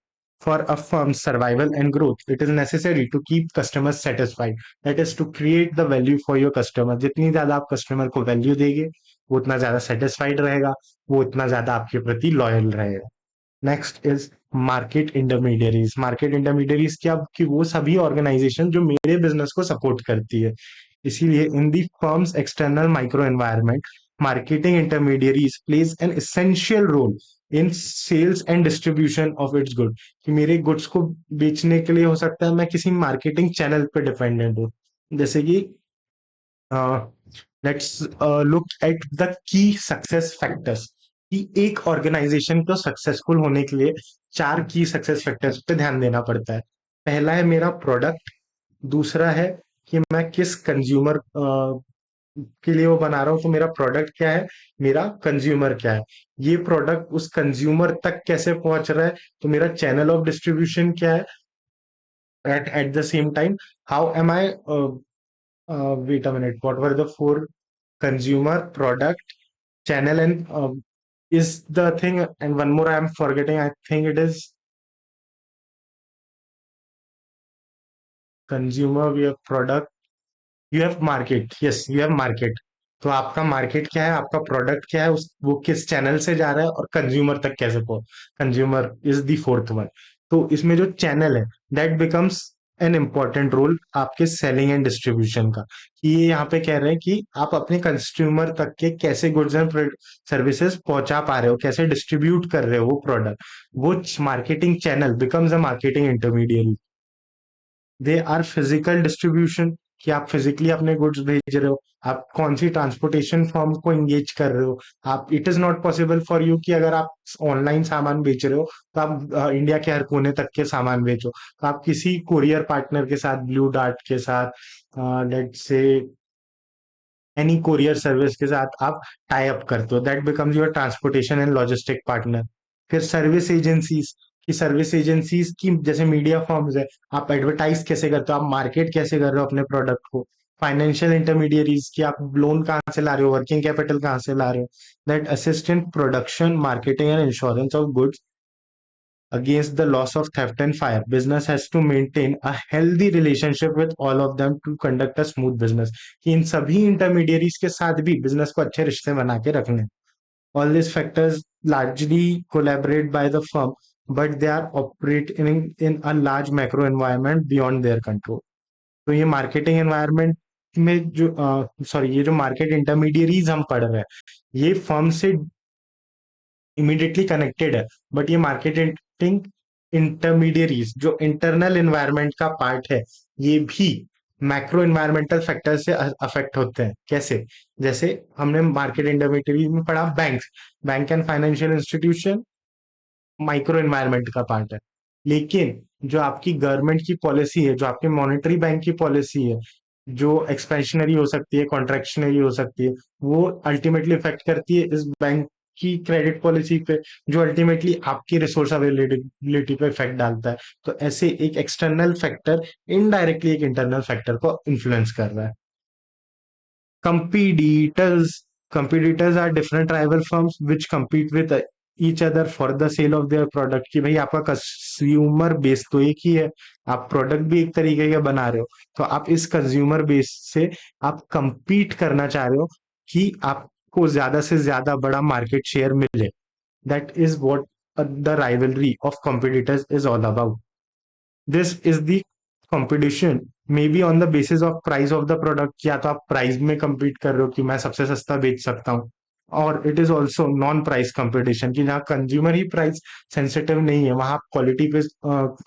Speaker 1: for a firm's survival and growth, it is necessary to keep customers satisfied. That is to create the value for your customer. जितनी ज्यादा आप customer को value देंगे वो उतना ज्यादा satisfied रहेगा, वो उतना ज्यादा आपके प्रति लॉयल रहेगा। Next is market intermediaries. Market intermediaries क्या? कि वो सभी ऑर्गेनाइजेशन जो मेरे बिजनेस को सपोर्ट करती है। इसीलिए in the firm's external micro environment, marketing intermediaries plays an essential role in sales and distribution of its good. कि मेरे गुड्स को बेचने के लिए हो सकता है मैं किसी मार्केटिंग चैनल पे डिपेंडेंट हूँ। जैसे कि let's look at the key success factors, कि एक ऑर्गेनाइजेशन को सक्सेसफुल होने के लिए चार की सक्सेस फैक्टर्स पे ध्यान देना पड़ता है। पहला है मेरा प्रोडक्ट, दूसरा है कि मैं किस कंज्यूमर के लिए वो बना रहा हूँ, तो मेरा प्रोडक्ट क्या है, मेरा कंज्यूमर क्या है, ये प्रोडक्ट उस कंज्यूमर तक कैसे पहुंच रहा है, तो मेरा चैनल ऑफ डिस्ट्रीब्यूशन क्या है। At the same time, how am I, wait a minute, what were the four? Consumer, product, channel, and is the thing, and one more I am forgetting. I think it is consumer, we have product, you have market. Yes, you have market. तो आपका market क्या है, आपका product क्या है, उस वो किस चैनल से जा रहा है और कंज्यूमर तक कैसे पहुंच। Consumer is the fourth one. तो इसमें जो चैनल है that becomes an important role आपके सेलिंग एंड डिस्ट्रीब्यूशन का। कि ये यहाँ पे कह रहे हैं कि आप अपने कंज्यूमर तक के कैसे गुड्स एंड सर्विसेज पहुंचा पा रहे हो, कैसे डिस्ट्रीब्यूट कर रहे हो वो प्रोडक्ट। वो marketing channel becomes a marketing intermediate. They are physical distribution, कि आप फिजिकली अपने गुड्स भेज रहे हो, आप कौन सी ट्रांसपोर्टेशन फॉर्म को एंगेज कर रहे हो। आप, it is not possible for you कि अगर आप ऑनलाइन सामान बेच रहे हो तो आप इंडिया के हर कोने तक के सामान बेचो, तो आप किसी कोरियर पार्टनर के साथ, ब्लू डार्ट के साथ, लेट से एनी कोरियर सर्विस के साथ आप टाई अप करते हो, that becomes your transportation and logistic partner. फिर सर्विस एजेंसीज, की सर्विस एजेंसीज की जैसे मीडिया फॉर्म्स है, आप एडवर्टाइज कैसे करते हो, आप मार्केट कैसे कर रहे हो अपने प्रोडक्ट को। फाइनेंशियल इंटरमीडियरीज, की आप लोन कहाँ से ला रहे हो, वर्किंग कैपिटल कहाँ से ला रहे हो, that assist in production, marketing and insurance of goods against the loss of theft and fire. Business has to maintain a healthy relationship with all of them to conduct a smooth business. कि इन सभी intermediaries के साथ भी business को अच्छे रिश्ते बना के रखने. All these factors largely collaborate by the firm, but they are operating in a large macro environment beyond their control. तो ये मार्केटिंग एनवायरनमेंट में जो सॉरी ये जो मार्केट इंटरमीडियरीज हम पढ़ रहे हैं ये फर्म से इमीडिएटली कनेक्टेड है, बट ये मार्केटिंग इंटरमीडियरीज जो इंटरनल एनवायरनमेंट का पार्ट है ये भी मैक्रो एनवायरमेंटल फैक्टर से अफेक्ट होते हैं. कैसे? जैसे हमने मार्केट इंटरमीडियरीज में पढ़ा bank. Bank and financial institution micro environment का पार्ट है, लेकिन जो आपकी गवर्नमेंट की पॉलिसी है, जो आपके मॉनेटरी बैंक की पॉलिसी है, जो एक्सपेंशनरी हो सकती है, कॉन्ट्रैक्शनरी हो सकती है, वो अल्टीमेटली इफेक्ट करती है इस बैंक की क्रेडिट पॉलिसी पे, जो अल्टीमेटली आपकी रिसोर्स अवेलेबिलिटी पे इफेक्ट डालता है. तो ऐसे एक एक्सटर्नल फैक्टर इनडायरेक्टली एक इंटरनल फैक्टर को इन्फ्लुएंस कर रहा है. competitors competitors are different rival firms which compete with each other for the sale of their product. कि भाई आपका कंज्यूमर बेस तो एक ही है, आप प्रोडक्ट भी एक तरीके का बना रहे हो, तो आप इस कंज्यूमर बेस से आप compete करना चाह रहे हो कि आपको ज्यादा से ज्यादा बड़ा मार्केट शेयर मिले. That is what the rivalry of competitors is all about. This is the competition may be on the basis of price of the product. या तो आप प्राइस में compete कर रहे हो कि मैं सबसे सस्ता बेच सकता हूँ, और it is also non price competition कि जहाँ कंज्यूमर ही प्राइस सेंसिटिव नहीं है, वहां आप क्वालिटी पे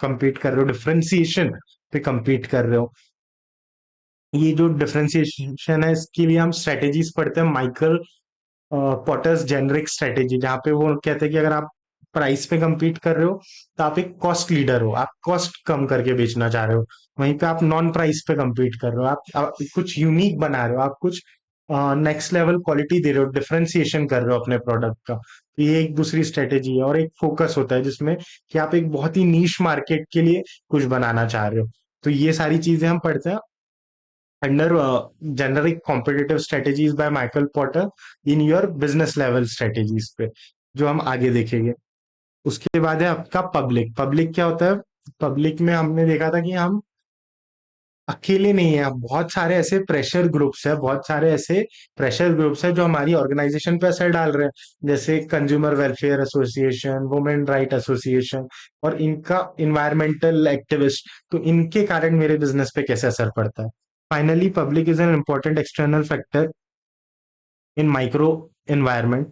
Speaker 1: compete कर रहे हो, डिफ्रेंसिएशन पे compete कर रहे हो. ये जो डिफ्रेंसिएशन है इसके लिए हम स्ट्रेटेजीज पढ़ते हैं माइकल पॉटर्स जेनरिक स्ट्रेटेजी, जहाँ पे वो कहते हैं कि अगर आप प्राइस पे compete कर रहे हो तो आप एक कॉस्ट लीडर हो, आप कॉस्ट कम करके बेचना चाह रहे हो. वहीं पे आप नॉन प्राइस पे compete कर रहे हो, आप कुछ यूनिक बना रहे हो, आप कुछ नेक्स्ट लेवल क्वालिटी दे रहे हो, डिफरेंशिएशन कर रहे हो अपने प्रोडक्ट का. तो ये एक दूसरी स्ट्रेटेजी है, और एक फोकस होता है जिसमें कि आप एक बहुत ही नीश मार्केट के लिए कुछ बनाना चाह रहे हो. तो ये सारी चीजें हम पढ़ते हैं under generic competitive strategies by Michael Porter in your business level strategies पे, जो हम आगे देखेंगे. उसके बाद है आपका पब्लिक. पब्लिक क्या होता है? पब्लिक में हमने देखा था कि हम अकेले नहीं है, बहुत सारे ऐसे प्रेशर ग्रुप्स है, बहुत सारे ऐसे प्रेशर ग्रुप्स है जो हमारी ऑर्गेनाइजेशन पे असर डाल रहे हैं, जैसे consumer welfare association, women right association, और इनका इन्वायरमेंटल एक्टिविस्ट. तो इनके कारण मेरे बिजनेस पे कैसे असर पड़ता है. Finally, public is an important external factor in micro environment.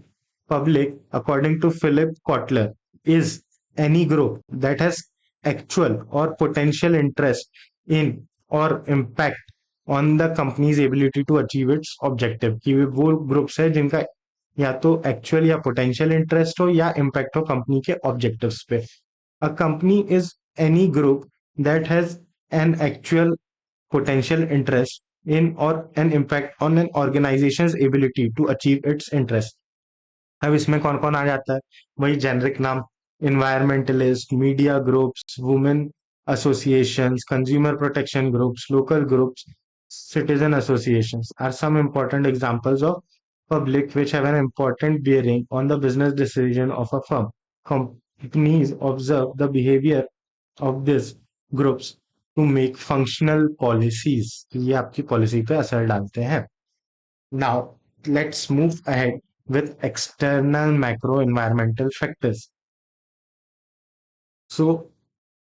Speaker 1: Public, according to Philip Kotler, is any group that has actual or potential interest in or impact on the company's ability to achieve its objective. कि वो groups है जिनका या तो actual या potential interest हो या impact हो कंपनी के ऑब्जेक्टिव्स पे. A company is any group that has an actual potential interest in or an impact on an organization's ability to achieve its interest. अब इसमें कौन कौन आ जाता है? वही जेनरिक नाम, environmentalist, media groups, women associations, consumer protection groups, local groups, citizen associations are some important examples of public which have an important bearing on the business decision of a firm. Companies observe the behavior of these groups to make functional policies. ये आपकी policy पे असर डालते हैं. Now let's move ahead with external macro environmental factors. So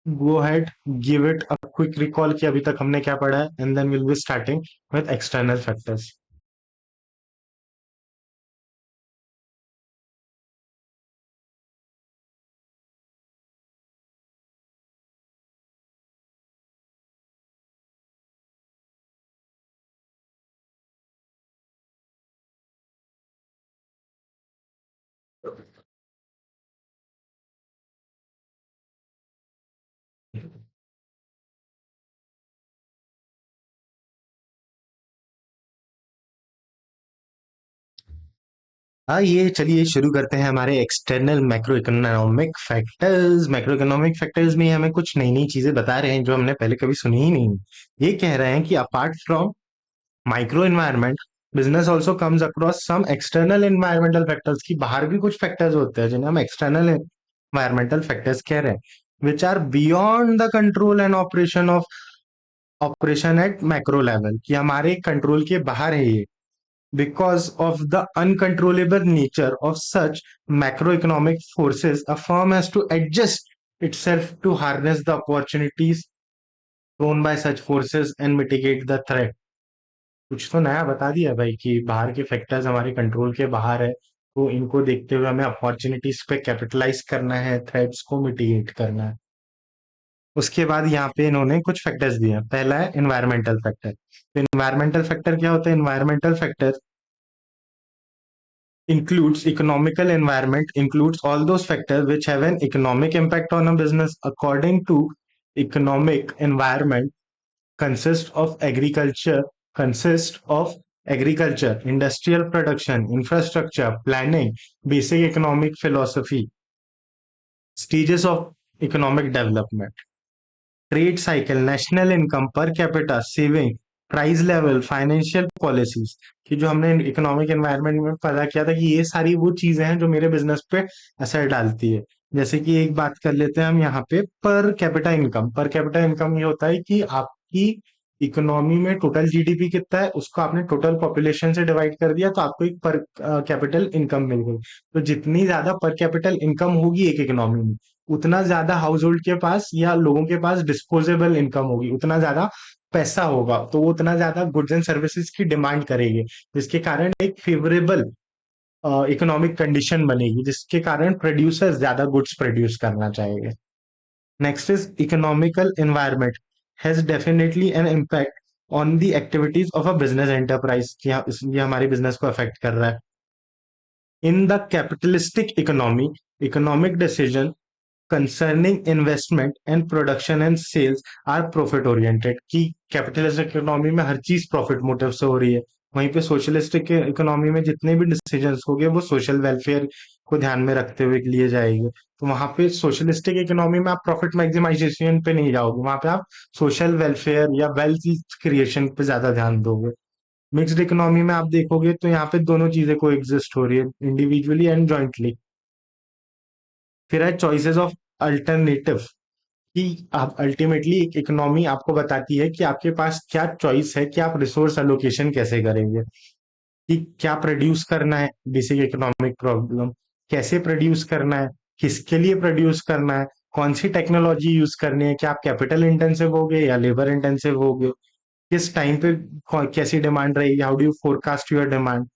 Speaker 1: go ahead, give it a quick recall कि अभी तक हमने क्या पढ़ा है, and then we'll be starting with external factors. हाँ, ये चलिए शुरू करते हैं हमारे external macro economic factors. Macro economic factors में हमें कुछ नई नई चीजें बता रहे हैं जो हमने पहले कभी सुनी ही नहीं. ये कह रहे हैं कि apart from micro environment, business also comes across some external environmental factors. की बाहर भी कुछ फैक्टर्स होते हैं जिन्हें हम एक्सटर्नल environmental factors कह रहे हैं which are beyond the control and operation at macro level, कि हमारे कंट्रोल के बाहर है ये, because of the uncontrollable nature of such macroeconomic forces, a firm has to adjust itself to harness the opportunities thrown by such forces and mitigate the threat. कुछ तो नया बता दिया भाई कि बाहर के फैक्टर्स हमारे कंट्रोल के बाहर है, तो इनको देखते हुए हमें अपॉर्चुनिटीज पे कैपिटलाइज करना है, थ्रेट्स को मिटिगेट करना है। उसके बाद यहाँ पे इन्होंने कुछ फैक्टर्स दिए हैं। पहला है इन्वायरमेंटल फैक्टर। तो इन्वायरमेंटल फैक्टर क्या होता है? Environmental factor includes economical environment, includes all those factors which have an economic impact on a business. According to economic environment, consists of agriculture, industrial production, infrastructure, planning, basic economic philosophy, stages of economic development, trade cycle, national income, per capita, saving, price level, financial policies, कि जो हमने economic environment में पता किया था कि ये सारी वो चीजें हैं जो मेरे बिजनेस पे असर डालती है। जैसे कि एक बात कर लेते हैं हम यहाँ पे per capita income. Per capita income ये होता है कि आपकी इकोनॉमी में टोटल जीडीपी कितना है, उसको आपने टोटल पॉपुलेशन से डिवाइड कर दिया तो आपको एक पर कैपिटल इनकम मिल गई। तो जितनी ज्यादा पर कैपिटल इनकम होगी एक इकोनॉमी में, उतना ज्यादा हाउस होल्ड के पास या लोगों के पास डिस्पोजेबल इनकम होगी, उतना ज्यादा पैसा होगा, तो वो उतना ज्यादा गुड्स एंड सर्विसेज की डिमांड करेगी, जिसके कारण एक फेवरेबल इकोनॉमिक कंडीशन बनेगी, जिसके कारण प्रोड्यूसर ज्यादा गुड्स प्रोड्यूस करना चाहेंगे। Next is economical environment has definitely an impact on the activities of a business enterprise, ये हमारे बिजनेस को अफेक्ट कर रहा है। In the capitalistic economy, economic decision concerning investment and production and sales are profit oriented, की capitalist economy में हर चीज प्रॉफिट मोटिव से हो रही है। वहीं पे सोशलिस्टिक इकोनॉमी में जितने भी डिसीजंस होंगे वो सोशल वेलफेयर को ध्यान में रखते हुए लिए जाएंगे। तो वहां पे सोशलिस्टिक इकोनॉमी में आप प्रॉफिट मैक्सिमाइजेशन पे नहीं जाओगे, वहां पे आप सोशल वेलफेयर या वेल्थ क्रिएशन पे ज्यादा ध्यान दोगे। मिक्स्ड इकोनॉमी में आप देखोगे तो यहाँ पे दोनों चीजें को एग्जिस्ट हो रही है, इंडिविजुअली एंड जॉइंटली। फिर है चॉइसेस ऑफ अल्टरनेटिव, कि आप अल्टीमेटली एक इकोनॉमी आपको बताती है कि आपके पास क्या चॉइस है कि आप रिसोर्स एलोकेशन कैसे करेंगे, कि क्या प्रोड्यूस करना है, बेसिक इकोनॉमिक प्रॉब्लम, कैसे प्रोड्यूस करना है, किसके लिए प्रोड्यूस करना है, कौन सी टेक्नोलॉजी यूज करनी है, क्या आप कैपिटल इंटेंसिव होगे या लेबर इंटेंसिव होगे, किस टाइम पे कैसी डिमांड रहेगी, how do you forecast your demand.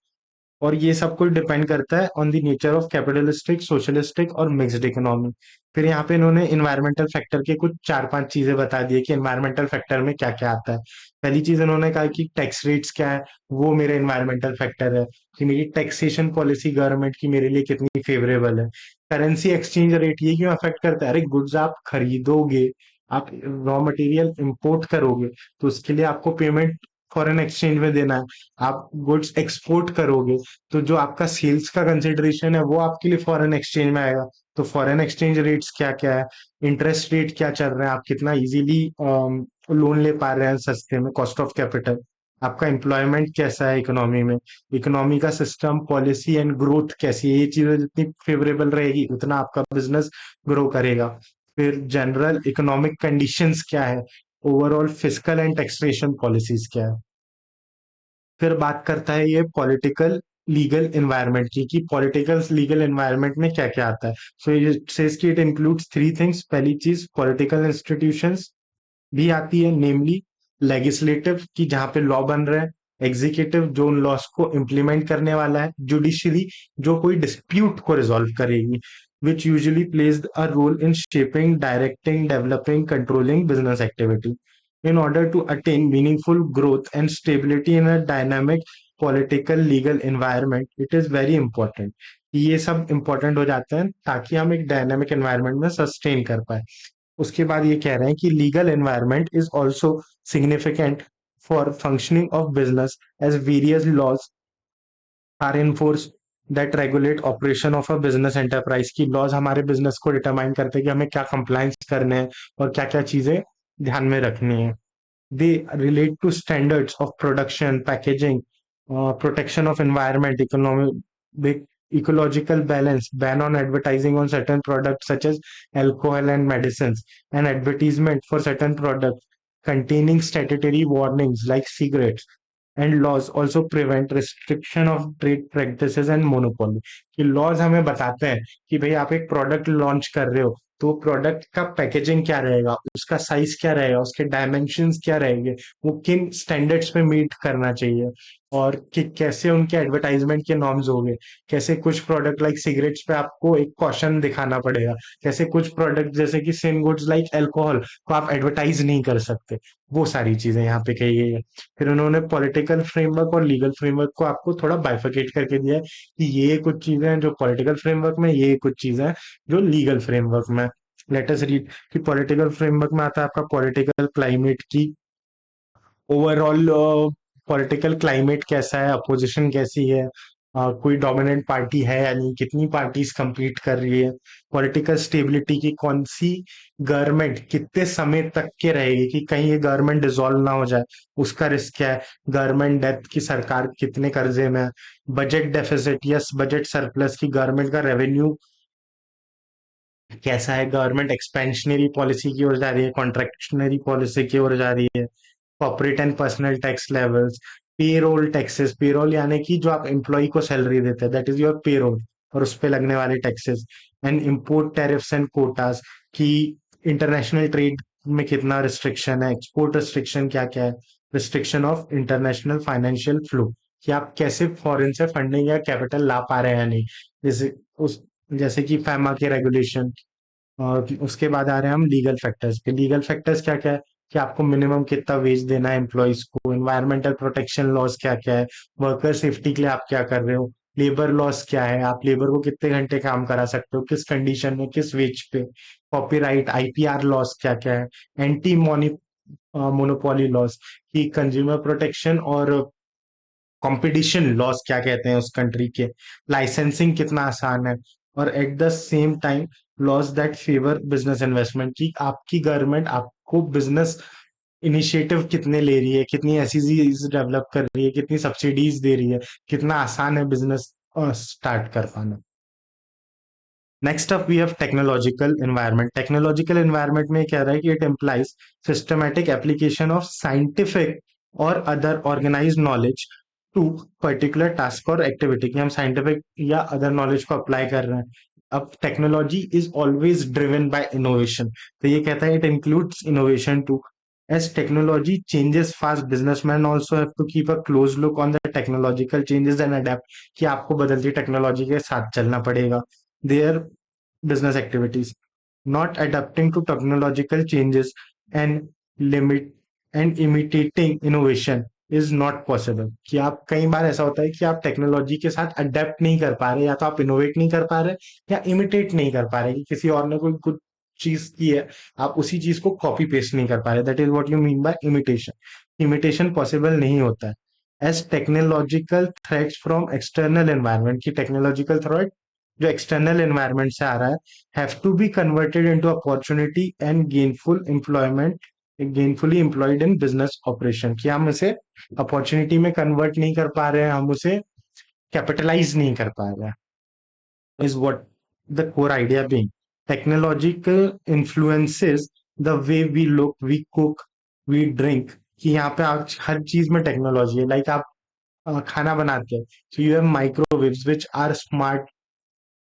Speaker 1: और ये सब कुछ डिपेंड करता है on the nature of capitalistic, socialistic और मिक्स्ड इकोनॉमी। फिर यहाँ पे इन्होंने इन्वायरमेंटल फैक्टर के कुछ 4-5 चीजें बता दी है कि इन्वायरमेंटल फैक्टर में क्या क्या आता है। पहली चीज इन्होंने कहा कि टैक्स रेट्स क्या है, वो मेरे इन्वायरमेंटल फैक्टर है, कि मेरी टैक्सेशन पॉलिसी गवर्नमेंट की मेरे लिए कितनी फेवरेबल है। करेंसी एक्सचेंज रेट ये क्यों अफेक्ट करता है? अरे गुड्स आप खरीदोगे, आप रॉ मटेरियल इंपोर्ट करोगे, तो उसके लिए आपको पेमेंट फॉरेन एक्सचेंज में देना है। आप गुड्स एक्सपोर्ट करोगे, तो जो आपका सेल्स का कंसिडरेशन है वो आपके लिए फॉरेन एक्सचेंज में आएगा। तो फॉरेन एक्सचेंज रेट्स क्या क्या है, इंटरेस्ट रेट क्या चल रहे हैं, आप कितना इजीली लोन ले पा रहे हैं सस्ते में, कॉस्ट ऑफ कैपिटल, आपका एम्प्लॉयमेंट कैसा है इकोनॉमी में, इकोनॉमी का सिस्टम, पॉलिसी एंड ग्रोथ कैसी है, ये चीजें जितनी फेवरेबल रहेगी उतना आपका बिजनेस ग्रो करेगा। फिर जनरल इकोनॉमिक कंडीशंस क्या है, overall fiscal and taxation policies क्या है। फिर बात करता है ये पॉलिटिकल लीगल एनवायरनमेंट की, कि पॉलिटिकल लीगल एनवायरनमेंट में क्या क्या आता है। सो ये सेज कि इट इंक्लूड्स 3 थिंग्स। पहली चीज पॉलिटिकल इंस्टीट्यूशंस भी आती है, नेमली लेजिस्लेटिव, की जहां पे लॉ बन रहे हैं, एग्जीक्यूटिव जो उन लॉस को इम्प्लीमेंट करने वाला है, जुडिशरी जो कोई डिस्प्यूट को रिजॉल्व करेगी, which usually plays a role in shaping, directing, developing, controlling business activity. In order to attain meaningful growth and stability in a dynamic political legal environment, it is very important कि ये सब important हो जाते हैं ताकि हम एक dynamic environment में सस्टेन कर पाए। उसके बाद ये कह रहे हैं कि legal environment is also significant for functioning of business as various laws are enforce that regulate operation of a business enterprise, की लॉज हमारे बिजनेस को डिटरमाइन करते हैं कि हमें क्या कंप्लायंस करने हैं और क्या क्या चीजें ध्यान में रखनी है। They relate to standards of production, packaging, protection of environment, economic ecological balance, ban on advertising on certain products such as alcohol and medicines, and advertisement for certain products containing statutory warnings like cigarettes. And laws also prevent restriction of trade practices and monopoly. कि laws हमें बताते हैं कि भाई आप एक product launch कर रहे हो तो प्रोडक्ट का पैकेजिंग क्या रहेगा, उसका साइज क्या रहेगा, उसके डायमेंशंस क्या रहेंगे, वो किन स्टैंडर्ड्स पे मीट करना चाहिए, और कि कैसे उनके एडवर्टाइजमेंट के नॉर्म्स होंगे, कैसे कुछ प्रोडक्ट लाइक सिगरेट्स पे आपको एक कॉशन दिखाना पड़ेगा, कैसे कुछ प्रोडक्ट जैसे कि सेम गुड्स लाइक अल्कोहल को आप एडवर्टाइज नहीं कर सकते। वो सारी चीजें यहाँ पे कही गई है। फिर उन्होंने पॉलिटिकल फ्रेमवर्क और लीगल फ्रेमवर्क को आपको थोड़ा बाइफरकेट करके दिया है कि ये कुछ चीजें हैं जो पॉलिटिकल फ्रेमवर्क में, ये कुछ चीजें हैं जो लीगल फ्रेमवर्क में। लेट अस रीड कि पॉलिटिकल फ्रेमवर्क में आता है आपका पॉलिटिकल क्लाइमेट की ओवरऑल पॉलिटिकल क्लाइमेट कैसा है, अपोजिशन कैसी है, कोई डोमिनेंट पार्टी है या नहीं, कितनी पार्टीज compete कर रही है, पॉलिटिकल स्टेबिलिटी की कौन सी गवर्नमेंट कितने समय तक के रहेगी, कि कहीं ये गवर्नमेंट डिसॉल्व ना हो जाए, उसका रिस्क क्या है, गवर्नमेंट डेथ की सरकार कितने कर्जे में है, बजट डेफिसिट या बजट सरप्लस की गवर्नमेंट का रेवेन्यू कैसा है, गवर्नमेंट एक्सपेंशनरी पॉलिसी की ओर जा रही है, कॉन्ट्रैक्शनरी पॉलिसी की ओर जा रही है, corporate and personal tax levels, payroll taxes, payroll यानी कि जो आप एम्प्लॉय को सैलरी देते हैं दैट इज योर पेरोल, और उस पे लगने वाले taxes, and import tariffs and quotas, कि इंटरनेशनल ट्रेड में कितना रिस्ट्रिक्शन है, एक्सपोर्ट रिस्ट्रिक्शन क्या क्या है, restriction of international financial flow, कि आप कैसे फॉरेन से फंडिंग या कैपिटल ला पा रहे हैं या नहीं, जैसे उस जैसे कि फैमा के रेगुलेशन। और उसके बाद आ रहे हैं हम लीगल फैक्टर्स पे। लीगल फैक्टर्स क्या क्या है, कि आपको मिनिमम कितना वेज देना है एम्प्लॉयज को, एनवायरमेंटल प्रोटेक्शन लॉज क्या क्या है, वर्कर सेफ्टी के लिए आप क्या कर रहे हो, लेबर लॉस क्या है, आप लेबर को कितने घंटे काम करा सकते हो, किस कंडीशन में, किस वेज पे, कॉपीराइट आईपीआर लॉस क्या क्या है, एंटी मोनोपोली लॉस, की कंज्यूमर प्रोटेक्शन और कंपटीशन लॉस क्या कहते हैं उस कंट्री के, लाइसेंसिंग कितना आसान है, और eight the same time loss that favour business investment, की आपकी गवर्नमेंट आपको बिजनेस इनिशिएटिव कितने ले रही है, कितनी ऐसी चीज डेवलप कर रही है, कितनी सब्सिडीज दे रही है, कितना आसान है बिजनेस स्टार्ट कर पाना। Next up we have technological environment. Technological environment में क्या रहा है कि it implies systematic application of scientific और other organize knowledge to particular task और एक्टिविटी, कि हम साइंटिफिक या अदर नॉलेज को अप्लाई कर रहे हैं। अब technology is always driven by innovation, तो ये कहता है it includes innovation too. As technology changes fast, businessmen also have to keep a close look on the technological changes and adapt, कि आपको बदलती टेक्नोलॉजी के साथ चलना पड़ेगा। Their business activities, not adapting to technological changes and limit and imitating innovation is not possible, कि आप कई बार ऐसा होता है कि आप टेक्नोलॉजी के साथ अडेप्ट नहीं कर पा रहे, या तो आप इनोवेट नहीं कर पा रहे, या इमिटेट नहीं कर पा रहे, कि किसी और ने कोई कुछ चीज की है, आप उसी चीज को कॉपी पेस्ट नहीं कर पा रहे, that is what you mean by imitation. Imitation possible नहीं होता है। As technological threats from external environment, की टेक्नोलॉजिकल थ्रेट जो एक्सटर्नल एनवायरनमेंट से आ रहा है have to be converted into opportunity and gainfully employed in business operation, कि हम इसे अपॉर्चुनिटी में कन्वर्ट नहीं कर पा रहे हैं, हम उसे कैपिटलाइज नहीं कर पा रहे हैं, is what the core idea being. Technological influences the way we look, we cook, we drink, कि यहाँ पे आज हर चीज में टेक्नोलॉजी है, लाइक आप खाना बनाते हैं, so you have microwaves which are smart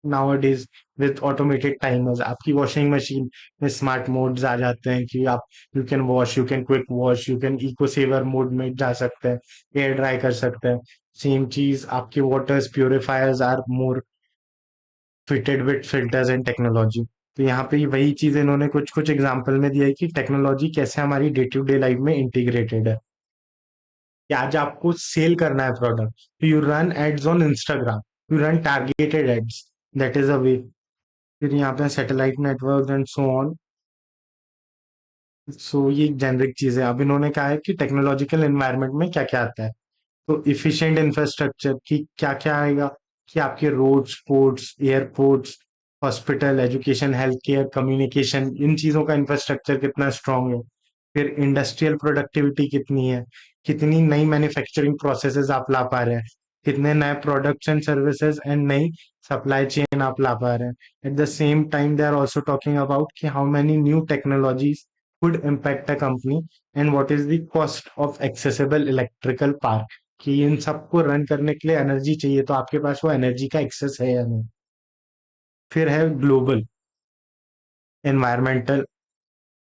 Speaker 1: nowadays with automated timers, आपकी वॉशिंग मशीन में स्मार्ट मोड्स आ जाते हैं कि आप you can wash, you can quick wash, you can eco saver mode में जा सकते हैं, एयर ड्राई कर सकते हैं। सेम चीज आपके waters purifiers are more fitted with filters and technology. तो यहाँ पे वही चीज इन्होंने कुछ कुछ एग्जांपल में दिया है कि टेक्नोलॉजी कैसे हमारी डे टू डे लाइफ में इंटीग्रेटेड है। कि आज आपको सेल करना है प्रोडक्ट, तो you run ads on Instagram, you run targeted ads, that is a way. फिर यहाँ पे satellite network and so on. So ये जेनरिक चीज है। अब इन्होंने कहा है कि टेक्नोलॉजिकल एनवायरनमेंट में क्या क्या आता है, तो इफिशिएंट इंफ्रास्ट्रक्चर की क्या क्या आएगा, कि आपके roads, ports, airports, hospital, education, health care, communication, इन चीजों का इंफ्रास्ट्रक्चर कितना स्ट्रांग है। फिर इंडस्ट्रियल प्रोडक्टिविटी कितनी है, कितनी नई मैन्युफैक्चरिंग प्रोसेसेस आप ला पा रहे हैं, कितने नए प्रोडक्ट्स एंड सर्विसेज एंड नई सप्लाई चेन आप ला पा रहे हैं। At the same time they are also talking about कि how many new technologies could impact a company and what is the cost of accessible electrical power, कि इन सबको run करने के लिए एनर्जी चाहिए, तो आपके पास वो एनर्जी का एक्सेस है या नहीं। फिर है global environmental,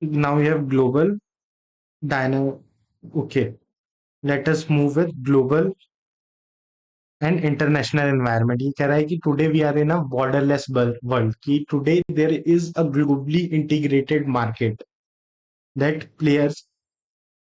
Speaker 1: now you have global dyno, okay, let us move with global and international environment. ये कह रहा है कि today we are in a borderless world, कि today there is a globally integrated market that players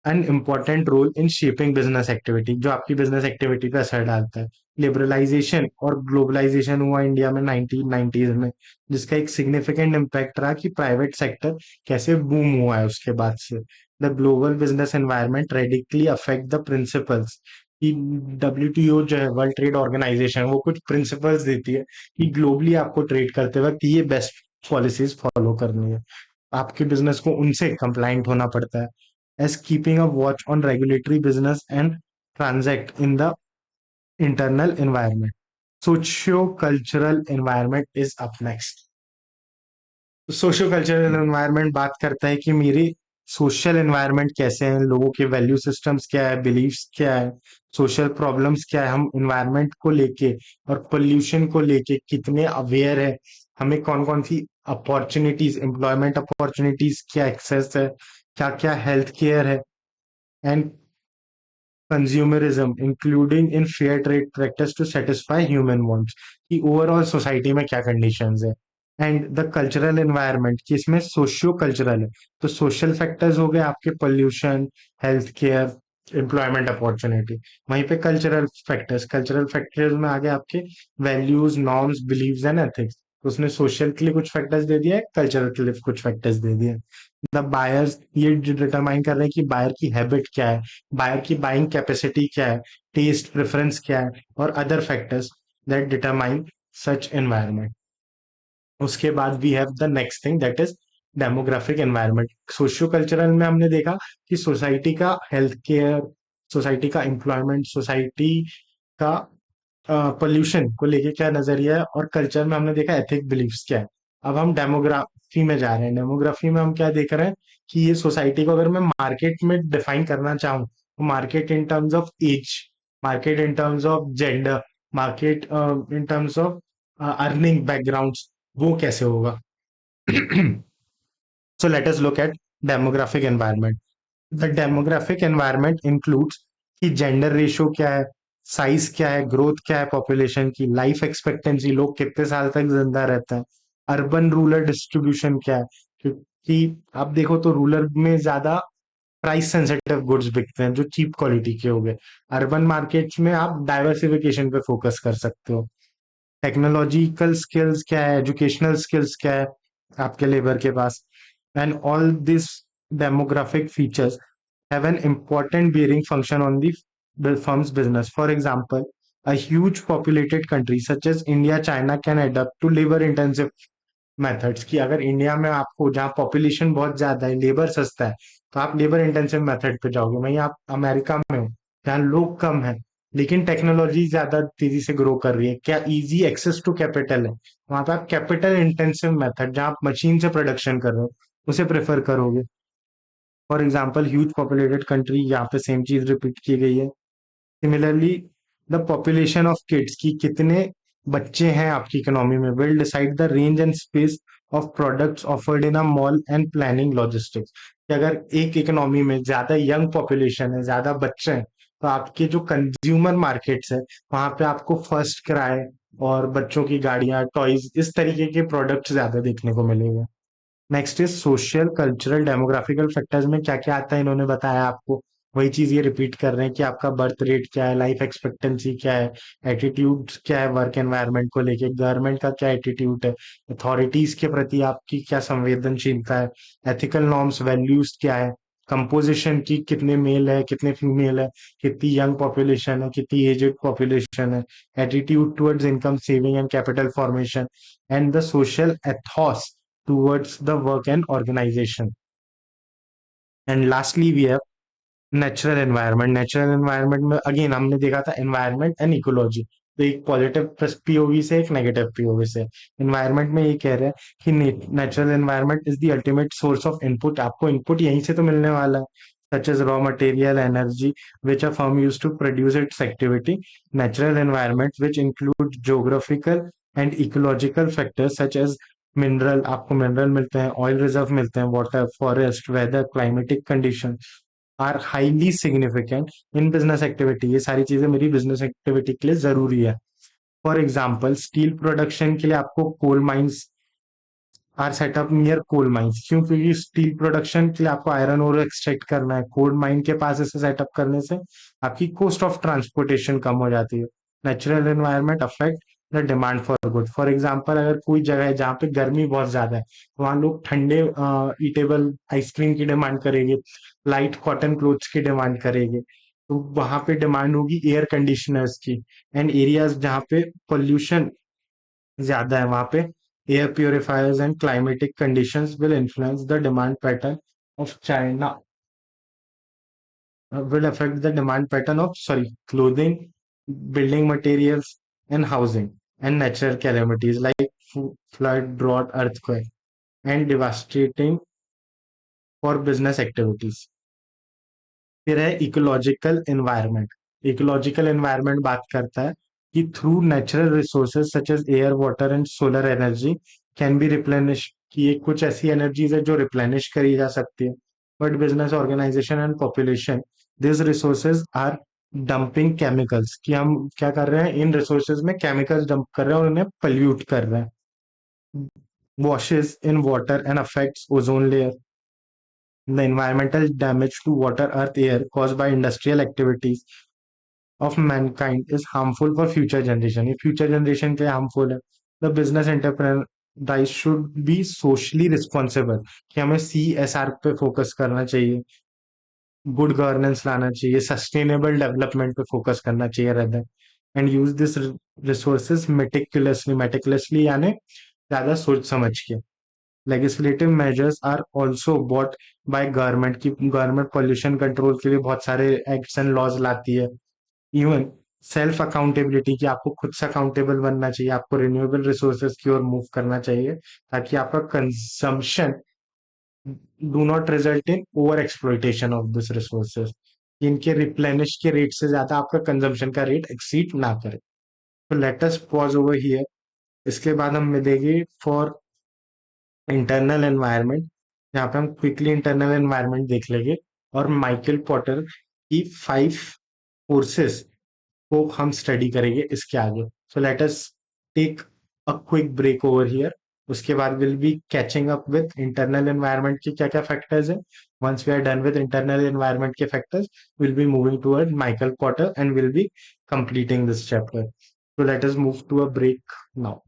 Speaker 1: an important role in shaping business activity, जो आपकी business activity पे असर डालता है। लिबरलाइजेशन और ग्लोबलाइजेशन हुआ इंडिया में 1990s में, जिसका एक सिग्निफिकेंट इम्पैक्ट रहा कि प्राइवेट सेक्टर कैसे बूम हुआ है उसके बाद से। The global business environment radically affect the principles, कि डब्ल्यूटीओ जो है वर्ल्ड ट्रेड ऑर्गेनाइजेशन, वो कुछ प्रिंसिपल्स देती है कि ग्लोबली आपको ट्रेड करते वक्त ये बेस्ट पॉलिसीज फॉलो करनी है, आपके बिजनेस को उनसे कंप्लाइंट होना पड़ता है। as keeping a watch on regulatory business and transact in the internal environment. Socio-cultural environment is up next. Socio cultural environment बात करता है कि मेरी सोशल एनवायरनमेंट कैसे हैं, लोगों के वैल्यू सिस्टम्स क्या है, बिलीव्स क्या है, सोशल प्रॉब्लम्स क्या है, हम एनवायरनमेंट को लेके और पोल्यूशन को लेके कितने अवेयर है, हमें कौन कौन सी अपॉर्चुनिटीज, एम्प्लॉयमेंट अपॉर्चुनिटीज क्या एक्सेस है, क्या क्या हेल्थ केयर है, and consumerism including in fair trade practice to satisfy human wants, कि ओवरऑल सोसाइटी में क्या कंडीशंस है। एंड द कल्चरल एनवायरनमेंट, कि इसमें सोशियो कल्चरल है, तो सोशल फैक्टर्स हो गए आपके pollution, health care, employment opportunity. वहीं पे कल्चरल फैक्टर्स में आ गए आपके values, norms, beliefs and ethics. तो उसने सोशल के लिए कुछ फैक्टर्स दे दिया है, कल्चरल के लिए कुछ फैक्टर्स दे दिए। द बायर्स, ये डिटरमाइन कर रहे हैं कि बायर की हैबिट क्या है, बायर की बाइंग कैपेसिटी क्या है, टेस्ट प्रेफरेंस क्या है, और other factors that determine such environment. उसके बाद we have the next thing that is demographic environment. Socio cultural में हमने देखा कि सोसाइटी का हेल्थ केयर, सोसाइटी का एम्प्लॉयमेंट, सोसाइटी का पोल्यूशन को लेके क्या नजरिया है, और कल्चर में हमने देखा एथिक बिलीफ्स क्या है। अब हम डेमोग्राफी में जा रहे हैं। डेमोग्राफी में हम क्या देख रहे हैं कि ये सोसाइटी को अगर मैं मार्केट में डिफाइन करना चाहूँ, तो market in terms of age, market in terms of gender, market in terms of earning backgrounds, वो कैसे होगा। So let us look at demographic environment. The demographic environment includes कि जेंडर रेशियो क्या है, साइज क्या है, ग्रोथ क्या है पॉपुलेशन की, लाइफ एक्सपेक्टेंसी, लोग कितने साल तक जिंदा रहते हैं, अर्बन रूरल डिस्ट्रीब्यूशन क्या है, क्योंकि आप देखो तो रूरल में ज्यादा प्राइस सेंसिटिव गुड्स बिकते हैं जो चीप क्वालिटी के हो गए। अर्बन मार्केट्स में आप डाइवर्सिफिकेशन पे फोकस कर सकते हो। टेक्नोलॉजिकल स्किल्स क्या है, एजुकेशनल स्किल्स क्या है आपके लेबर के पास। And all this demographic features have an important bearing function on the firm's business. For example, a huge populated country such as India, China can adapt to labor intensive methods, कि अगर India में आपको जहाँ population बहुत ज्यादा है, labour सस्ता है, तो आप लेबर इंटेंसिव मेथड पे जाओगे। वहीं आप अमेरिका में हो जहाँ लोग कम है लेकिन टेक्नोलॉजी ज्यादा तेजी से ग्रो कर रही है, क्या इजी एक्सेस टू कैपिटल है, वहां पे आप कैपिटल इंटेंसिव मेथड जहाँ आप मशीन से प्रोडक्शन कर रहे हो उसे प्रेफर करोगे। For example huge populated country, यहाँ पे सेम चीज रिपीट की गई है। Similarly the population of kids, की कितने बच्चे हैं आपकी इकोनॉमी में, will decide the range and space of products offered in a mall and planning logistics. कि अगर एक इकोनॉमी में ज्यादा यंग पॉपुलेशन है, ज्यादा बच्चे हैं, तो आपके जो कंज्यूमर मार्केट्स है वहां पे आपको फर्स्ट क्राई और बच्चों की गाड़ियां, टॉयज, इस तरीके के प्रोडक्ट्स ज्यादा देखने को मिलेंगे। Next is social cultural demographical factors में क्या क्या आता है इन्होंने बताया आपको, वही चीज ये रिपीट कर रहे हैं कि आपका बर्थ रेट क्या है, लाइफ एक्सपेक्टेंसी क्या है, एटीट्यूड क्या है वर्क एनवायरनमेंट को लेके, गवर्नमेंट का क्या एटीट्यूड है, अथॉरिटीज के प्रति आपकी क्या संवेदनशीलता है, एथिकल नॉर्म्स, वैल्यूज क्या है, कंपोजिशन की कितने मेल है कितने फीमेल है, कितनी यंग पॉपुलेशन है कितनी एजेड पॉपुलेशन है, attitude towards income saving and capital formation, and the social Ethos towards the work and organization. And lastly, we have natural environment में अगेन हमने देखा था एनवायरनमेंट एंड इकोलॉजी। तो एक पॉजिटिव पीओवी से एक नेगेटिव पीओवी से एनवायरनमेंट में ये कह रहा है कि natural environment is the ultimate source of input. आपको इनपुट यहीं से तो मिलने वाला है, such as raw material, energy which a firm use to produce its activity. Natural environment which include geographical and ecological factors such as mineral, आपको mineral मिलते हैं, ऑयल रिजर्व मिलते हैं, water, forest, weather, climatic condition are highly significant in business activity. ये सारी चीजें मेरी business activity के लिए जरूरी है। फॉर एग्जाम्पल स्टील प्रोडक्शन के लिए आपको coal mines are set up near coal mines. क्यों? क्योंकि स्टील प्रोडक्शन के लिए आपको आयरन ओर एक्सट्रैक्ट करना है, कोल माइन के पास इसे सेटअप करने से आपकी कॉस्ट ऑफ ट्रांसपोर्टेशन कम हो जाती है। Natural environment affect the demand for good. For example अगर कोई जगह है जहाँ पे गर्मी बहुत ज्यादा है, तो वहाँ लोग ठंडे ईटेबल आइसक्रीम की डिमांड करेंगे, लाइट कॉटन क्लोथ्स की डिमांड करेंगे। तो वहां पे डिमांड होगी एयर कंडीशनर्स की। एंड एरियाज जहाँ पे पोल्यूशन ज्यादा है वहां पे air purifiers and climatic conditions will influence the demand pattern of China, will affect the demand pattern of, sorry, clothing, building materials, and housing, and natural calamities like flood, drought, earthquake, and devastating for business activities. फिर है ecological environment. Ecological environment बात करता है कि through natural resources such as air, water and solar energy can be replenish, कि ये कुछ ऐसी एनर्जीज है जो रिप्लेनिश करी जा सकती है। But business organization and population this resources are dumping chemicals, कि हम क्या कर रहे हैं, इन रिसोर्सेज में केमिकल्स डंप कर रहे हैं और उन्हें पल्यूट कर रहे हैं। Washes in water and affects ozone layer. The environmental damage to water, earth, air caused by industrial activities of mankind is harmful for future generation. ये future generation के लिए harmful है। The business enterprise should be socially responsible, कि हमें CSR पे focus करना चाहिए, good governance लाना चाहिए, सस्टेनेबल डेवलपमेंट पे फोकस करना चाहिए रहता है। And use this resources meticulously यानी ज्यादा सोच समझ के। Legislative measures are also bought by government, की गवर्नमेंट पॉल्यूशन कंट्रोल के लिए बहुत सारे एक्ट्स एंड लॉज लाती है। इवन सेल्फ अकाउंटेबिलिटी, की आपको खुद से अकाउंटेबल बनना चाहिए, आपको रिन्यूएबल रिसोर्सेज की ओर मूव करना चाहिए ताकि आपका consumption do not result in over exploitation of this resources, इनके रिप्लेनिश के रेट से ज्यादा आपका कंजम्पशन का रेट एक्सीड ना करे। तो let us pause over here. इसके बाद हम मिलेंगे फॉर इंटरनल एनवायरनमेंट, यहाँ पे हम क्विकली इंटरनल एनवायरनमेंट देख लेंगे और माइकल पॉटर की 5 फोर्सेस को हम स्टडी करेंगे इसके आगे। So let us take a quick break over here. उसके बाद will be catching up with internal environment के क्या क्या फैक्टर्स हैं। Once we are done with internal environment के factors, will be moving toward Michael Porter and will be completing this chapter. So let us move to a break now.